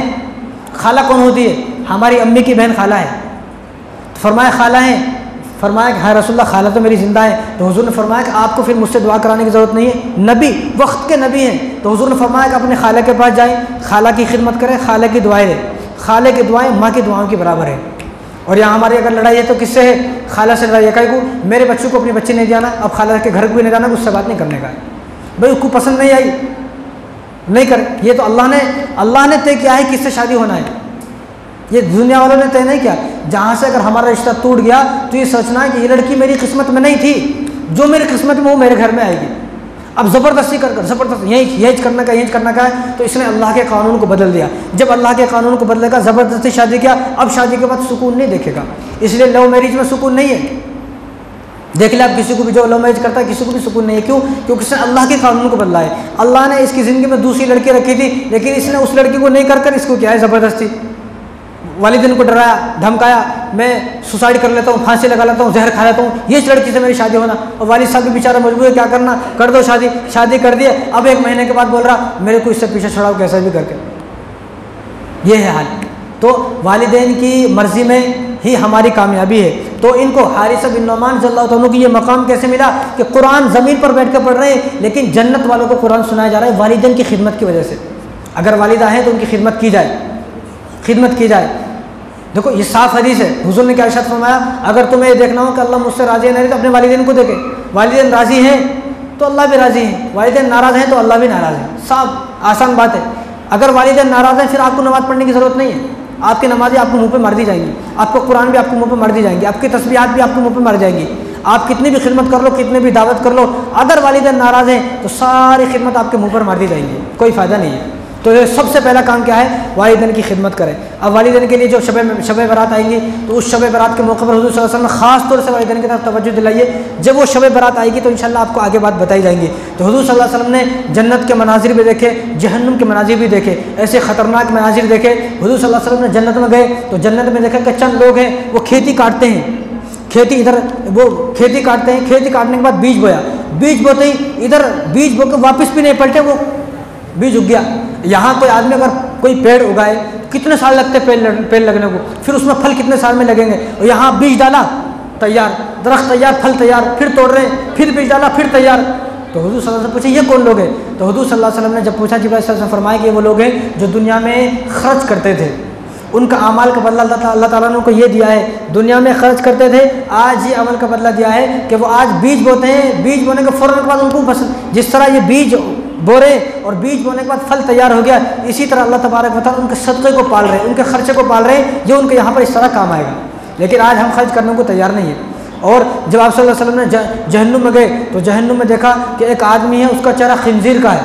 S2: खाला कौन होती है? हमारी अम्मी की बहन खाला है। तो फरमाया खाला हैं? फरमाया कि हाँ रसूलल्लाह खाला तो मेरी ज़िंदा है। तो हुजूर ने फरमाया कि आपको फिर मुझसे दुआ कराने की ज़रूरत नहीं है, नबी वक्त के नबी हैं। तो हुजूर ने फरमाया कि अपने खाला के पास जाएं, खाला की खिदमत करें, खाला की दुआएं लें। खाले की दुआएं माँ की दुआओं के बराबर है। और यहाँ हमारी अगर लड़ाई है तो किससे है? खाला से लड़ाई है। कहीं को मेरे बच्चों को अपनी बच्ची नहीं जाना, अब खाला के घर को भी नहीं जाना, उससे बात नहीं करने का है। भाई उसको पसंद नहीं आई, नहीं कर। ये तो अल्लाह ने तय किया है किससे शादी होना है, ये दुनिया वालों ने तय नहीं किया। जहाँ से अगर हमारा रिश्ता टूट गया तो ये सोचना है कि ये लड़की मेरी किस्मत में नहीं थी, जो मेरी किस्मत में वो मेरे घर में आएगी। अब ज़बरदस्ती कर ज़बरदस्ती यही करना का है, तो इसने अल्लाह के कानून को बदल दिया। जब अल्लाह के कानून को बदलेगा, ज़बरदस्ती शादी किया, अब शादी के बाद सुकून नहीं देखेगा। इसलिए लव मैरिज में सुकून नहीं है। देख ले आप किसी को भी जो लव मैरिज करता है किसी को भी सुकून नहीं है। क्यों? क्योंकि इसने अल्लाह के कानून को बदला है। अल्लाह ने इसकी ज़िंदगी में दूसरी लड़की रखी थी, लेकिन इसने उस लड़की को नहीं कर इसको किया है ज़बरदस्ती। वालिदैन को डराया, धमकाया, मैं सुसाइड कर लेता हूँ, फांसी लगा लेता हूँ, जहर खा लेता हूँ, ये लड़की से मेरी शादी होना। और वालिद साहब भी बेचारा मजबूर है, क्या करना, कर दो शादी। शादी कर दिए, अब 1 महीने के बाद बोल रहा मेरे को इससे पीछे छुड़ाओ कैसे भी करके। ये है हाल। तो वालिदैन की मर्ज़ी में ही हमारी कामयाबी है। तो इनको हारिस बिन नौमान रज़ियल्लाहु अन्हु की ये मकाम कैसे मिला कि कुरान ज़मीन पर बैठ कर पढ़ रहे हैं, लेकिन जन्नत वालों को कुरान सुनाया जा रहा है वालिदैन की खिदमत की वजह से। अगर वालिदा है तो उनकी खिदमत की जाए, खिदमत की जाए। देखो ये साफ हदीस है। हुजूर ने क्या इरशाद फरमाया, अगर तुम्हें ये देखना हो कि अल्लाह मुझसे राज़ी है नहीं तो अपने वालिदैन को देखे। वालिदैन राज़ी हैं तो अल्लाह भी राज़ी है, वालिदैन नाराज़ हैं तो अल्लाह भी नाराज़ है। साफ आसान बात है। अगर वालिदैन नाराज़ हैं फिर आपको नमाज़ पढ़ने की ज़रूरत नहीं है। आपकी नमाज़ें आपको मुँह पे मार दी जाएंगी, आपको कुरान भी आपको मुँह पे मार दी जाएंगी, आपकी तस्बीहात भी आपको मुँह पे मार जाएंगी। आप कितनी भी खिदमत कर लो, कितनी भी दावत कर लो, अगर वालिदैन नाराज़ हैं तो सारी खिदमत आपके मुँह पर मार दी जाएंगी, कोई फ़ायदा नहीं है। तो ये सबसे पहला काम क्या है? वालिदैन की खिदमत करें। अब वालिदैन के लिए जो शब बारात आएंगी तो उस शब बारात के मौके पर हुजूर सल्लल्लाहु अलैहि वसल्लम ख़ास तौर से वालिदैन की तरफ तवज्जो दिलाइए। जब वो शब बारात आएगी तो इंशाअल्लाह आपको आगे बात बताई जाएंगी। तो हुजूर सल्लल्लाहु अलैहि वसल्लम ने जन्नत के मनाजिर भी देखे, जहन्नुम के मनाजिर भी देखे, ऐसे ख़तरनाक मनाजिर देखे। हुजूर सल्लल्लाहु अलैहि वसल्लम ने जन्नत में गए तो जन्नत में देखा कि चंद लोग हैं वो खेती काटते हैं, खेती इधर वो खेती काटते हैं, खेती काटने के बाद बीज बोया, बीज बोते ही इधर बीज बो के वापस भी नहीं पलटे, वो बीज उग गया। यहाँ कोई आदमी अगर कोई पेड़ उगाए कितने साल लगते हैं पेड़ लगने को, फिर उसमें फल कितने साल में लगेंगे। और यहाँ बीज डाला तैयार, दरख्त तैयार, फल तैयार, फिर तोड़ रहे हैं, फिर बीज डाला फिर तैयार। तो हुजूर सल्लल्लाहु अलैहि वसल्लम पूछे ये कौन लोग हैं? तो हुजूर सल्लल्लाहु अलैहि वसल्लम ने जब पूछा, जिब्राइल सल्लल्लाहु अलैहि वसल्लम फरमाया कि वो लोग हैं जो दुनिया में खर्च करते थे, उनका अमाल का बदला अल्लाह ताला ने उनको ये दिया है। दुनिया में खर्च करते थे, आज ये अमल का बदला दिया है कि वो आज बीज बोते हैं, बीज बोने के फ़ौरन के बाद उनको बस जिस तरह ये बीज बो रहे और बीज बोने के बाद फल तैयार हो गया, इसी तरह अल्लाह तबारक व तआला उनके सदक़े को पाल रहे हैं, उनके खर्चे को पाल रहे हैं, जो उनके यहाँ पर इस तरह काम आएगा। लेकिन आज हम खर्च करने को तैयार नहीं है। और जब आप सल्लल्लाहु अलैहि वसल्लम ने जहन्नुम में गए तो जहन्नुम में देखा कि एक आदमी है, उसका चेहरा खिंजीर का है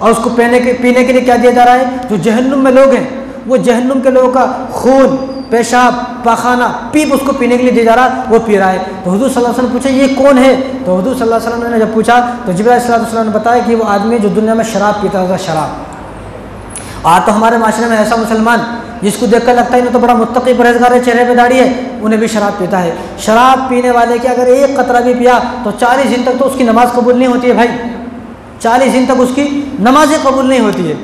S2: और उसको पीने के लिए क्या दिया जा रहा है? जो जहन्नुम में लोग हैं वो जहन्नुम के लोगों का खून पेशाब पाखाना पीप उसको पीने के लिए दिया जा रहा, वो पी रहा है। तो हुजूर सल्लल्लाहु अलैहि वसल्लम पूछे ये कौन है? तो हुजूर सल्लल्लाहु अलैहि वसल्लम ने जब पूछा तो जिब्राइल सल्लल्लाहु अलैहि वसल्लम ने बताया कि वो आदमी जो दुनिया में शराब पीता था, शराब। आज तो हमारे माशरे में ऐसा मुसलमान जिसको देखकर लगता है इन्हें तो बड़ा मुत्तकी परहेजगार है, चेहरे पे दाढ़ी है, उन्हें भी शराब पीता है। शराब पीने वाले की अगर एक कतरा भी पिया तो 40 दिन तक तो उसकी नमाज कबूल नहीं होती है भाई, 40 दिन तक उसकी नमाजें कबूल नहीं होती है,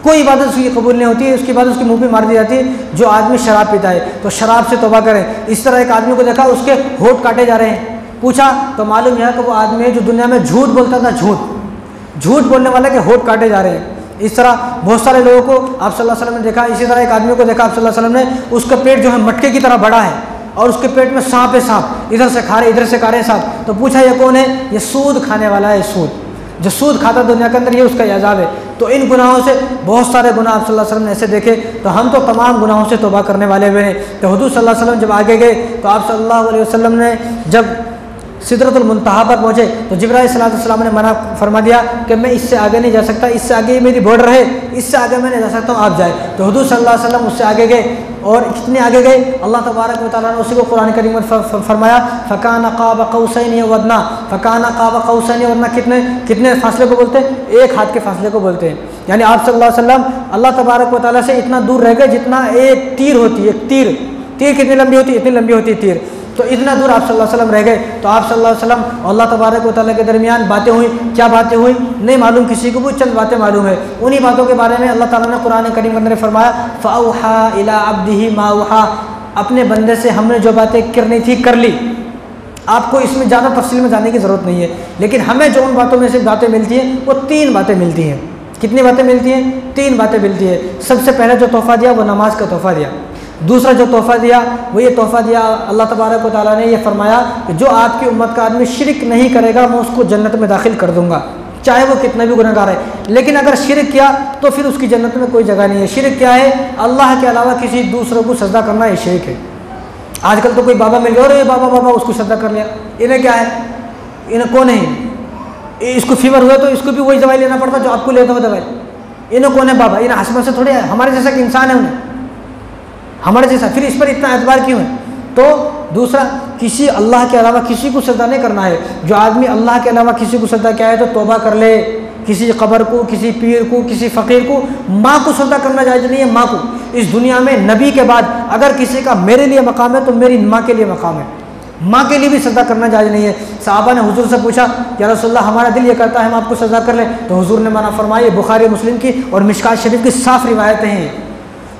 S2: कोई इबादत उसकी कबूल नहीं होती है, उसकी बात उसकी मुंह पे मार दी जाती है जो आदमी शराब पीता है। तो शराब से तौबा करें। इस तरह एक आदमी को देखा उसके होठ काटे जा रहे हैं, पूछा तो मालूम यह कि वो आदमी है जो दुनिया में झूठ बोलता था, झूठ बोलने वाले के होठ काटे जा रहे हैं। इस तरह बहुत सारे लोगों को आप सल्लल्लाहु अलैहि वसल्लम ने देखा। इसी तरह एक आदमी को देखा आप सल्लल्लाहु अलैहि वसल्लम ने, उसका पेट जो है मटके की तरह बड़ा है और उसके पेट में सांप है, सांप इधर से खा रहे इधर से खा रहे सांप। तो पूछा ये कौन है? ये सूद खाने वाला है, सूद जो सूद खाता दुनिया के अंदर, ये उसका अजाब है। तो इन गुनाहों से बहुत सारे गुनाह आप सल्लल्लाहु अलैहि वसल्लम ने ऐसे देखे। तो हम तो तमाम गुनाहों से तौबा करने वाले हुए हैं। तो हुजूर सल्लल्लाहु अलैहि वसल्लम जब आगे गए तो आप सल्लल्लाहु अलैहि वसल्लम ने जब सिदरतुल मुंतहा पर पहुँचे तो जिब्राइल सल्लल्लाहु अलैहि वसल्लम ने मना फरमा दिया कि मैं इससे आगे नहीं जा सकता, इससे आगे मेरी बॉर्डर है, इससे आगे मैं नहीं जा सकता हूँ, आप जाए। तो हुजूर सल्लल्लाहु अलैहि वसल्लम उससे आगे गए और कितने आगे गए, अल्लाह तबारक व तआला ने उसी को कुरान करीम में फरमाया फ़कान क़ाब क़ौसैन व अदना, फ़कान क़ाब क़ौसैन व अदना कितने फासले को बोलते हैं? एक हाथ के फासले को बोलते हैं। यानी आप सल्लल्लाहु अलैहि वसल्लम अल्लाह तबारक व तआला से इतना दूर रह गए जितना एक तीर होती है, एक तीर कितनी लंबी होती है? इतनी लंबी होती है तीर। तो इतना दूर आप सल्लल्लाहु अलैहि वसल्लम रह गए। तो आप सल्लल्लाहु अलैहि वसल्लम अल्लाह तबारक व तआला के दरमियान बातें हुई। क्या बातें हुई नहीं मालूम किसी को, भी चंद बातें मालूम है। उन्हीं बातों के बारे में अल्लाह ताला ने कुरान करीम के अंदर फरमाया फ़अौहा इला अब्दिही मा औहा, अपने बंदे से हमने जो बातें करनी थी कर ली। आपको इसमें ज़्यादा तफसील में जाने की ज़रूरत नहीं है, लेकिन हमें जो उन बातों में से बातें मिलती हैं वो 3 बातें मिलती हैं। कितनी बातें मिलती हैं? 3 बातें मिलती है। सबसे पहले जो तोहफ़ा दिया वो नमाज का तोहफ़ा दिया। दूसरा जो तोहफ़ा दिया वो ये तोहफ़ा दिया, अल्लाह तबारक व तआला ने ये फरमाया कि जो आपकी उम्मत का आदमी शिरक नहीं करेगा मैं उसको जन्नत में दाखिल कर दूंगा, चाहे वो कितना भी गुनहगार है। लेकिन अगर शिरक किया तो फिर उसकी जन्नत में कोई जगह नहीं है। शिरक क्या है? अल्लाह के अलावा किसी दूसरों को सजदा करना, ये शिरक है। आजकल तो कोई बाबा मिल गया और ये बाबा उसको सजदा कर लिया, इन्हें क्या है? इन्हें कौन है? इसको फीवर हुआ तो इसको भी वही दवाई लेना पड़ता जो आपको लेता हो दवाई। इन्हें कौन है बाबा? इन्हें आसमान से थोड़े है, हमारे जैसा कि इंसान है, उन्हें हमारे जैसा, फिर इस पर इतना एतबार क्यों है? तो दूसरा, किसी अल्लाह के अलावा किसी को सजदा नहीं करना है। जो आदमी अल्लाह के अलावा किसी को सजदा किया है तो तौबा कर ले। किसी कब्र को, किसी पीर को, किसी फ़कीर को, माँ को सजदा करना जायज़ नहीं है। माँ को इस दुनिया में नबी के बाद अगर किसी का मेरे लिए मकाम है तो मेरी माँ के लिए मकाम है, माँ के लिए भी सजदा करना जायज़ नहीं है। सहाबा ने हुजूर से पूछा या रसूलल्लाह हमारा दिल ये करता है हम आपको सजदा कर लें, तो हुजूर ने मना फरमाया। बुखारी मुस्लिम की और मिशकात शरीफ की साफ़ रिवायतें हैं।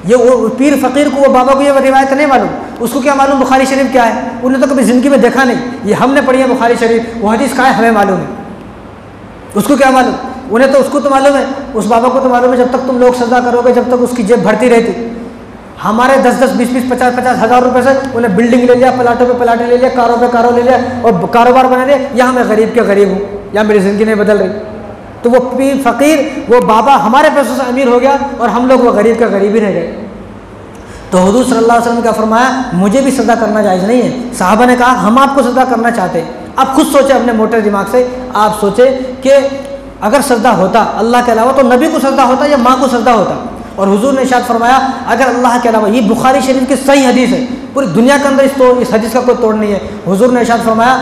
S2: ये वो पीर फ़कीर को, वो बाबा को ये रिवायत नहीं मालूम, उसको क्या मालूम बुखारी शरीफ क्या है? उन्हें तो कभी ज़िंदगी में देखा नहीं। ये हमने पढ़ी है बुखारी शरीफ, वो हदीस का है हमें मालूम है, उसको क्या मालूम? उन्हें तो उसको तो मालूम है, उस बाबा को तो मालूम है जब तक तुम लोग सजदा करोगे जब तक उसकी जेब भरती रहती। हमारे 10-10, 20-20, 50-50 हज़ार रुपये से उन्हें बिल्डिंग ले लिया, प्लाटों पे प्लाटें ले लिया, कारों पे कारों ले लिया और कारोबार बना लिया। यहाँ मैं गरीब के गरीब हूँ, या मेरी ज़िंदगी नहीं बदल रही। तो वो पीर फ़कीर, वो बाबा हमारे पैसों से अमीर हो गया और हम लोग वो गरीब का गरीब ही रह गए। तो हुजूर सल्लल्लाहु अलैहि वसल्लम ने क्या फरमाया? मुझे भी सजदा करना जायज़ नहीं है। साहबा ने कहा हम आपको सजदा करना चाहते हैं। आप खुद सोचे अपने मोटे दिमाग से, आप सोचे कि अगर सजदा होता अल्लाह के अलावा तो नबी को सजदा होता या माँ को सजदा होता। और हुजूर ने इरशाद फरमाया अगर अल्लाह के अलावा, ये बुखारी शरीफ की सही हदीस है, पूरी दुनिया के अंदर इस हदीस का कोई तोड़ नहीं है। हुजूर ने इरशाद फरमाया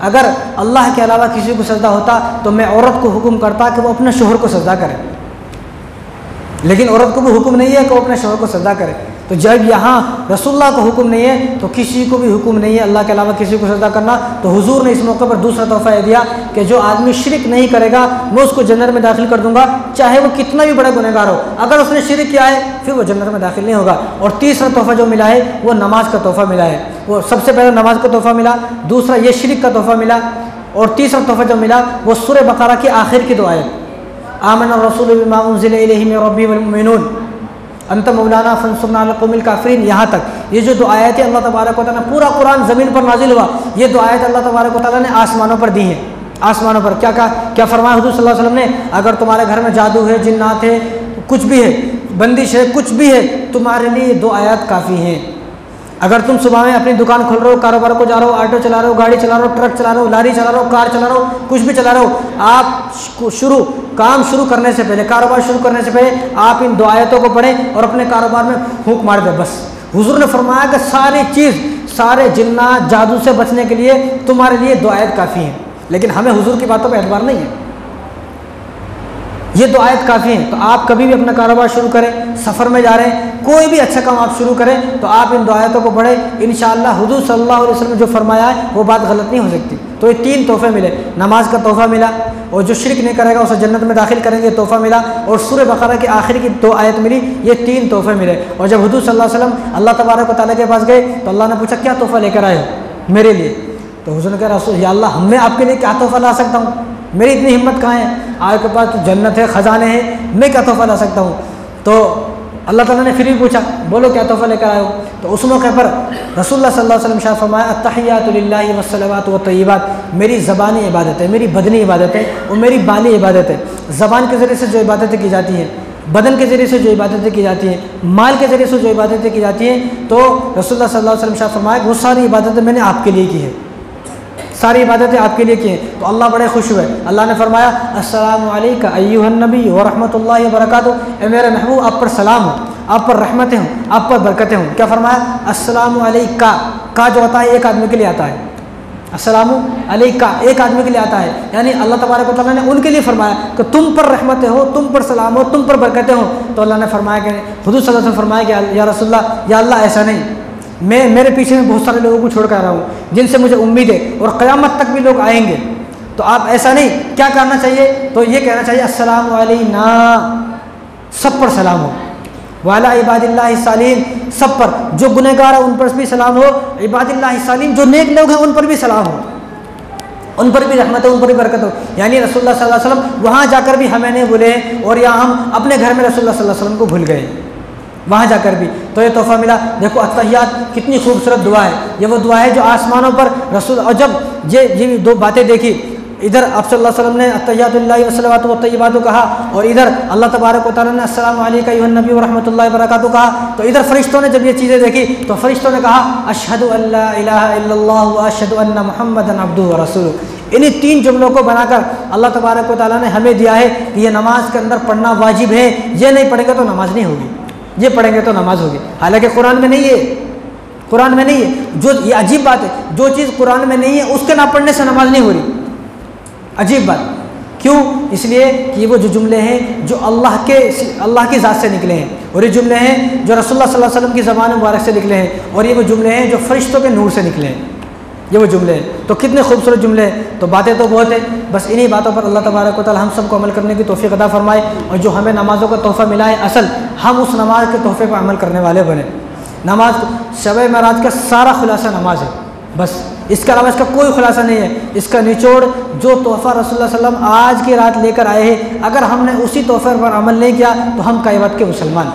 S2: अगर अल्लाह के अलावा किसी को सजदा होता तो मैं औरत को हुक्म करता कि वो अपने शोहर को सजदा करे, लेकिन औरत को भी हुक्म नहीं है कि वो अपने शोहर को सजदा करे। तो जब यहाँ रसूलुल्लाह को हुक्म नहीं है तो किसी को भी हुक्म नहीं है अल्लाह के अलावा किसी को सजदा करना। तो हुजूर ने इस मौके पर दूसरा तोहफ़ा यह दिया कि जो आदमी शिरक नहीं करेगा मैं उसको जन्नत में दाखिल कर दूंगा, चाहे वो कितना भी बड़ा गुनहगार हो। अगर उसने शिरक किया है फिर वो जन्नत में दाखिल नहीं होगा। और तीसरा तोहफ़ा जो मिला है वो नमाज का तोहफ़ा मिला है। वो सबसे पहले नमाज का तोहफ़ा मिला, दूसरा ये शिरक का तोहफ़ा मिला, और तीसरा तोहफ़ा जो मिला वो सूरह बकरा की आखिर की 2 आयत, आमन रसूल बिमा उनज़िला इलैहि मिन रब्बिहिल मुमिनून अंत मौलाना फंसुरना अल कौमिल काफिरीन। यहाँ तक ये जो 2 आयतें अल्लाह तबारक व तआला, पूरा कुरान ज़मीन पर नाजिल हुआ, ये 2 आयत अल्लाह तबारक व तआला ने आसमानों पर दी हैं। आसमानों पर क्या कहा, क्या फरमाया हुजूर सल्लल्लाहु अलैहि वसल्लम ने? अगर तुम्हारे घर में जादू है, जिन्नात है, कुछ भी है, बंदिश है, कुछ भी है, तुम्हारे लिए 2 आयत काफ़ी हैं। अगर तुम सुबह में अपनी दुकान खोल रहे हो, कारोबार को जा रहे हो, ऑटो चला रहे हो, गाड़ी चला रहे हो, ट्रक चला रहे हो, लारी चला रहे हो, कार चला रहे हो, कुछ भी चला रहे हो, आप काम शुरू करने से पहले, कारोबार शुरू करने से पहले आप इन दो आयतों को पढ़ें और अपने कारोबार में फूंक मार दें। बस हुजूर ने फरमाया कि सारी चीज़, सारे जिन्नात जादू से बचने के लिए तुम्हारे लिए दो आयत काफ़ी हैं। लेकिन हमें हुजूर की बातों पर एतबार नहीं है, ये दो आयत काफ़ी हैं। तो आप कभी भी अपना कारोबार शुरू करें, सफ़र में जा रहे हैं, कोई भी अच्छा काम आप शुरू करें तो आप इन दो आयतों को पढ़ें। इंशाअल्लाह हुजूर सल्लल्लाहु अलैहि वसल्लम जो फरमाया है वो बात गलत नहीं हो सकती। तो ये 3 तोहफे मिले, नमाज का तोहफा मिला, और जो शिरक नहीं करेगा उसे जन्नत में दाखिल करेंगे तोहफा मिला, और सूरह बकरा की आखिर की 2 आयत मिली। ये 3 तोहफे मिले। और जब हुजूर सल्लल्लाहु अलैहि वसल्लम अल्लाह तबारक व तआला के पास गए तो अल्लाह ने पूछा क्या तोहफा लेकर आए हो मेरे लिए? तो हुजूर ने कहा रसूल या अल्लाह मैं आपके लिए क्या तोहफा ला सकता हूँ, मेरी इतनी हिम्मत कहाँ है, आपके पास तो जन्नत है, ख़जाने हैं, मैं क्या तोहफा ला सकता हूँ? तो अल्लाह ताला ने फिर भी पूछा बोलो क्या तोहफा लेकर आए हो? तो उस मौके पर रसूलुल्लाह सल्लल्लाहु अलैहि वसल्लम शाह फरमाया अत्तहियातु लिल्लाहि वस्सलावातु वत्तय्यिबात, मेरी ज़बानी इबादत है, मेरी बदनी इबादत है और मेरी बाली इबादत है। ज़बान के ज़रिए से जो इबादतें की जाती हैं, बदन के ज़रिए से जो इबादतें की जाती हैं, माल के ज़रिए से जो इबादतें की जाती हैं, तो रसूलुल्लाह सल्लल्लाहु अलैहि वसल्लम शाह फरमाया वो सारी इबादतें मैंने आपके लिए की है, सारी इबादतें आपके लिए की हैं। तो अल्लाह बड़े खुश हुए। अल्लाह ने फरमाया अस्सलामु अलैका अय्युहन नबी व रहमतुल्लाहि व बरकातुहू, ए मेरे महबूब आप पर सलाम हो, आप पर रहमतें हों, आप पर बरकतें हों। क्या फरमाया? अस्सलामु अलैका, का जो आता है एक आदमी के लिए आता है, अस्सलामु अलैका एक आदमी के लिए आता है, यानी अल्लाह तबारक व तआला ने उनके लिए फरमाया कि तुम पर रहमतें हो, तुम पर सलाम हो, तुम पर बरकतें हो। तो अल्लाह ने फरमाया कि हुजूर सल्लल्लाहु अलैहि वसल्लम फरमाया कि या रसूलल्लाह या अल्लाह ऐसा नहीं, मेरे पीछे में बहुत सारे लोगों को छोड़ कर आ रहा हूँ जिनसे मुझे उम्मीद है और क़यामत तक भी लोग आएंगे, तो आप ऐसा नहीं, क्या करना चाहिए? तो ये कहना चाहिए अस्सलामु अलैना, सब पर सलाम हो, वाला इबादिल्लाहि सालिहीन, सब पर, जो गुनहगार है उन पर भी सलाम हो, इबादिल्लाहि सालिहीन जो नेक लोग हैं उन पर भी सलाम हो, उन पर भी रहमत हो, उन पर भी बरकत हो। यानी रसूलुल्लाह सल्लल्लाहु अलैहि वसल्लम वहाँ जाकर भी हमें नहीं भूले और या हम अपने घर में रसूलुल्लाह सल्लल्लाहु अलैहि वसल्लम को भूल गए वहाँ जाकर भी। तो ये तोहफ़ा मिला। देखो अत्तहियात कितनी खूबसूरत दुआ है, ये वो दुआ है जो आसमानों पर रसूल, और जब ये 2 बातें देखी, इधर आप सल्लल्लाहु अलैहि वसल्लम ने अत्तहियातुल्लाहि वस्सलावातु वत्तय्यिबातु कहा और इधर अल्लाह तबारक व तआला ने अस्सलामु अलैका अय्युहन नबी व रहमतुल्लाहि व बरकातुहू कहा। तो इधर फरिश्तों ने जब ये चीज़ें देखी तो फरिश्तों ने कहा अशहदु अल्ला इलाहा इल्लल्लाह व अशहदु अन्ना मुहम्मदन अब्दुहु व रसूलुहु। इन्हीं 3 जुमलों को बनाकर अल्लाह तबारक व तआला ने हमें दिया है कि ये नमाज के अंदर पढ़ना वाजिब है, ये नहीं पढ़ेंगे तो नमाज नहीं होगी, ये पढ़ेंगे तो नमाज होगी। हालांकि कुरान में नहीं है, कुरान में नहीं है। जो ये अजीब बात है, जो चीज़ कुरान में नहीं है उसके ना पढ़ने से नमाज नहीं हो रही। अजीब बात क्यों? इसलिए कि वो जो जुमले हैं जो अल्लाह की ज़ात से निकले हैं, और ये जुमले हैं जो रसूलुल्लाह सल्लल्लाहु अलैहि वसल्लम की ज़बान मुबारक से निकले हैं, और ये वो जुमले हैं जो फरिश्तों के नूर से निकले हैं, ये वो जुमले हैं। तो कितने खूबसूरत जुमले हैं। तो बातें तो बहुत है, बस इन्हीं बातों पर अल्लाह तबारक व तआला हम सबको अमल करने की तौफीक अता फरमाए, और जो हमें नमाज़ों का तोहफ़ा मिला है असल, हम उस नमाज के तोहफ़े पर अमल करने वाले बने। नमाज शब मेराज का सारा खुलासा नमाज है, बस इसके अलावा इसका कोई खुलासा नहीं है। इसका निचोड़ जो तोहफ़ा रसूलुल्लाह सल्लल्लाहु अलैहि वसल्लम आज की रात लेकर आए हैं, अगर हमने उसी तोहफ़े पर अमल नहीं किया तो हम क़यामत के मुसलमान।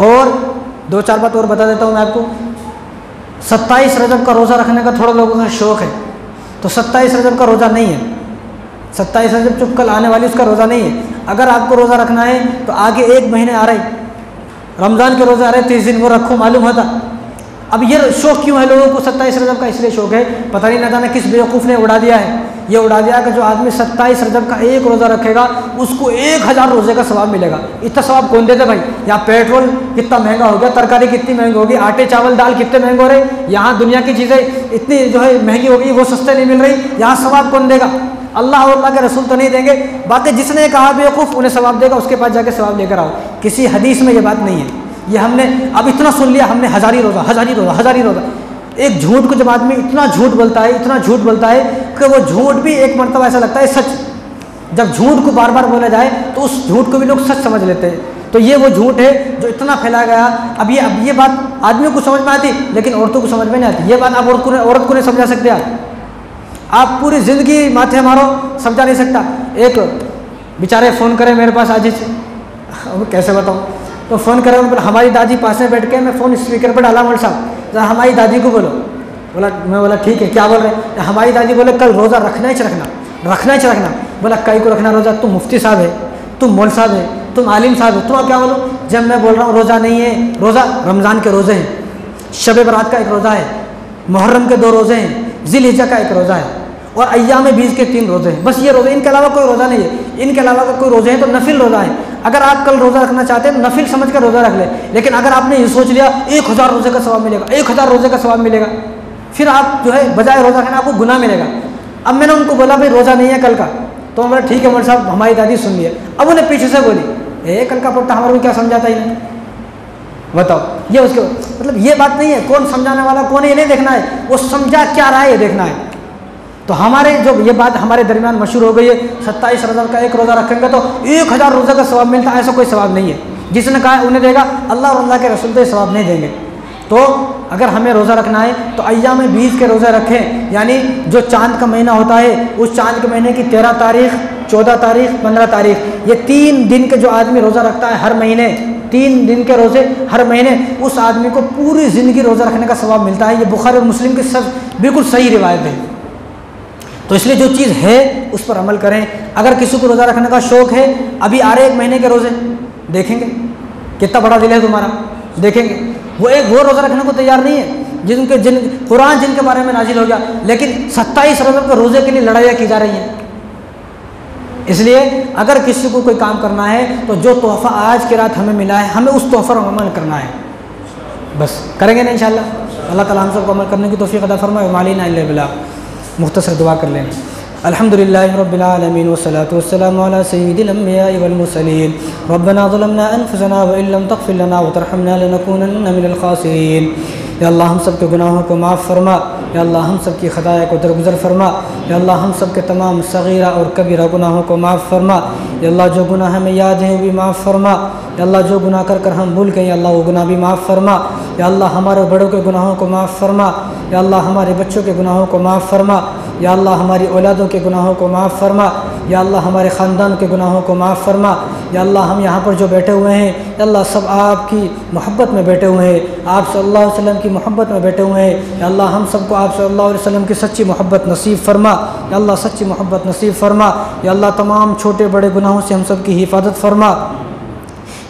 S2: और 2-4 बात और बता देता हूँ मैं आपको। 27 रजब का रोज़ा रखने का थोड़ा लोगों का शौक़ है, तो 27 रजब का रोज़ा नहीं है। 27 रजब जो कल आने वाली उसका रोज़ा नहीं है। अगर आपको रोज़ा रखना है तो आगे 1 महीने आ रहे, रमज़ान के रोज़े आ रहे, 30 दिन वो रखो, मालूम होता। अब ये शौक़ क्यों है लोगों को 27 रजब का? इसलिए शौक़ है, पता नहीं ना जाना किस बेवकूफ़ ने उड़ा दिया है। ये उड़ा दिया कि जो आदमी 27 रजब का एक रोज़ा रखेगा उसको 1000 रोज़े का सवाब मिलेगा। इतना सवाब कौन देते भाई? यहाँ पेट्रोल कितना महंगा हो गया, तरकारी कितनी महंगी होगी, आटे चावल दाल कितने महंगे हो रहे, यहाँ दुनिया की चीज़ें इतनी जो है महंगी हो गई, वो सस्ते नहीं मिल रही, यहाँ सवाब कौन देगा? अल्लाह और अल्लाह के रसूल तो नहीं देंगे, बाकी जिसने कहा बेवकूफ़ उन्हें सवाब देगा, उसके पास जाके सवाब लेकर आओ। किसी हदीस में ये बात नहीं है। ये हमने अब इतना सुन लिया, हमने हज़ारी रोज़ा। एक झूठ को जब आदमी इतना झूठ बोलता है, इतना झूठ बोलता है कि वो झूठ भी एक मरतबा ऐसा लगता है सच। जब झूठ को बार बार बोला जाए तो उस झूठ को भी लोग सच समझ लेते हैं। तो ये वो झूठ है जो इतना फैला गया। अब ये बात आदमियों को समझ में आती, लेकिन औरतों को समझ में नहीं आती। ये बात आप औरत को नहीं समझा सकते। आप पूरी ज़िंदगी माथे मारो, समझा नहीं सकता। एक बेचारे फ़ोन करें मेरे पास आज ही, कैसे बताऊँ, तो फ़ोन करें, हमारी दादी पास में बैठ के, मैं फ़ोन स्पीकर पर डाला, मौलवी साहब हमारी दादी को बोलो। मैं बोला ठीक है, क्या बोल रहे हैं? हमारी दादी बोले कल रोज़ा रखना ही रखना। बोला कई को रखना रोज़ा? तुम मुफ्ती साहब है, तुम मौलवी साहब है, तुम आलिम साहब है, तुम क्या बोलो? जब मैं बोल रहा हूँ रोज़ा नहीं है, रोज़ा रमज़ान के रोज़े हैं, शब बरात का एक रोज़ा है, मुहर्रम के 2 रोज़े हैं, ज़िलहिज्जा का एक रोज़ा है और अय्याम बीज के 3 रोज़े हैं। बस ये रोज़े, इनके अलावा कोई रोज़ा नहीं है। इनके अलावा अगर कोई रोज़े हैं तो नफिल रोज़ा है। अगर आप कल रोज़ा रखना चाहते हैं तो नफिल समझ कर रोज़ा रख ले। लेकिन अगर आपने ये सोच लिया 1000 रोज़े का सवाब मिलेगा, 1000 रोज़े का सवाब मिलेगा, फिर आप जो है बजाय रोज़ा खाना आपको गुनाह मिलेगा। अब मैंने उनको बोला भाई रोज़ा नहीं है कल का, तो बोला ठीक है मौलवी साहब, हमारी दादी सुन ली है। अब उन्हें पीछे से बोली कल का पढ़ता हमारे को क्या समझाता ही नहीं, बताओ। ये उसके मतलब ये बात नहीं है कौन समझाने वाला कौन है ये नहीं देखना है, वो समझा क्या रहा है ये देखना है। तो हमारे जो ये बात हमारे दरमियान मशहूर हो गई है 27 रमज़ान का एक रोज़ा रखेंगे तो 1000 रोज़े का सवाब मिलता है, ऐसा कोई सवाब नहीं है। जिसने कहा उन्हें देगा, अल्लाह और अल्लाह के रसूल तो सवाब नहीं देंगे। तो अगर हमें रोज़ा रखना है तो अय्याम बीज के रोज़े रखें, यानी जो चाँद का महीना होता है उस चाँद के महीने की 13 तारीख, 14 तारीख, 15 तारीख, ये 3 दिन के जो आदमी रोज़ा रखता है हर महीने, 3 दिन के रोज़े हर महीने, उस आदमी को पूरी ज़िंदगी रोज़ा रखने का सवाब मिलता है। ये बुखारी और मुस्लिम की सब बिल्कुल सही रिवायत है। तो इसलिए जो चीज़ है उस पर अमल करें। अगर किसी को रोज़ा रखने का शौक़ है, अभी आ रहे 1 महीने के रोज़े देखेंगे कितना बड़ा दिल है तुम्हारा, देखेंगे। वो रोज़ा रखने को तैयार नहीं है जिन कुरान जिनके बारे में नाजिल हो गया, लेकिन 27 रमज़ान के रोज़े के लिए लड़ाइयाँ की जा रही हैं। इसलिए अगर किसी को कोई काम करना है तो जो तोहफ़ा आज की रात हमें मिला है हमें उस तोहफ़े पर अमल करना है, बस करेंगे ना इंशाअल्लाह। अल्लाह ताला हम सबको अमल करने की तौफ़ीक़ अता फ़रमाए। मालिना इल्ला बिल्लाह। मुख्तसर दुआ कर लें। अल्हम्दुलिल्लाहि रब्बिल आलमीन वस्सलातु वस्सलामु अला सय्यिदिल अंबियाइ वल मुरसलीन। रब्बना ज़लमना अनफुसना व इल्लम तग़फिर लना व तरहमना लनकूनन्ना मिनल ख़ासिरीन। या अल्लाह हम सब के गुनाहों को माफ़ फरमा, या अल्लाह हम सब की खताया को दरगुज़र फरमा, या अल्लाह हम सब के तमाम सगीरा और कबीरा गुनाहों को माफ़ फरमा। या अल्लाह जो गुनाह हमें याद है वो भी माफ़ फरमा। या अल्लाह जो गुनाह कर कर हम भूल गए या अल्लाह वो गुनाह भी माफ़ फरमा। या अल्लाह हमारे बड़ों के गुनाहों को माफ़ फरमा। या अल्लाह हमारे बच्चों के गुनाहों को माफ़ फरमा। या अल्लाह हमारी औलादों के गुनाहों को माफ़ फरमा। या अल्लाह हमारे ख़ानदान के गुनाहों को माफ़ फरमा। या अल्लाह हम यहाँ पर जो बैठे हुए हैं या अल्लाह सब आपकी मोहब्बत में बैठे हुए हैं, आप सल्लल्लाहु अलैहि वसल्लम की मोहब्बत में बैठे हुए हैं। या अल्लाह हम सबको आप सल्लल्लाहु अलैहि वसल्लम की सच्ची मोहब्बत नसीब फरमा। या अल्लाह सच्ची मोहब्बत नसीब फरमा। या अल्लाह तमाम छोटे बड़े गुनाहों से हम सब की हिफाजत फरमा।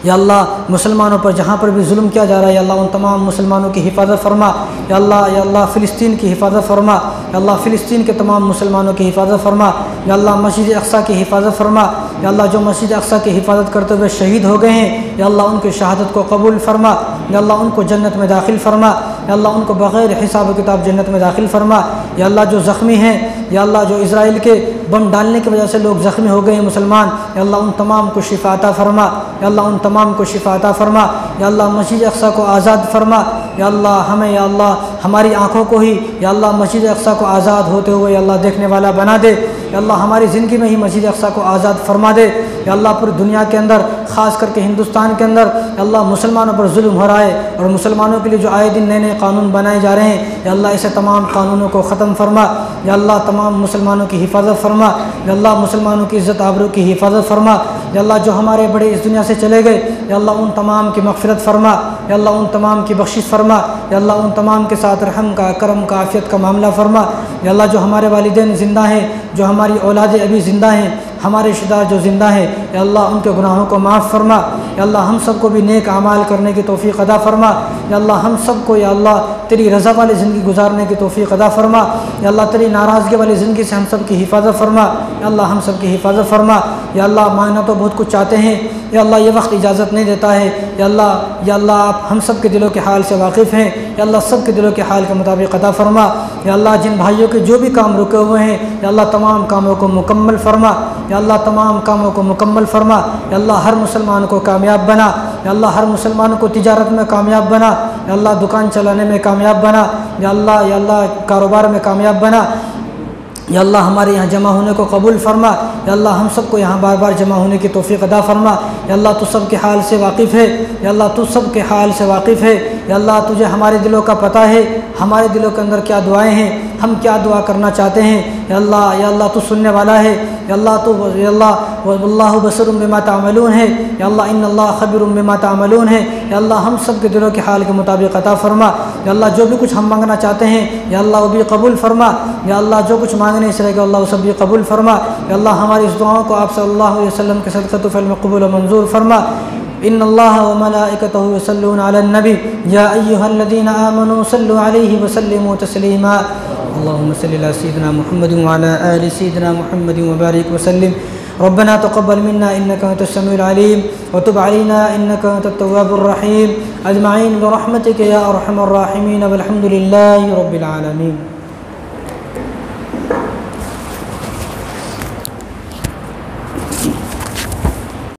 S2: या अल्लाह मुसलमानों पर जहाँ पर भी जुल्म किया जा रहा है या अल्लाह उन तमाम मुसलमानों की हिफाजत फरमा। या अल्लाह फ़िलिस्तीन की हिफाजत फरमा। या अल्लाह फ़िलिस्तीन के तमाम मुसलमानों की हिफाजत फरमा। या अल्लाह मस्जिद अक़सा की हिफाजत फरमा। या अल्लाह जो मस्जिद अक़सा की हिफाजत करते हुए शहीद हो गए हैं या अल्लाह उनकी शहादत को कबूल फरमा। या अल्लाह उनको जन्नत में दाखिल फरमा। या अल्लाह उनको बग़ैर हिसाब किताब जन्नत में दाखिल फरमा। या अल्लाह जो ज़ख्मी हैं या अल्लाह जो इज़राइल के बम डालने की वजह से लोग ज़ख्मी हो गए हैं मुसलमान, या अल्लाह उन तमाम को शिफ़ा अता फ़रमा। या अल्लाह उन तमाम को शिफ़ा अता फ़रमा। या अल्लाह मस्जिद अक़सा को आज़ाद फ़रमा। या अल्लाह हमें या अल्लाह हमारी आँखों को ही या अल्लाह मस्जिद अक़सा को आज़ाद होते हुए या अल्लाह देखने वाला बना दे। या अल्लाह हमारी ज़िंदगी में ही मस्जिद अक़सा को आज़ाद फ़रमा दे। या अल्लाह पूरी दुनिया के अंदर ख़ास करके हिंदुस्तान के अंदर या अल्लाह मुसलमानों पर जुल्म हो रहा है और मुसलमानों के लिए जो आए दिन नए नए कानून बनाए जा रहे हैं या अल्लाह ऐसे तमाम कानूनों को ख़त्म फरमा। या अल्लाह तमाम मुसलमानों की हिफाजत फरमा। या अल्लाह मुसलमानों की इज़्ज़त आबरू की हिफाजत फरमा। या अल्लाह जो हमारे बड़े इस दुनिया से चले गए या अल्लाह उन तमाम की मग़फ़िरत फरमा। या अल्लाह उन तमाम की बख्शिश फरमा। या अल्लाह उन तमाम के साथ रहम का, करम का, आफ़ियत का मामला फरमा। या अल्लाह जो हमारे वालिदैन ज़िंदा हैं, जो हमारी औलादें अभी ज़िंदा हैं, हमारे रिश्तेदार जो ज़िंदा हैं, या अल्लाह उनके गुनाहों को माफ़ फरमा। या अल्लाह हम सबको भी नेक अमाल करने की तौफ़ीक़ अता फ़रमा। या अल्लाह हम सबको या अल्लाह तेरी रज़ा वाली ज़िंदगी गुजारने की तौफ़ीक़ अता फ़रमा। या अल्लाह तेरी नाराज़गी वाली ज़िंदगी से हम सब की हिफाजत फ़रमा। या अल्लाह हम सब की हिफाजत फ़रमा। या अल्लाह मांगना तो बहुत कुछ चाहते हैं या अल्लाह ये वक्त इजाज़त नहीं देता है। या अल्लाह आप हम सब के दिलों के हाल से वाकिफ़ हैं। या अल्लाह सब के दिलों के हाल के मुताबिक अता फ़रमा। या अल्लाह जिन भाइयों के जो भी काम रुके हुए हैं या अल्लाह तमाम कामों को मुकम्मल फ़रमा। या अल्लाह तमाम कामों को मुकम्मल फ़रमा। या अल्लाह हर मुसलमान को कामयाब बना। या अल्लाह हर मुसलमान को तिजारत में कामयाब बना। या अल्लाह दुकान चलाने में कामयाब बना। या अल्लाह कारोबार में कामयाब बना। या अल्लाह हमारे यहाँ जमा होने को कबूल फ़रमा। या अल्लाह हम सबको यहाँ बार बार जमा होने की तौफ़ीक़ अता फ़रमा। या अल्लाह तू सब के हाल से वाकिफ़ है। या अल्लाह तू सब के हाल से वाकिफ़ है। या अल्लाह तुझे हमारे दिलों का पता है, हमारे दिलों के अंदर क्या दुआएं हैं, हम क्या दुआ करना चाहते हैं। या अल्लाह तू सुनने वाला है। या अल्लाह वल्लाहु बसीरुम बिमा तामलून है। या अल्लाह इन्नल्लाह खबीरुम बिमा तामलून है। या अल्लाह हम सब के दिलों के हाल के मुताबिक अता फ़रमा। या अल्लाह जो भी कुछ हम मांगना चाहते हैं या अल्लाह वो भी कबूल फ़रमा। या अल्लाह जो कुछ मांगने से रहेगा अल्लाह सब भी कबूल फ़रमा। या अल्लाह हमारी इस दुआओं को आप सल्लल्लाहु अलैहि वसल्लम के सदक़े फ़ल में कबूल और मंजूर फ़रमा। इन्नल्लाह व मलाइकतहु युसल्लूना अलन नबी या अय्युहल्लज़ीना आमनू सल्लु अलैहि व सल्लिमू तस्लीमा अल्लाहुम्मा सल्लि अला सय्यिदिना मुहम्मदिन व अला आलि सय्यिदिना मुहम्मदिन व बारिक व सल्लिम रब्बना तक़ब्बल मिन्ना इन्नका अंतस समीउल अलीम व तुब अलैना इन्नका अंतत तव्वाबुर रहीम अजमईन बिरहमतिका या अरहमर राहिमीन वल्हम्दुलिल्लाहि रब्बिल आलमीन।